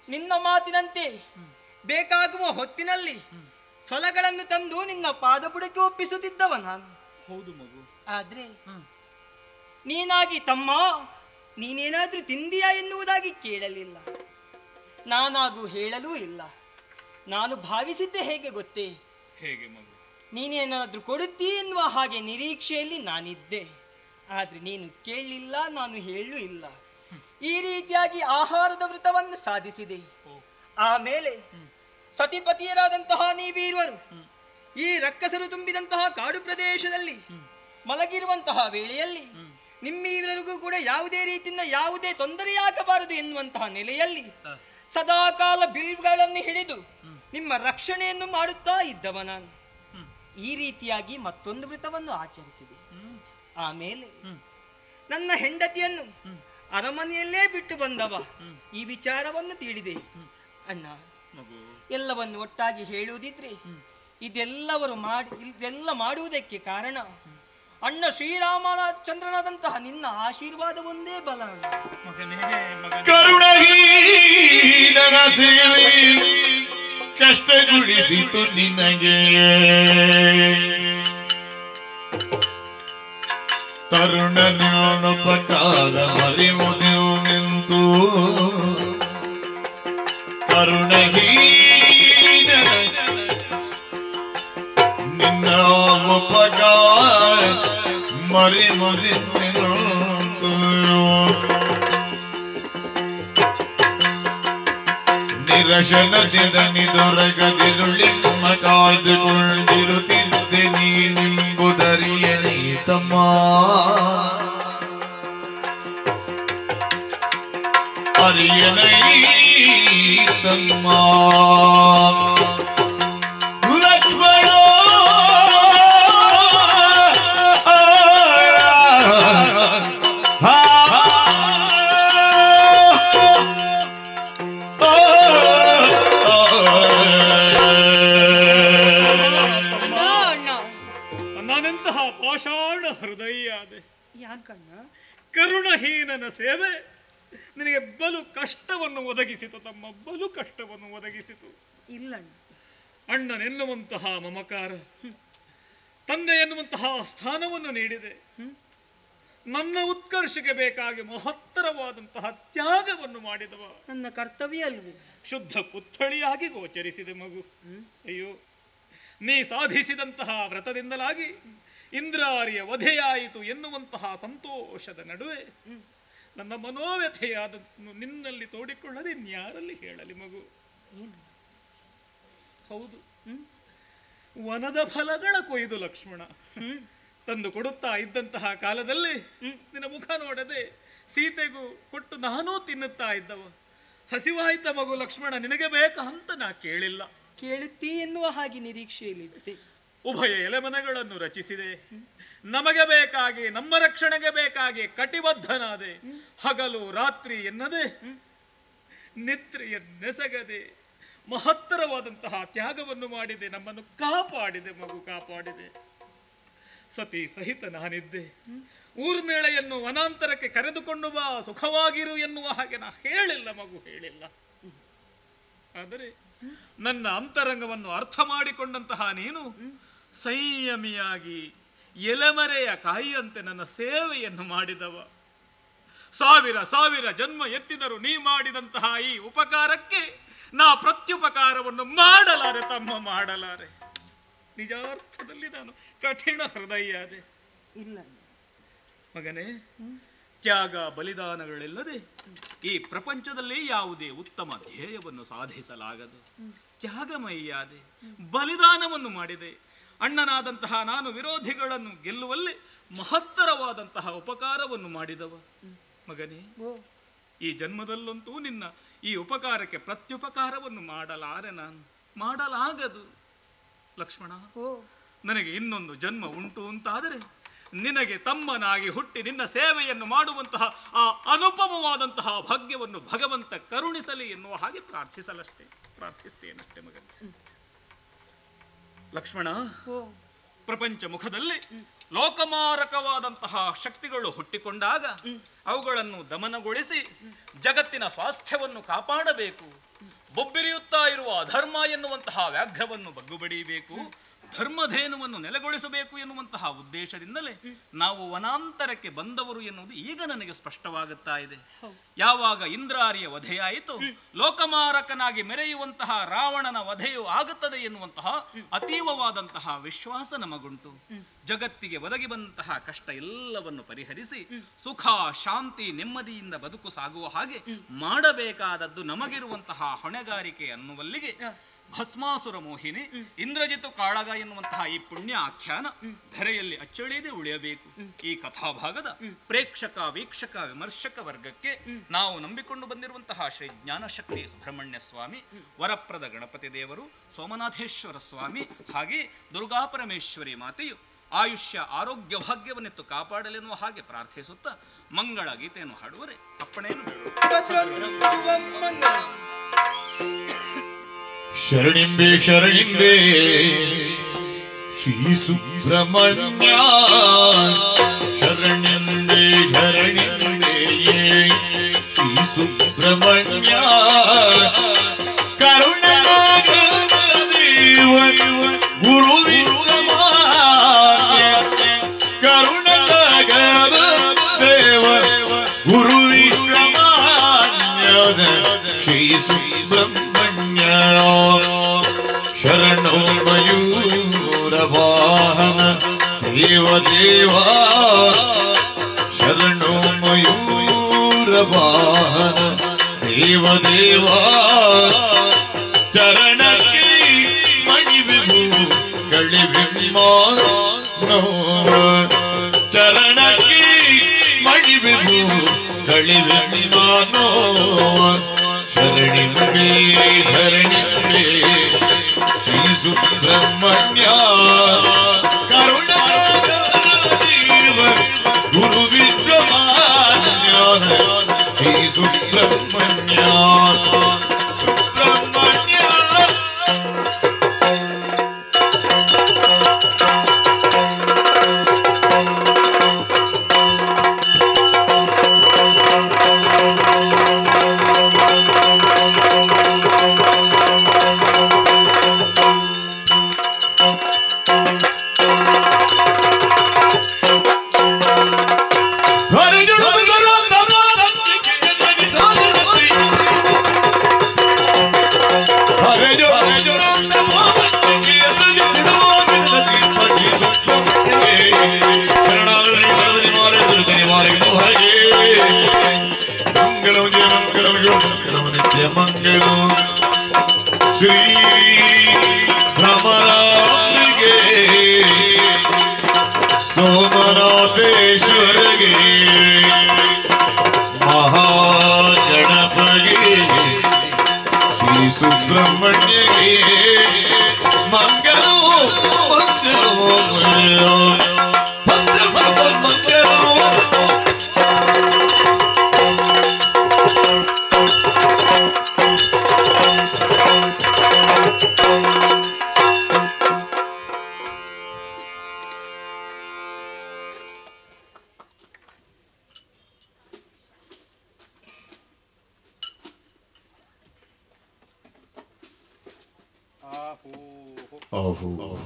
ನಿನ್ನ ಮಾತಿನಂತೆ ಬೇಕಾಗುವ ಹೊತ್ತಿನಲ್ಲಿ ಫಲಗಳನ್ನು ತಂದು ನಿನ್ನ ಪಾದಬುಡಕ್ಕೆ ಒಪ್ಪಿಸುತ್ತಿದ್ದವ ನಾನು. ಹೌದು ಮಗು. ಆದ್ರೆ ನೀನಾಗಿ ತಮ್ಮ ನೀನೇನಾದ್ರೂ ತಿಂದಿಯಾ ಎನ್ನುವುದಾಗಿ ಕೇಳಲಿಲ್ಲ, ನಾನಾಗೂ ಹೇಳಲೂ ಇಲ್ಲ. ನಾನು ಭಾವಿಸಿದ್ದೆ ಹೇಗೆ ಗೊತ್ತೇ? ಹೇಗೆ ಮಗು? ನೀನೇನಾದ್ರೂ ಕೊಡುತ್ತೀ ಎನ್ನುವ ಹಾಗೆ ನಿರೀಕ್ಷೆಯಲ್ಲಿ ನಾನಿದ್ದೆ. ಆದ್ರೆ ನೀನು ಕೇಳಲಿಲ್ಲ, ನಾನು ಹೇಳಲೂ ಇಲ್ಲ. ಈ ರೀತಿಯಾಗಿ ಆಹಾರದ ವೃತವನ್ನು ಸಾಧಿಸಿದೆ. ಆಮೇಲೆ ಸತಿಪತಿಯರಾದಂತಹ ನೀವೀರುವರು ಈ ರಕ್ಕಸರು ತುಂಬಿದಂತಹ ಕಾಡು ಪ್ರದೇಶದಲ್ಲಿ ಮಲಗಿರುವಂತಹ ವೇಳೆಯಲ್ಲಿ ನಿಮ್ಮೀವರಿಗೂ ಕೂಡ ಯಾವುದೇ ರೀತಿಯಿಂದ ಯಾವುದೇ ತೊಂದರೆಯಾಗಬಾರದು ಎನ್ನುವಂತಹ ನೆಲೆಯಲ್ಲಿ ಸದಾಕಾಲ ಬಿಲ್ಗಳನ್ನು ಹಿಡಿದು ನಿಮ್ಮ ರಕ್ಷಣೆಯನ್ನು ಮಾಡುತ್ತಾ ಇದ್ದವ ನಾನು. ಈ ರೀತಿಯಾಗಿ ಮತ್ತೊಂದು ವೃತವನ್ನು ಆಚರಿಸಿದೆ. ಆಮೇಲೆ ನನ್ನ ಹೆಂಡತಿಯನ್ನು ಅರಮನೆಯಲ್ಲೇ ಬಿಟ್ಟು ಬಂದವ ಈ ವಿಚಾರವನ್ನು ತಿಳಿದೆ. ಅಣ್ಣ, ಎಲ್ಲವನ್ನು ಒಟ್ಟಾಗಿ ಹೇಳುವುದಿದ್ರೆ ಇದೆಲ್ಲ ಮಾಡುವುದಕ್ಕೆ ಕಾರಣ ಅಣ್ಣ ಶ್ರೀರಾಮಚಂದ್ರನಾದಂತಹ ನಿನ್ನ ಆಶೀರ್ವಾದ ಒಂದೇ ಬಲ. ಕರುಣಹೀನನ ಸೇವೆ ಕಷ್ಟಗೊಳಿಸಿತು ನಿನಗೆ, ತರುಣನೊಪಕಾರ ಮರೆಯುವುದೆವು ನಿಂತು ಕರುಣಹೀನ ನಿನ್ನ ಉಪಕಾರ ಮರೆಯುವುದೆವು ನಿರಶನದಿದನಿ ದೊರಗದಿರುಳಿಮ್ಮ ಕಾಯ್ದುಕೊಂಡಿರುತ್ತಿದ್ದೆ ನೀನೆಂಬುದರಿಯಲಿ ತಮ್ಮ. ಅರಿಯನೈ ತಮ್ಮ ಲಕ್ಷ್ಮಣ ನಾನೆಂತಹ ಪಾಷಾಣ ಹೃದಯ ಅದೆ. ಯಾಕಣ್ಣ? ಕರುಣಹೀನನ ಸೇವೆ ನಿನಗೆ ಬಲು ಕಷ್ಟವನ್ನು ಒದಗಿಸಿತು ತಮ್ಮ, ಬಲು ಕಷ್ಟವನ್ನು ಒದಗಿಸಿತು. ಇಲ್ಲಣ್ಣ, ಅಣ್ಣನೆನ್ನುವಂತಹ ಮಮಕಾರ, ತಂದೆ ಎನ್ನುವಂತಹ ಸ್ಥಾನವನ್ನು ನೀಡಿದೆ. ನನ್ನ ಉತ್ಕರ್ಷಕ್ಕೆ ಬೇಕಾಗಿ ಮಹತ್ತರವಾದಂತಹ ತ್ಯಾಗವನ್ನು ಮಾಡಿದವ ನನ್ನ ಕರ್ತವ್ಯ ಅಲ್ವೇ? ಶುದ್ಧ ಪುತ್ಥಳಿಯಾಗಿ ಗೋಚರಿಸಿದೆ ಮಗು. ಅಯ್ಯೋ, ನೀ ಸಾಧಿಸಿದಂತಹ ವ್ರತದಿಂದಲಾಗಿ ಇಂದ್ರಾರಿಯ ವಧೆಯಾಯಿತು ಎನ್ನುವಂತಹ ಸಂತೋಷದ ನಡುವೆ ನನ್ನ ಮನೋವ್ಯಥೆಯಾದ ನಿನ್ನಲ್ಲಿ ತೋಡಿಕೊಳ್ಳದೆ ಇನ್ಯಾರಲ್ಲಿ ಹೇಳಲಿ ಮಗು. ಹೌದು, ವನದ ಫಲಗಳ ಕೊಯ್ದು ಲಕ್ಷ್ಮಣ ತಂದು ಕೊಡುತ್ತಾ ಇದ್ದಂತಹ ಕಾಲದಲ್ಲಿ ನಿನ್ನ ಮುಖ ನೋಡದೆ ಸೀತೆಗೂ ಕೊಟ್ಟು ನಾನೂ ತಿನ್ನುತ್ತಾ ಇದ್ದವ. ಹಸಿವಾಯ್ತ ಮಗು ಲಕ್ಷ್ಮಣ, ನಿನಗೆ ಬೇಕಾ ಅಂತ ನಾ ಕೇಳಿಲ್ಲ. ಕೇಳುತ್ತೀ ಎನ್ನುವ ಹಾಗೆ ನಿರೀಕ್ಷೆಯಲ್ಲಿದ್ದೆ. ಉಭಯ ಎಲೆಮನೆಗಳನ್ನು ರಚಿಸಿದೆ. ನಮಗೆ ಬೇಕಾಗಿ, ನಮ್ಮ ರಕ್ಷಣೆಗೆ ಬೇಕಾಗಿ ಕಟಿಬದ್ಧನಾದೆ. ಹಗಲು ರಾತ್ರಿ ಎನ್ನದೆ, ನಿದ್ರೆಯನ್ನೆಸಗದೆ ಮಹತ್ತರವಾದಂತಹ ತ್ಯಾಗವನ್ನು ಮಾಡಿದೆ. ನಮ್ಮನ್ನು ಕಾಪಾಡಿದೆ ಮಗು, ಕಾಪಾಡಿದೆ. ಸತಿ ಸಹಿತ ನಾನಿದ್ದೆ. ಊರ್ಮೇಳೆಯನ್ನು ವನಾಂತರಕ್ಕೆ ಕರೆದುಕೊಂಡು ಬಾ, ಸುಖವಾಗಿರು ಎನ್ನುವ ಹಾಗೆ ನಾ ಹೇಳಿಲ್ಲ ಮಗು, ಹೇಳಿಲ್ಲ. ಆದರೆ ನನ್ನ ಅಂತರಂಗವನ್ನು ಅರ್ಥ ಮಾಡಿಕೊಂಡಂತಹ ನೀನು ಸಂಯಮಿಯಾಗಿ ಎಲೆಮರೆಯ ಕಾಯಿಯಂತೆ ನನ್ನ ಸೇವೆಯನ್ನು ಮಾಡಿದವ. ಸಾವಿರ ಸಾವಿರ ಜನ್ಮ ಎತ್ತಿದರೂ ನೀ ಮಾಡಿದಂತಹ ಈ ಉಪಕಾರಕ್ಕೆ ನಾ ಪ್ರತ್ಯುಪಕಾರವನ್ನು ಮಾಡಲಾರೆ ತಮ್ಮ, ಮಾಡಲಾರೆ. ನಿಜಾರ್ಥದಲ್ಲಿ ನಾನು ಕಠಿಣ ಹೃದಯ ಅದೆ. ಇಲ್ಲ ಮಗನೇ, ತ್ಯಾಗ ಬಲಿದಾನಗಳಿಲ್ಲದೆ ಈ ಪ್ರಪಂಚದಲ್ಲಿ ಯಾವುದೇ ಉತ್ತಮ ಧ್ಯೇಯವನ್ನು ಸಾಧಿಸಲಾಗದು. ತ್ಯಾಗಮಯಿಯಾದೆ, ಬಲಿದಾನವನ್ನು ಮಾಡಿದೆ. ಅಣ್ಣನಾದಂತಹ ನಾನು ವಿರೋಧಿಗಳನ್ನು ಗೆಲ್ಲುವಲ್ಲಿ ಮಹತ್ತರವಾದಂತಹ ಉಪಕಾರವನ್ನು ಮಾಡಿದವ. ಮಗನೇ, ಈ ಜನ್ಮದಲ್ಲಂತೂ ನಿನ್ನ ಈ ಉಪಕಾರಕ್ಕೆ ಪ್ರತ್ಯುಪಕಾರವನ್ನು ಮಾಡಲಾಗದು. ಲಕ್ಷ್ಮಣ, ನನಗೆ ಇನ್ನೊಂದು ಜನ್ಮ ಉಂಟು ಅಂತಾದರೆ ನಿನಗೆ ತಮ್ಮನಾಗಿ ಹುಟ್ಟಿ ನಿನ್ನ ಸೇವೆಯನ್ನು ಮಾಡುವಂತಹ ಆ ಅನುಪಮವಾದಂತಹ ಭಾಗ್ಯವನ್ನು ಭಗವಂತ ಕರುಣಿಸಲಿ ಎನ್ನುವ ಹಾಗೆ ಪ್ರಾರ್ಥಿಸ್ತೇನಷ್ಟೇ ಮಗನ. ಲಕ್ಷ್ಮಣ, ಪ್ರಪಂಚ ಮುಖದಲ್ಲಿ ಲೋಕಮಾರಕವಾದಂತಹ ಶಕ್ತಿಗಳು ಹುಟ್ಟಿಕೊಂಡಾಗ ಅವುಗಳನ್ನು ದಮನಗೊಳಿಸಿ ಜಗತ್ತಿನ ಸ್ವಾಸ್ಥ್ಯವನ್ನು ಕಾಪಾಡಬೇಕು. ಬೊಬ್ಬಿರಿಯುತ್ತಾ ಇರುವ ಅಧರ್ಮ ಎನ್ನುವಂತಹ ವ್ಯಾಘ್ರವನ್ನು ಬಗ್ಗುಬಡಿಯಬೇಕು. ಧರ್ಮಧೇನುವನ್ನು ನೆಲೆಗೊಳಿಸಬೇಕು ಎನ್ನುವಂತಹ ಉದ್ದೇಶದಿಂದಲೇ ನಾವು ವನಾಂತರಕ್ಕೆ ಬಂದವರು ಎನ್ನುವುದು ಈಗ ನನಗೆ ಸ್ಪಷ್ಟವಾಗುತ್ತಾ ಇದೆ. ಯಾವಾಗ ಇಂದ್ರಾರಿಯ ವಧೆಯಾಯಿತು, ಲೋಕಮಾರಕನಾಗಿ ಮೆರೆಯುವಂತಹ ರಾವಣನ ವಧೆಯು ಆಗುತ್ತದೆ ಎನ್ನುವಂತಹ ಅತೀವವಾದಂತಹ ವಿಶ್ವಾಸ ನಮಗುಂಟು. ಜಗತ್ತಿಗೆ ಒದಗಿ ಬಂದಂತಹ ಕಷ್ಟ ಎಲ್ಲವನ್ನು ಪರಿಹರಿಸಿ ಸುಖ ಶಾಂತಿ ನೆಮ್ಮದಿಯಿಂದ ಬದುಕು ಸಾಗುವ ಹಾಗೆ ಮಾಡಬೇಕಾದದ್ದು ನಮಗಿರುವಂತಹ ಹೊಣೆಗಾರಿಕೆ ಅನ್ನುವಲ್ಲಿಗೆ ಭಸ್ಮಾಸುರ ಮೋಹಿನಿ, ಇಂದ್ರಜಿತು ಕಾಳಗ ಎನ್ನುವಂತಹ ಈ ಪುಣ್ಯ ಆಖ್ಯಾನ ಧರೆಯಲ್ಲಿ ಅಚ್ಚಳಿಯದೆ ಉಳಿಯಬೇಕು. ಈ ಕಥಾಭಾಗದ ಪ್ರೇಕ್ಷಕ, ವೀಕ್ಷಕ, ವಿಮರ್ಶಕ ವರ್ಗಕ್ಕೆ ನಾವು ನಂಬಿಕೊಂಡು ಬಂದಿರುವಂತಹ ಶ್ರೀ ಜ್ಞಾನಶಕ್ತಿ ಸುಬ್ರಹ್ಮಣ್ಯ ಸ್ವಾಮಿ, ವರಪ್ರದ ಗಣಪತಿ ದೇವರು, ಸೋಮನಾಥೇಶ್ವರ ಸ್ವಾಮಿ ಹಾಗೆ ದುರ್ಗಾಪರಮೇಶ್ವರಿ ಮಾತೆಯು ಆಯುಷ್ಯ ಆರೋಗ್ಯ ಭಾಗ್ಯವನ್ನೆತ್ತು ಕಾಪಾಡಲೆನ್ನುವ ಹಾಗೆ ಪ್ರಾರ್ಥಿಸುತ್ತಾ ಮಂಗಳ ಗೀತೆಯನ್ನು ಹಾಡುವರೆ ಅಪ್ಪಣೆಯನ್ನು ಶರಣಿಂಬೆ ಶರಣಿಂಬೆ ಶ್ರೀ ಸುಬ್ರಹ್ಮಣ್ಯ, ಶರಣಿಂಬೆ ಶರಣಿಂಬೆ ಶ್ರೀ ಸುಬ್ರಹ್ಮಣ್ಯ, ಕರುಣಾಗ ದೇವ ಗುರು ವಿಶ್ವಮಾನ್ಯ, ಕರುಣಾಗ ದೇವ ಗುರು ವಿಶ್ವಮಾನ್ಯ ಶ್ರೀ ಸುಬ್ರಹ್ಮಣ್ಯ, ಶರಣೋ ಮಯೂರ ವಾಹನ ದೇವ ದೇವ, ಶರಣೋ ಮಯೂರ ವಾಹನ ದೇವ ದೇವ, ಚರಣಕ್ಕೆ ಮಣಿವಿಭು ಕಳಿವಿಮಾನ, ಚರಣಕ್ಕೆ ಮಣಿವಿಭು ಕಳಿವಿಮಾನೋ, ಶರಣಿಂಬೆ ಶರಣಿಂಬೆ ಶ್ರೀ ಸುಬ್ರಹ್ಮಣ್ಯ, ಕರುಣಾಗ ದೇವ ಗುರು ವಿಶ್ವಮಾನ್ಯ ಶ್ರೀ ಸುಬ್ರಹ್ಮಣ್ಯ, ಸುಬ್ರಹ್ಮಣ್ಯ. ಶ್ರೀ ಭ್ರಮರಾಂಬಿಗೆ ಸೋಮನಾಥೇಶ್ವರಗೆ ಮಹಾಗಣಪಗೆ ಶ್ರೀ ಸುಬ್ರಹ್ಮಣ್ಯಗೆ ಮಂಗಲೋ ಮಂಗಲೋ ಮಂಗಲೋ ಮಂಗಲೋ.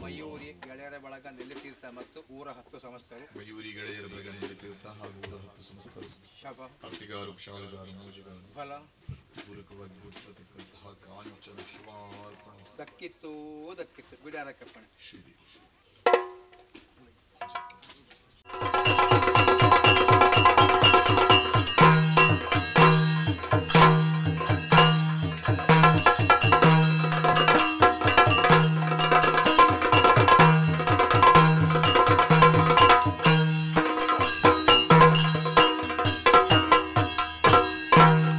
ಮಯೂರಿ ಗೆಳೆಯರ ಬಳಗ ನೆಲ್ಲಿತೀರ್ಥ ಮತ್ತು ಊರ 10 ಸಂಸ್ಥರು, ಮಯೂರಿ ಗೆಳೆಯರ ಬಳಗ ನೆಲ್ಲಿತೀರ್ಥ ಹಾಗೂ ಊರ 10 ಸಂಸ್ಥರು, ಶಪ ಅರ್ತಿಗಾರು ಶಾಲೆಗಾರು ಮೋಜಿಗಾರು ಫಲ ಪೂರಕವಾಗಿ ಹುಟ್ಟಿರತಕ್ಕಂತಹ ಕಾಂಚನ ಶಿವಾರ್ಪಣ ದಕ್ಕಿತ್ತು ಬಿಡಾರಕ್ಕಪ್ಪಣೆ ಶ್ರೀ